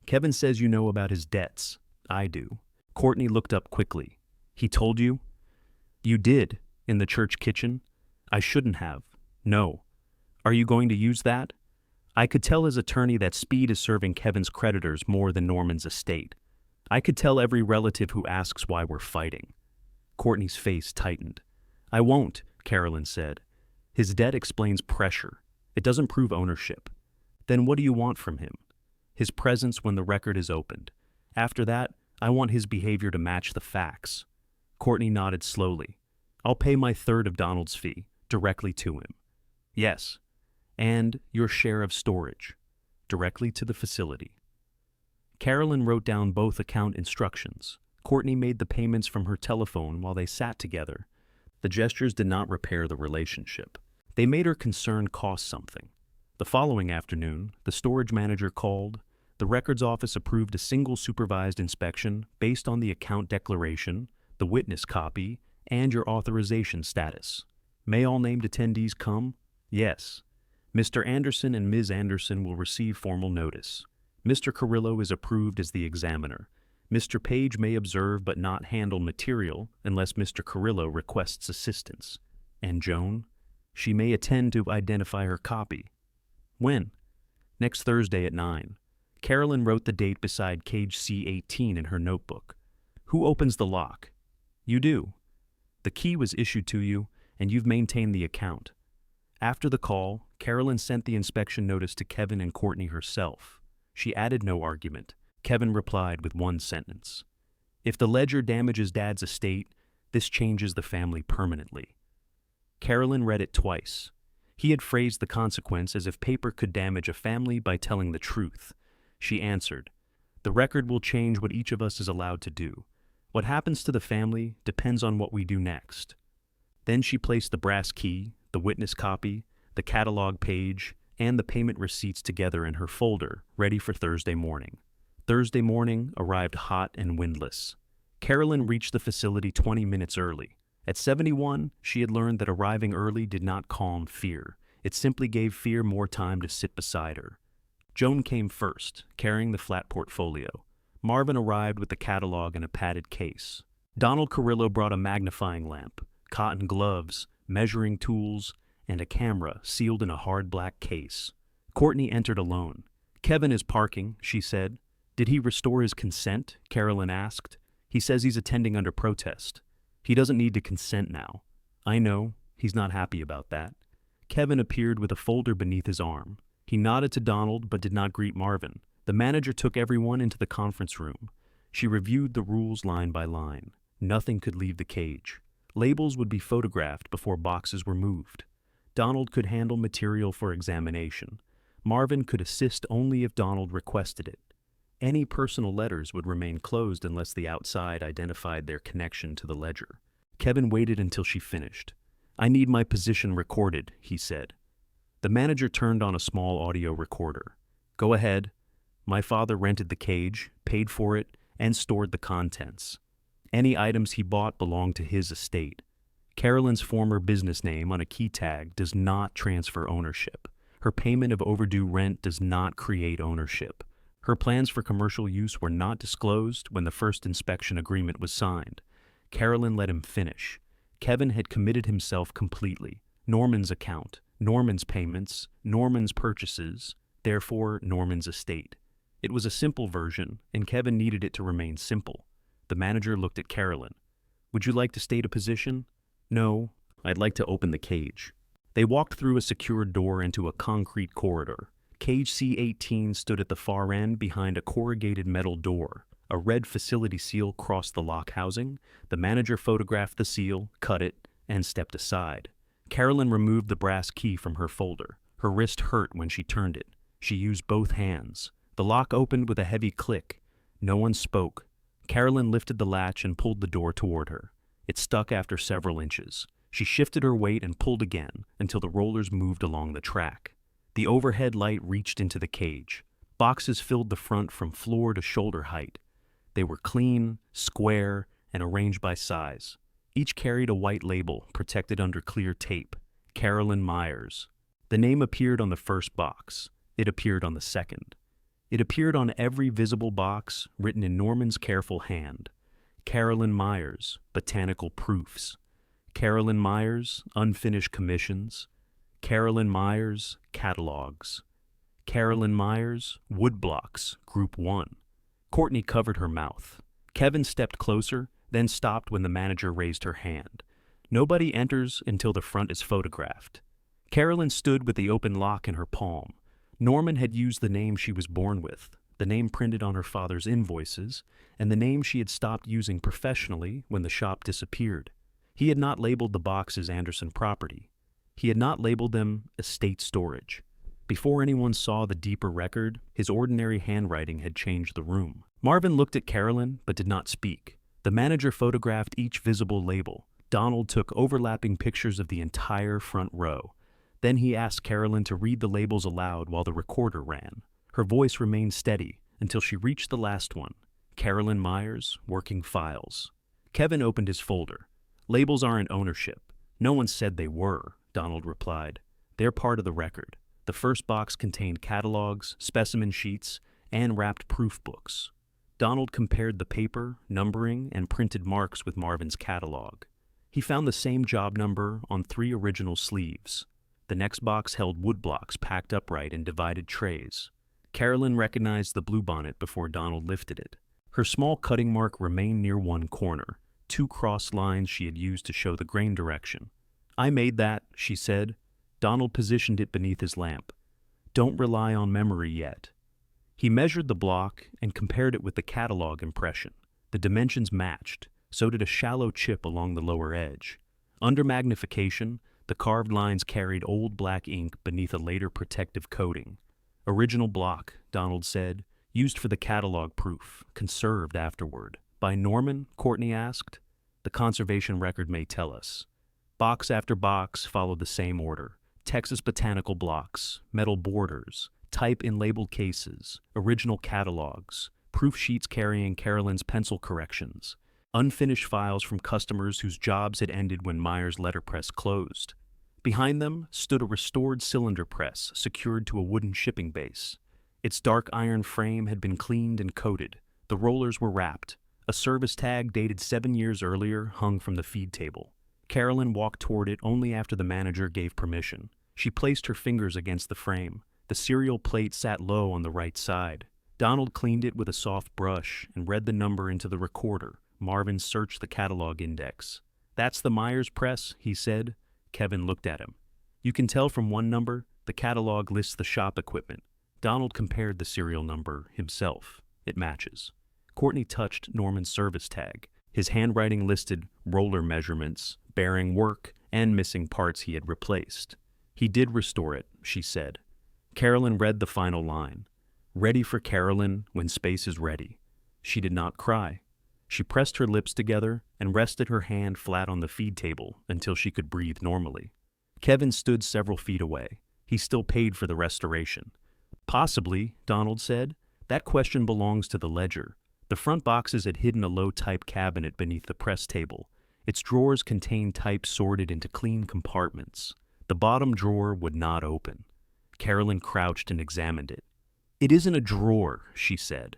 Kevin says you know about his debts. I do. Courtney looked up quickly. He told you? You did, in the church kitchen? I shouldn't have. No. Are you going to use that? I could tell his attorney that Speed is serving Kevin's creditors more than Norman's estate. I could tell every relative who asks why we're fighting. Courtney's face tightened. I won't, Carolyn said. His debt explains pressure. It doesn't prove ownership. Then what do you want from him? His presence when the record is opened. After that, I want his behavior to match the facts. Courtney nodded slowly. I'll pay my third of Donald's fee, directly to him. Yes. And your share of storage, directly to the facility. Carolyn wrote down both account instructions. Courtney made the payments from her telephone while they sat together. The gestures did not repair the relationship. They made her concern cost something. The following afternoon, the storage manager called. The records office approved a single supervised inspection based on the account declaration, the witness copy, and your authorization status. May all named attendees come? Yes. Mr. Anderson and Ms. Anderson will receive formal notice. Mr. Carrillo is approved as the examiner. Mr. Page may observe but not handle material unless Mr. Carrillo requests assistance. And Joan? She may attend to identify her copy. When? Next Thursday at 9. Carolyn wrote the date beside cage C18 in her notebook. Who opens the lock? You do. The key was issued to you, and you've maintained the account. After the call, Carolyn sent the inspection notice to Kevin and Courtney herself. She added no argument. Kevin replied with one sentence. If the ledger damages Dad's estate, this changes the family permanently. Carolyn read it twice. He had phrased the consequence as if paper could damage a family by telling the truth. She answered, the record will change what each of us is allowed to do. What happens to the family depends on what we do next. Then she placed the brass key, the witness copy, the catalog page, and the payment receipts together in her folder, ready for Thursday morning. Thursday morning arrived hot and windless. Carolyn reached the facility 20 minutes early. At 71, she had learned that arriving early did not calm fear. It simply gave fear more time to sit beside her. Joan came first, carrying the flat portfolio. Marvin arrived with the catalog in a padded case. Donald Carrillo brought a magnifying lamp, cotton gloves, measuring tools, and a camera sealed in a hard black case. Courtney entered alone. Kevin is parking, she said. Did he restore his consent? Carolyn asked. He says he's attending under protest. He doesn't need to consent now. I know. He's not happy about that. Kevin appeared with a folder beneath his arm. He nodded to Donald but did not greet Marvin. The manager took everyone into the conference room. She reviewed the rules line by line. Nothing could leave the cage. Labels would be photographed before boxes were moved. Donald could handle material for examination. Marvin could assist only if Donald requested it. Any personal letters would remain closed unless the outside identified their connection to the ledger. Kevin waited until she finished. I need my position recorded, he said. The manager turned on a small audio recorder. Go ahead. My father rented the cage, paid for it, and stored the contents. Any items he bought belonged to his estate. Carolyn's former business name on a key tag does not transfer ownership. Her payment of overdue rent does not create ownership. Her plans for commercial use were not disclosed when the first inspection agreement was signed. Carolyn let him finish. Kevin had committed himself completely. Norman's account, Norman's payments, Norman's purchases, therefore Norman's estate. It was a simple version, and Kevin needed it to remain simple. The manager looked at Carolyn. Would you like to state a position? No, I'd like to open the cage. They walked through a secured door into a concrete corridor. Cage C18 stood at the far end behind a corrugated metal door. A red facility seal crossed the lock housing. The manager photographed the seal, cut it, and stepped aside. Carolyn removed the brass key from her folder. Her wrist hurt when she turned it. She used both hands. The lock opened with a heavy click. No one spoke. Carolyn lifted the latch and pulled the door toward her. It stuck after several inches. She shifted her weight and pulled again until the rollers moved along the track. The overhead light reached into the cage. Boxes filled the front from floor to shoulder height. They were clean, square, and arranged by size. Each carried a white label protected under clear tape. Carolyn Myers. The name appeared on the first box. It appeared on the second. It appeared on every visible box, written in Norman's careful hand. Carolyn Myers, Botanical Proofs. Carolyn Myers, Unfinished Commissions. Carolyn Myers, Catalogs. Carolyn Myers, Woodblocks, Group 1. Courtney covered her mouth. Kevin stepped closer, then stopped when the manager raised her hand. Nobody enters until the front is photographed. Carolyn stood with the open lock in her palm. Norman had used the name she was born with, the name printed on her father's invoices, and the name she had stopped using professionally when the shop disappeared. He had not labeled the boxes Anderson property. He had not labeled them estate storage. Before anyone saw the deeper record, his ordinary handwriting had changed the room. Marvin looked at Carolyn but did not speak. The manager photographed each visible label. Donald took overlapping pictures of the entire front row. Then he asked Carolyn to read the labels aloud while the recorder ran. Her voice remained steady until she reached the last one. Carolyn Myers, Working Files. Kevin opened his folder. Labels aren't ownership. No one said they were, Donald replied. They're part of the record. The first box contained catalogs, specimen sheets, and wrapped proof books. Donald compared the paper, numbering, and printed marks with Marvin's catalog. He found the same job number on 3 original sleeves. The next box held woodblocks packed upright in divided trays. Carolyn recognized the bluebonnet before Donald lifted it. Her small cutting mark remained near one corner, 2 crossed lines she had used to show the grain direction. I made that, she said. Donald positioned it beneath his lamp. Don't rely on memory yet. He measured the block and compared it with the catalog impression. The dimensions matched, so did a shallow chip along the lower edge. Under magnification, the carved lines carried old black ink beneath a later protective coating. Original block, Donald said, used for the catalog proof, conserved afterward. By Norman? Courtney asked. The conservation record may tell us. Box after box followed the same order. Texas botanical blocks, metal borders, type in labeled cases, original catalogs, proof sheets carrying Carolyn's pencil corrections, unfinished files from customers whose jobs had ended when Myers' letterpress closed. Behind them stood a restored cylinder press secured to a wooden shipping base. Its dark iron frame had been cleaned and coated. The rollers were wrapped. A service tag dated 7 years earlier hung from the feed table. Carolyn walked toward it only after the manager gave permission. She placed her fingers against the frame. The serial plate sat low on the right side. Donald cleaned it with a soft brush and read the number into the recorder. Marvin searched the catalog index. That's the Myers press, he said. Kevin looked at him. You can tell from one number, the catalog lists the shop equipment. Donald compared the serial number himself. It matches. Courtney touched Norman's service tag. His handwriting listed roller measurements, bearing work, and missing parts he had replaced. He did restore it, she said. Carolyn read the final line. Ready for Carolyn when space is ready. She did not cry. She pressed her lips together and rested her hand flat on the feed table until she could breathe normally. Kevin stood several feet away. He still paid for the restoration. Possibly, Donald said. That question belongs to the ledger. The front boxes had hidden a low-type cabinet beneath the press table. Its drawers contained type sorted into clean compartments. The bottom drawer would not open. Carolyn crouched and examined it. It isn't a drawer, she said.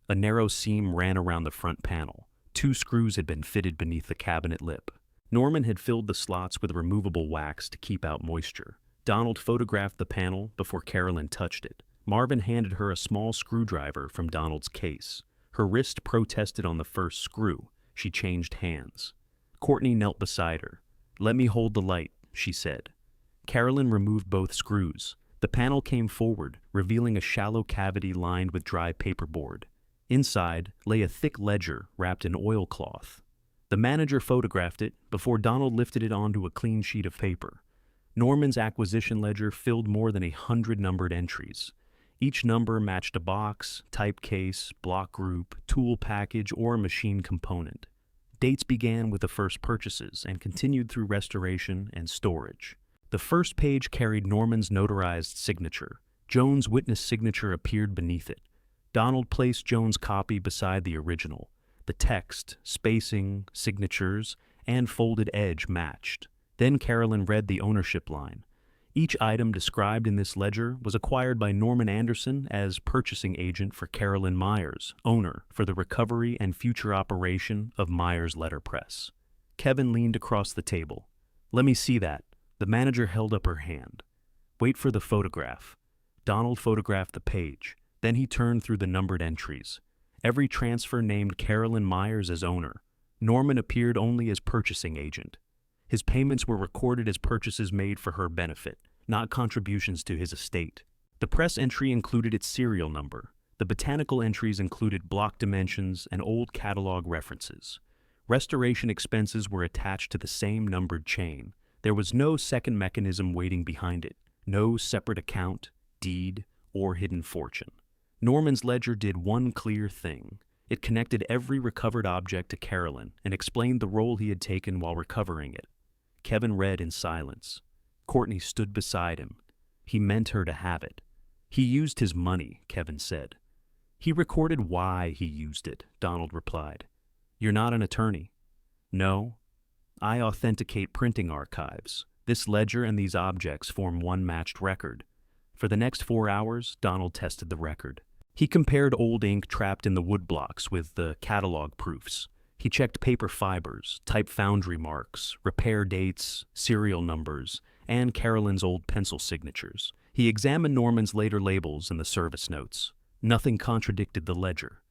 A narrow seam ran around the front panel. 2 screws had been fitted beneath the cabinet lip. Norman had filled the slots with removable wax to keep out moisture. Donald photographed the panel before Carolyn touched it. Marvin handed her a small screwdriver from Donald's case. Her wrist protested on the first screw. She changed hands. Courtney knelt beside her. Let me hold the light, she said. Carolyn removed both screws. The panel came forward, revealing a shallow cavity lined with dry paperboard. Inside lay a thick ledger wrapped in oilcloth. The manager photographed it before Donald lifted it onto a clean sheet of paper. Norman's acquisition ledger filled more than 100 numbered entries. Each number matched a box, type case, block group, tool package, or machine component. Dates began with the first purchases and continued through restoration and storage. The first page carried Norman's notarized signature. Jones' witness signature appeared beneath it. Donald placed Jones' copy beside the original. The text, spacing, signatures, and folded edge matched. Then Carolyn read the ownership line. Each item described in this ledger was acquired by Norman Anderson as purchasing agent for Carolyn Myers, owner for the recovery and future operation of Myers Letterpress. Kevin leaned across the table. "Let me see that." The manager held up her hand. "Wait for the photograph." Donald photographed the page. Then he turned through the numbered entries. Every transfer named Carolyn Myers as owner. Norman appeared only as purchasing agent. His payments were recorded as purchases made for her benefit, not contributions to his estate. The press entry included its serial number. The botanical entries included block dimensions and old catalog references. Restoration expenses were attached to the same numbered chain. There was no second mechanism waiting behind it, no separate account, deed, or hidden fortune. Norman's ledger did one clear thing. It connected every recovered object to Carolyn and explained the role he had taken while recovering it. Kevin read in silence. Courtney stood beside him. He meant her to have it. "He used his money," Kevin said. "He recorded why he used it," Donald replied. "You're not an attorney." "No. I authenticate printing archives. This ledger and these objects form one matched record." For the next 4 hours, Donald tested the record. He compared old ink trapped in the woodblocks with the catalog proofs. He checked paper fibers, type foundry marks, repair dates, serial numbers, and Carolyn's old pencil signatures. He examined Norman's later labels and the service notes. Nothing contradicted the ledger.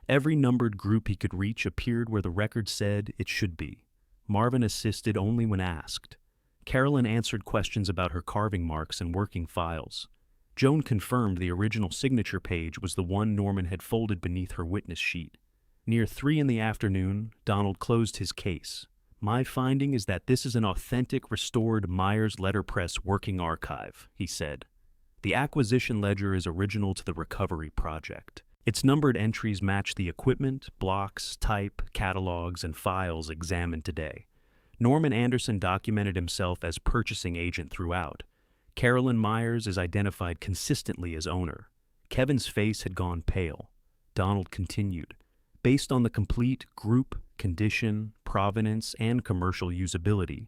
Every numbered group he could reach appeared where the record said it should be. Marvin assisted only when asked. Carolyn answered questions about her carving marks and working files. Joan confirmed the original signature page was the one Norman had folded beneath her witness sheet. Near 3 in the afternoon, Donald closed his case. "My finding is that this is an authentic, restored Myers Letterpress working archive," he said. "The acquisition ledger is original to the recovery project. Its numbered entries match the equipment, blocks, type, catalogs, and files examined today. Norman Anderson documented himself as purchasing agent throughout. Carolyn Myers is identified consistently as owner." Kevin's face had gone pale. Donald continued. "Based on the complete group, condition, provenance, and commercial usability,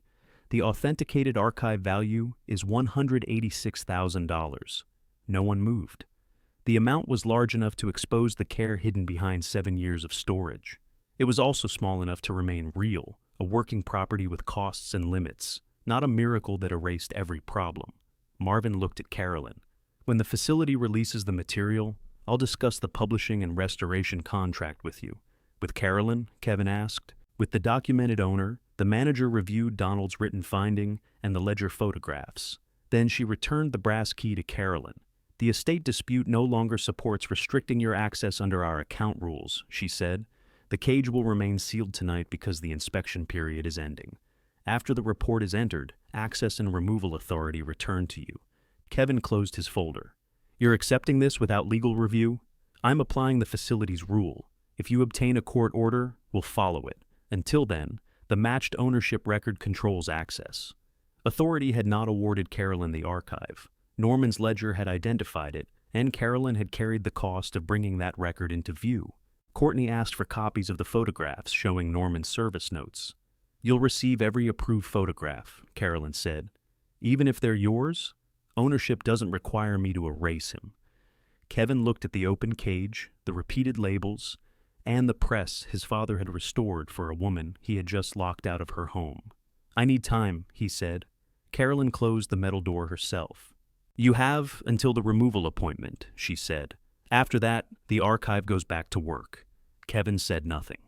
the authenticated archive value is $186,000. No one moved. The amount was large enough to expose the care hidden behind 7 years of storage. It was also small enough to remain real, a working property with costs and limits, not a miracle that erased every problem." Marvin looked at Carolyn. "When the facility releases the material, I'll discuss the publishing and restoration contract with you." "With Carolyn?" Kevin asked. "With the documented owner." The manager reviewed Donald's written finding and the ledger photographs. Then she returned the brass key to Carolyn. "The estate dispute no longer supports restricting your access under our account rules," she said. "The cage will remain sealed tonight because the inspection period is ending. After the report is entered, access and removal authority return to you." Kevin closed his folder. "You're accepting this without legal review?" "I'm applying the facility's rule. If you obtain a court order, we'll follow it. Until then, the matched ownership record controls access." Authority had not awarded Carolyn the archive. Norman's ledger had identified it, and Carolyn had carried the cost of bringing that record into view. Courtney asked for copies of the photographs showing Norman's service notes. "You'll receive every approved photograph," Carolyn said. "Even if they're yours, ownership doesn't require me to erase him." Kevin looked at the open cage, the repeated labels, and the press his father had restored for a woman he had just locked out of her home. "I need time," he said. Carolyn closed the metal door herself. "You have until the removal appointment," she said. "After that, the archive goes back to work." Kevin said nothing.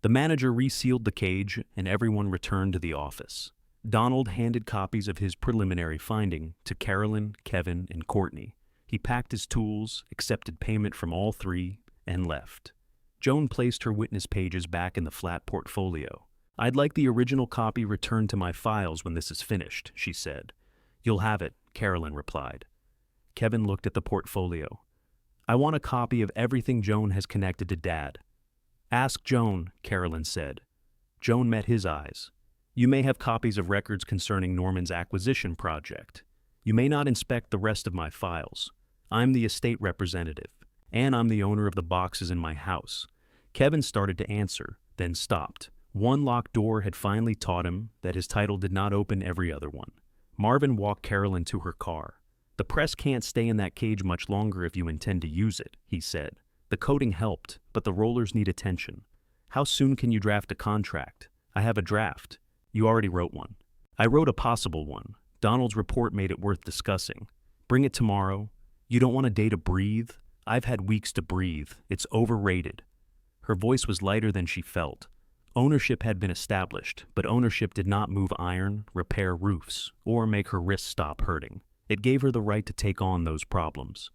The manager resealed the cage, and everyone returned to the office. Donald handed copies of his preliminary finding to Carolyn, Kevin, and Courtney. He packed his tools, accepted payment from all three, and left. Joan placed her witness pages back in the flat portfolio. "I'd like the original copy returned to my files when this is finished," she said. "You'll have it," Carolyn replied. Kevin looked at the portfolio. "I want a copy of everything Joan has connected to Dad." "Ask Joan," Carolyn said. Joan met his eyes. "You may have copies of records concerning Norman's acquisition project. You may not inspect the rest of my files. I'm the estate representative, and I'm the owner of the boxes in my house." Kevin started to answer, then stopped. One locked door had finally taught him that his title did not open every other one. Marvin walked Carolyn to her car. "The press can't stay in that cage much longer if you intend to use it," he said. "The coating helped, but the rollers need attention. How soon can you draft a contract?" "I have a draft." "You already wrote one." "I wrote a possible one. Donald's report made it worth discussing." "Bring it tomorrow." "You don't want a day to breathe?" "I've had weeks to breathe. It's overrated." Her voice was lighter than she felt. Ownership had been established, but ownership did not move iron, repair roofs, or make her wrists stop hurting. It gave her the right to take on those problems.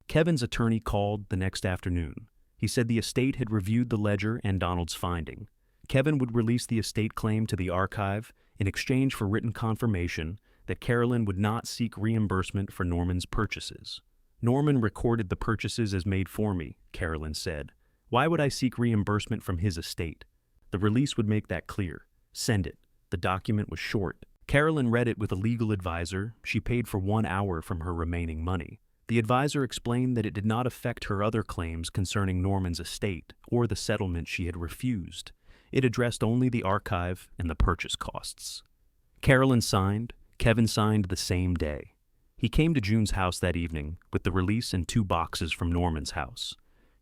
Kevin's attorney called the next afternoon. He said the estate had reviewed the ledger and Donald's finding. Kevin would release the estate claim to the archive in exchange for written confirmation that Carolyn would not seek reimbursement for Norman's purchases. "Norman recorded the purchases as made for me," Carolyn said. "Why would I seek reimbursement from his estate?" The release would make that clear. "Send it." The document was short. Carolyn read it with a legal advisor. She paid for 1 hour from her remaining money. The advisor explained that it did not affect her other claims concerning Norman's estate or the settlement she had refused. It addressed only the archive and the purchase costs. Carolyn signed. Kevin signed the same day. He came to June's house that evening with the release and 2 boxes from Norman's house.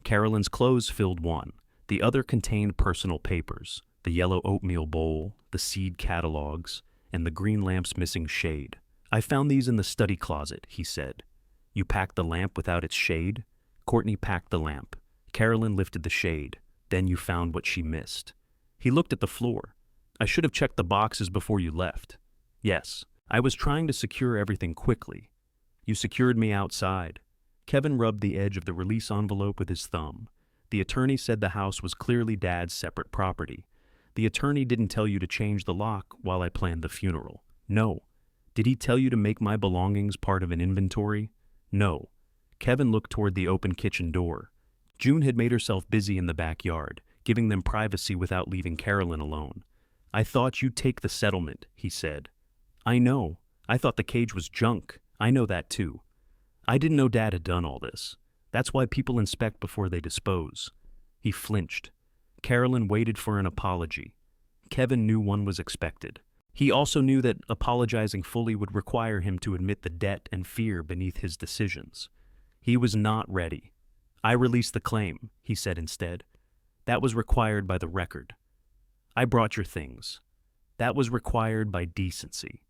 Carolyn's clothes filled one. The other contained personal papers, the yellow oatmeal bowl, the seed catalogs, and the green lamp's missing shade. "I found these in the study closet," he said. "You packed the lamp without its shade?" Courtney packed the lamp. Carolyn lifted the shade. "Then you found what she missed." He looked at the floor. "I should have checked the boxes before you left." "Yes. I was trying to secure everything quickly." "You secured me outside." Kevin rubbed the edge of the release envelope with his thumb. "The attorney said the house was clearly Dad's separate property. The attorney didn't tell you to change the lock while I planned the funeral." "No." "Did he tell you to make my belongings part of an inventory?" "No." Kevin looked toward the open kitchen door. June had made herself busy in the backyard, giving them privacy without leaving Carolyn alone. "I thought you'd take the settlement," he said. "I know. I thought the cage was junk. I know that too. I didn't know Dad had done all this. That's why people inspect before they dispose." He flinched. Carolyn waited for an apology. Kevin knew one was expected. He also knew that apologizing fully would require him to admit the debt and fear beneath his decisions. He was not ready. "I released the claim," he said instead. "That was required by the record. I brought your things. That was required by decency."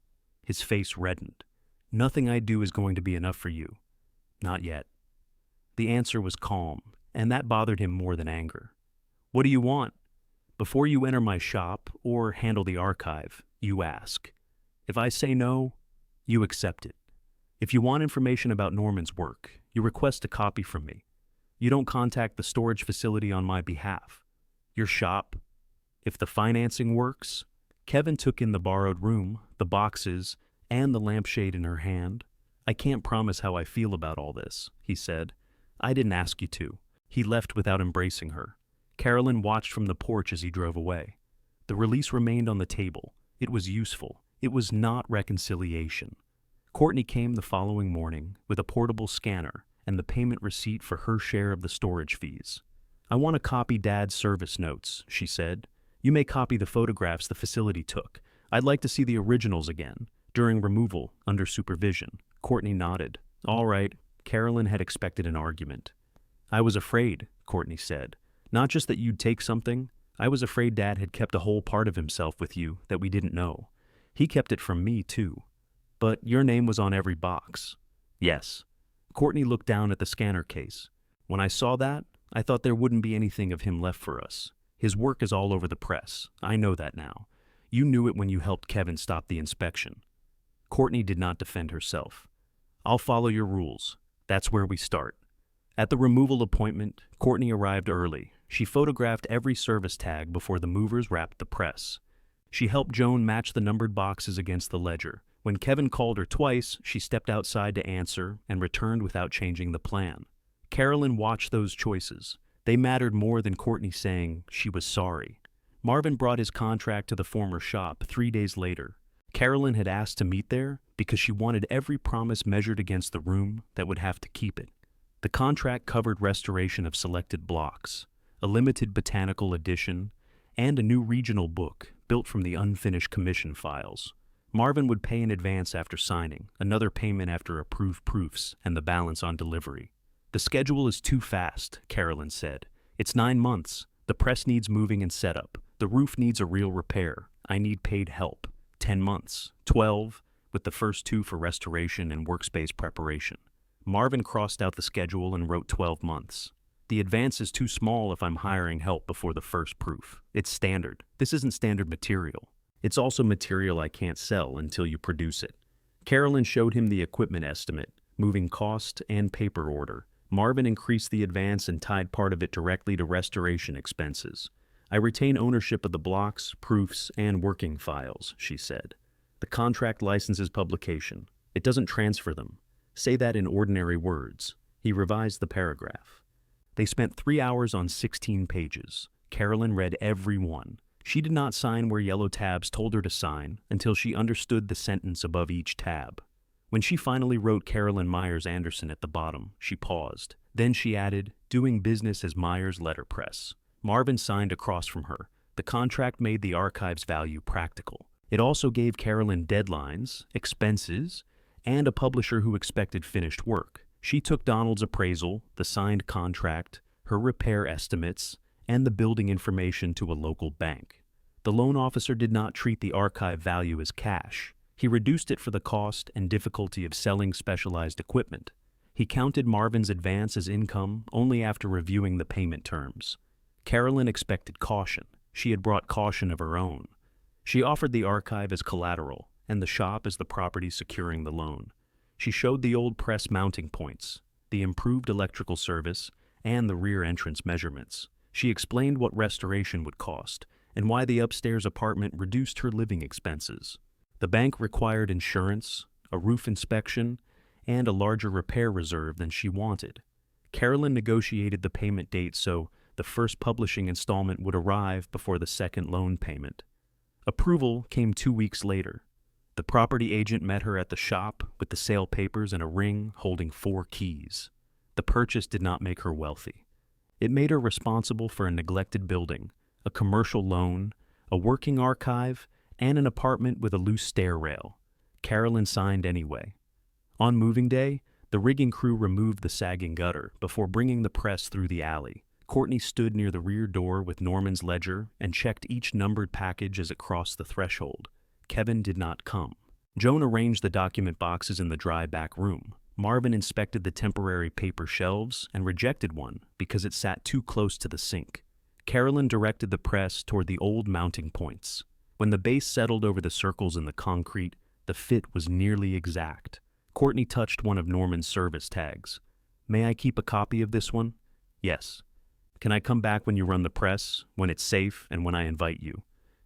His face reddened. "Nothing I do is going to be enough for you. Not yet." The answer was calm, and that bothered him more than anger. "What do you want?" "Before you enter my shop or handle the archive, you ask. If I say no, you accept it. If you want information about Norman's work, you request a copy from me. You don't contact the storage facility on my behalf. Your shop. If the financing works." Kevin took in the borrowed room, the boxes, and the lampshade in her hand. "I can't promise how I feel about all this," he said. "I didn't ask you to." He left without embracing her. Carolyn watched from the porch as he drove away. The release remained on the table. It was useful. It was not reconciliation. Courtney came the following morning with a portable scanner and the payment receipt for her share of the storage fees. "I want to copy Dad's service notes," she said. "You may copy the photographs the facility took. I'd like to see the originals again, during removal, under supervision." Courtney nodded. "All right." Carolyn had expected an argument. "I was afraid," Courtney said. "Not just that you'd take something. I was afraid Dad had kept a whole part of himself with you that we didn't know. He kept it from me, too. But your name was on every box." "Yes." Courtney looked down at the scanner case. "When I saw that, I thought there wouldn't be anything of him left for us. His work is all over the press. I know that now. You knew it when you helped Kevin stop the inspection." Courtney did not defend herself. "I'll follow your rules. That's where we start." At the removal appointment, Courtney arrived early. She photographed every service tag before the movers wrapped the press. She helped Joan match the numbered boxes against the ledger. When Kevin called her twice, she stepped outside to answer and returned without changing the plan. Carolyn watched those choices. They mattered more than Courtney saying she was sorry. Marvin brought his contract to the former shop 3 days later. Carolyn had asked to meet there because she wanted every promise measured against the room that would have to keep it. The contract covered restoration of selected blocks, a limited botanical addition, and a new regional book built from the unfinished commission files. Marvin would pay in advance after signing, another payment after approved proofs, and the balance on delivery. "The schedule is too fast," Carolyn said. "It's 9 months. The press needs moving and setup. The roof needs a real repair. I need paid help. 10 months. 12, with the first 2 for restoration and workspace preparation." Marvin crossed out the schedule and wrote 12 months. "The advance is too small if I'm hiring help before the first proof. It's standard. This isn't standard material. It's also material I can't sell until you produce it." Carolyn showed him the equipment estimate, moving cost and paper order. Marvin increased the advance and tied part of it directly to restoration expenses. "I retain ownership of the blocks, proofs, and working files," she said. "The contract licenses publication. It doesn't transfer them. Say that in ordinary words." He revised the paragraph. They spent 3 hours on 16 pages. Carolyn read every one. She did not sign where yellow tabs told her to sign until she understood the sentence above each tab. When she finally wrote Carolyn Myers Anderson at the bottom, she paused. Then she added, "Doing business as Myers Letterpress." Marvin signed across from her. The contract made the archive's value practical. It also gave Carolyn deadlines, expenses, and a publisher who expected finished work. She took Donald's appraisal, the signed contract, her repair estimates, and the building information to a local bank. The loan officer did not treat the archive value as cash. He reduced it for the cost and difficulty of selling specialized equipment. He counted Marvin's advance as income only after reviewing the payment terms. Carolyn expected caution. She had brought caution of her own. She offered the archive as collateral and the shop as the property securing the loan. She showed the old press mounting points, the improved electrical service, and the rear entrance measurements. She explained what restoration would cost and why the upstairs apartment reduced her living expenses. The bank required insurance, a roof inspection, and a larger repair reserve than she wanted. Carolyn negotiated the payment date so the first publishing installment would arrive before the second loan payment. Approval came 2 weeks later. The property agent met her at the shop with the sale papers and a ring holding 4 keys. The purchase did not make her wealthy. It made her responsible for a neglected building, a commercial loan, a working archive, and an apartment with a loose stair rail. Carolyn signed anyway. On moving day, the rigging crew removed the sagging gutter before bringing the press through the alley. Courtney stood near the rear door with Norman's ledger and checked each numbered package as it crossed the threshold. Kevin did not come. Joan arranged the document boxes in the dry back room. Marvin inspected the temporary paper shelves and rejected one because it sat too close to the sink. Carolyn directed the press toward the old mounting points. When the base settled over the circles in the concrete, the fit was nearly exact. Courtney touched one of Norman's service tags. "May I keep a copy of this one?" "Yes." "Can I come back when you run the press, when it's safe, and when I invite you?"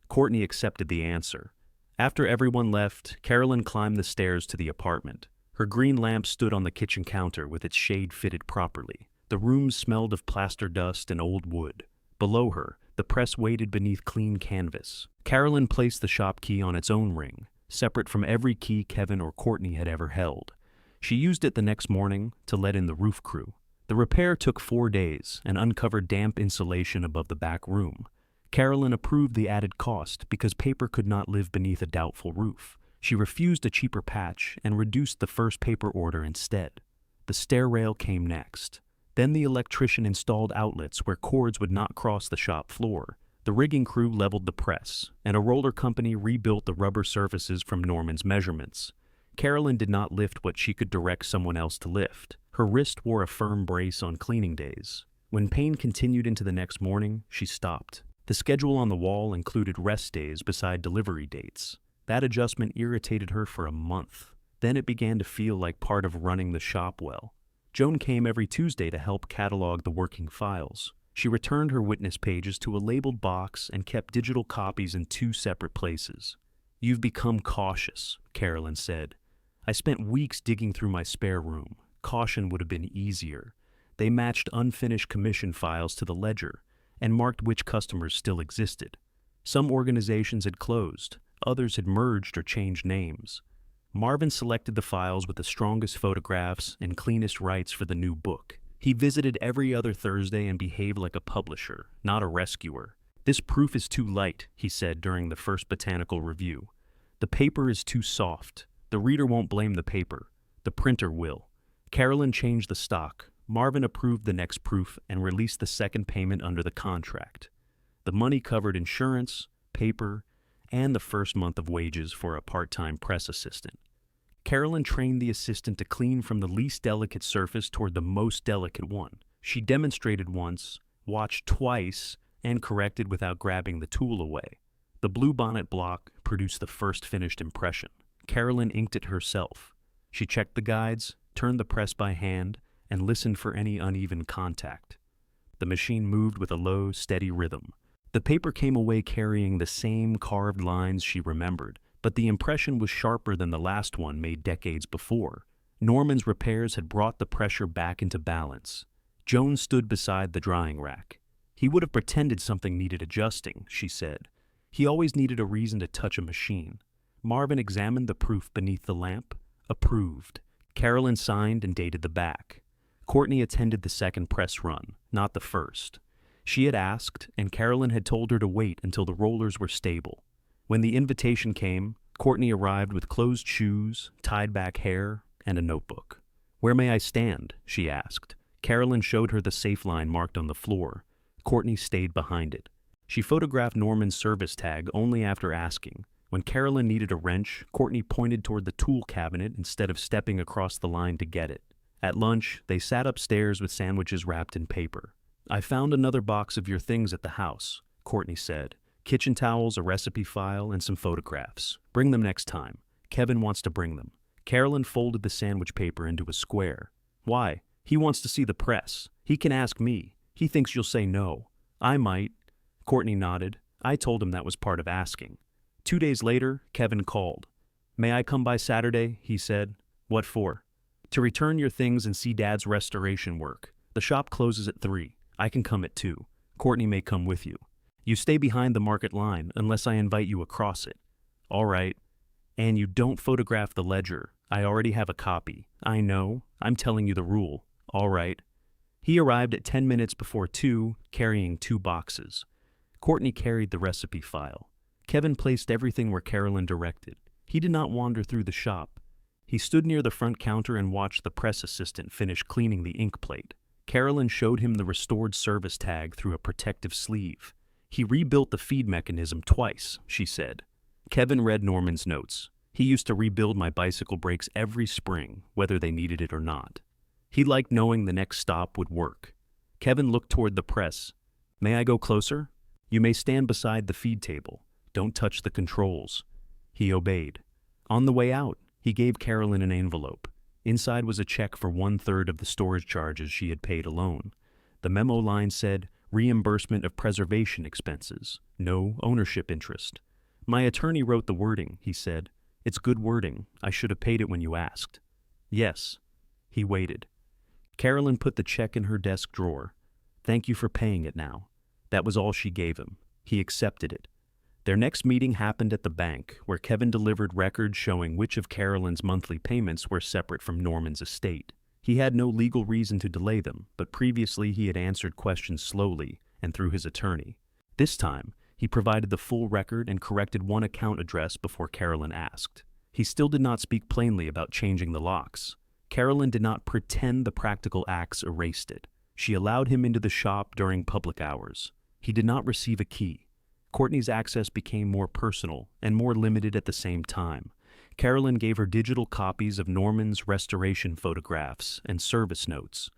Courtney accepted the answer. After everyone left, Carolyn climbed the stairs to the apartment. Her green lamp stood on the kitchen counter with its shade fitted properly. The room smelled of plaster dust and old wood. Below her, the press waited beneath clean canvas. Carolyn placed the shop key on its own ring, separate from every key Kevin or Courtney had ever held. She used it the next morning to let in the roof crew. The repair took 4 days and uncovered damp insulation above the back room. Carolyn approved the added cost because paper could not live beneath a doubtful roof. She refused a cheaper patch and reduced the first paper order instead. The stair rail came next. Then the electrician installed outlets where cords would not cross the shop floor. The rigging crew leveled the press, and a roller company rebuilt the rubber surfaces from Norman's measurements. Carolyn did not lift what she could direct someone else to lift. Her wrist wore a firm brace on cleaning days. When pain continued into the next morning, she stopped. The schedule on the wall included rest days beside delivery dates. That adjustment irritated her for a month. Then it began to feel like part of running the shop well. Joan came every Tuesday to help catalog the working files. She returned her witness pages to a labeled box and kept digital copies in 2 separate places. "You've become cautious," Carolyn said. "I spent weeks digging through my spare room. Caution would have been easier." They matched unfinished commission files to the ledger and marked which customers still existed. Some organizations had closed, others had merged or changed names. Marvin selected the files with the strongest photographs and cleanest rights for the new book. He visited every other Thursday and behaved like a publisher, not a rescuer. "This proof is too light," he said during the first botanical review. "The paper is too soft. The reader won't blame the paper. The printer will." Carolyn changed the stock. Marvin approved the next proof and released the second payment under the contract. The money covered insurance, paper, and the first month of wages for a part-time press assistant. Carolyn trained the assistant to clean from the least delicate surface toward the most delicate one. She demonstrated once, watched twice, and corrected without grabbing the tool away. The bluebonnet block produced the first finished impression. Carolyn inked it herself. She checked the guides, turned the press by hand, and listened for any uneven contact. The machine moved with a low, steady rhythm. The paper came away carrying the same carved lines she remembered, but the impression was sharper than the last one made decades before. Norman's repairs had brought the pressure back into balance. Joan stood beside the drying rack. "He would have pretended something needed adjusting," she said. "He always needed a reason to touch a machine." Marvin examined the proof beneath the lamp. Approved. Carolyn signed and dated the back. Courtney attended the second press run, not the first. She had asked, and Carolyn had told her to wait until the rollers were stable. When the invitation came, Courtney arrived with closed shoes, tied-back hair, and a notebook. "Where may I stand?" she asked. Carolyn showed her the safe line marked on the floor. Courtney stayed behind it. She photographed Norman's service tag only after asking. When Carolyn needed a wrench, Courtney pointed toward the tool cabinet instead of stepping across the line to get it. At lunch, they sat upstairs with sandwiches wrapped in paper. "I found another box of your things at the house," Courtney said. "Kitchen towels, a recipe file, and some photographs. Bring them next time. Kevin wants to bring them." Carolyn folded the sandwich paper into a square. "Why? He wants to see the press. He can ask me. He thinks you'll say no." "I might." Courtney nodded. "I told him that was part of asking." 2 days later, Kevin called. "May I come by Saturday?" he said. "What for?" "To return your things and see Dad's restoration work. The shop closes at 3. I can come at 2. Courtney may come with you. You stay behind the market line unless I invite you across it." "All right." "And you don't photograph the ledger. I already have a copy." "I know. I'm telling you the rule." "All right." He arrived at 10 minutes before 2, carrying 2 boxes. Courtney carried the recipe file. Kevin placed everything where Carolyn directed. He did not wander through the shop. He stood near the front counter and watched the press assistant finish cleaning the ink plate. Carolyn showed him the restored service tag through a protective sleeve. "He rebuilt the feed mechanism twice," she said. Kevin read Norman's notes. "He used to rebuild my bicycle brakes every spring, whether they needed it or not." He liked knowing the next stop would work. Kevin looked toward the press. "May I go closer?" "You may stand beside the feed table. Don't touch the controls." He obeyed. On the way out, he gave Carolyn an envelope. Inside was a check for 1/3 of the storage charges she had paid alone. The memo line said, "Reimbursement of preservation expenses. No ownership interest." "My attorney wrote the wording," he said. "It's good wording. I should have paid it when you asked." "Yes." He waited. Carolyn put the check in her desk drawer. "Thank you for paying it now." That was all she gave him. He accepted it. Their next meeting happened at the bank, where Kevin delivered records showing which of Carolyn's monthly payments were separate from Norman's estate. He had no legal reason to delay them, but previously he had answered questions slowly and through his attorney. This time, he provided the full record and corrected one account address before Carolyn asked. He still did not speak plainly about changing the locks. Carolyn did not pretend the practical acts erased it. She allowed him into the shop during public hours. He did not receive a key. Courtney's access became more personal and more limited at the same time. Carolyn gave her digital copies of Norman's restoration photographs and service notes.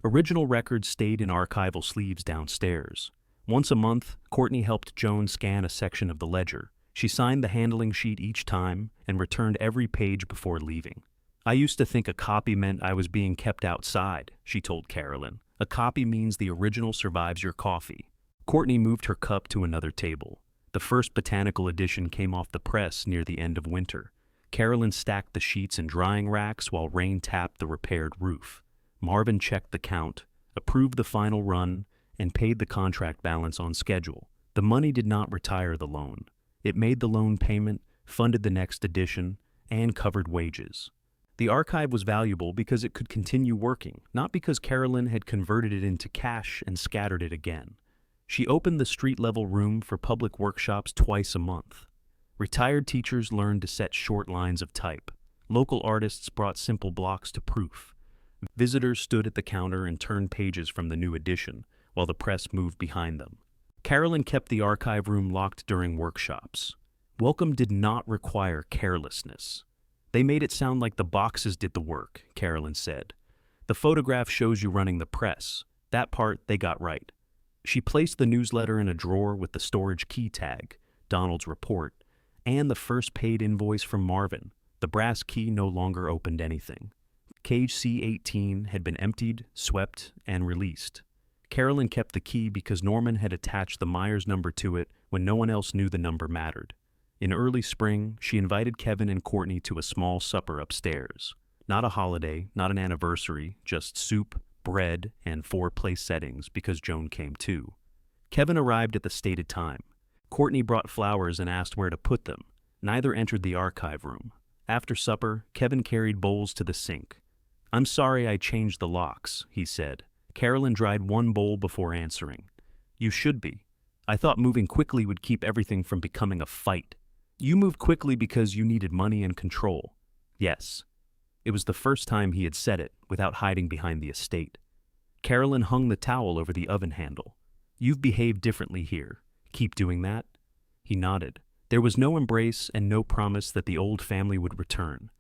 Original records stayed in archival sleeves downstairs. Once a month, Courtney helped Joan scan a section of the ledger. She signed the handling sheet each time and returned every page before leaving. "I used to think a copy meant I was being kept outside," she told Carolyn. "A copy means the original survives your coffee." Courtney moved her cup to another table. The first botanical edition came off the press near the end of winter. Carolyn stacked the sheets in drying racks while rain tapped the repaired roof. Marvin checked the count, approved the final run, and paid the contract balance on schedule. The money did not retire the loan. It made the loan payment, funded the next edition, and covered wages. The archive was valuable because it could continue working, not because Carolyn had converted it into cash and scattered it again. She opened the street-level room for public workshops twice a month. Retired teachers learned to set short lines of type. Local artists brought simple blocks to proof. Visitors stood at the counter and turned pages from the new edition, while the press moved behind them. Carolyn kept the archive room locked during workshops. Welcome did not require carelessness. They made it sound like the boxes did the work, Carolyn said. The photograph shows you running the press. That part they got right. She placed the newsletter in a drawer with the storage key tag, Donald's report, and the first paid invoice from Marvin. The brass key no longer opened anything. Cage C-18 had been emptied, swept, and released. Carolyn kept the key because Norman had attached the Myers number to it when no one else knew the number mattered. In early spring, she invited Kevin and Courtney to a small supper upstairs. Not a holiday, not an anniversary, just soup, bread, and 4 place settings because Joan came too. Kevin arrived at the stated time. Courtney brought flowers and asked where to put them. Neither entered the archive room. After supper, Kevin carried bowls to the sink. "I'm sorry I changed the locks," he said. Carolyn dried one bowl before answering. "You should be. I thought moving quickly would keep everything from becoming a fight. You moved quickly because you needed money and control." Yes. It was the first time he had said it without hiding behind the estate. Carolyn hung the towel over the oven handle. "You've behaved differently here. Keep doing that?" He nodded. There was no embrace and no promise that the old family would return.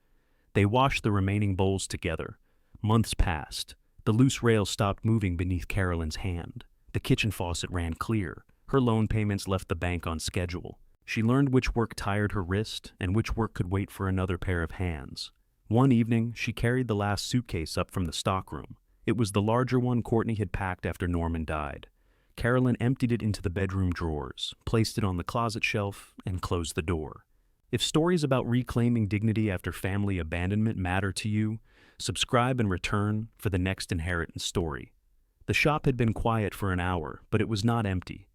They washed the remaining bowls together. Months passed. The loose rail stopped moving beneath Carolyn's hand. The kitchen faucet ran clear. Her loan payments left the bank on schedule. She learned which work tired her wrist and which work could wait for another pair of hands. One evening, she carried the last suitcase up from the stockroom. It was the larger one Courtney had packed after Norman died. Carolyn emptied it into the bedroom drawers, placed it on the closet shelf, and closed the door. If stories about reclaiming dignity after family abandonment matter to you, subscribe and return for the next inheritance story. The shop had been quiet for an hour, but it was not empty.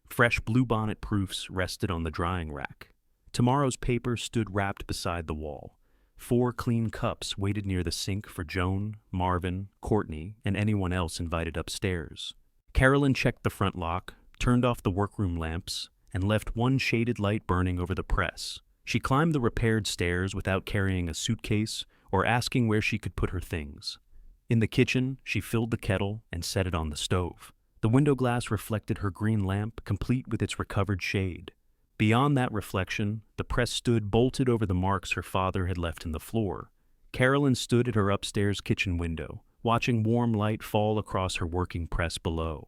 Fresh bluebonnet proofs rested on the drying rack. Tomorrow's paper stood wrapped beside the wall. 4 clean cups waited near the sink for Joan, Marvin, Courtney, and anyone else invited upstairs. Carolyn checked the front lock, turned off the workroom lamps, and left one shaded light burning over the press. She climbed the repaired stairs without carrying a suitcase or asking where she could put her things. In the kitchen, she filled the kettle and set it on the stove. The window glass reflected her green lamp, complete with its recovered shade. Beyond that reflection, the press stood bolted over the marks her father had left in the floor. Carolyn stood at her upstairs kitchen window, watching warm light fall across her working press below.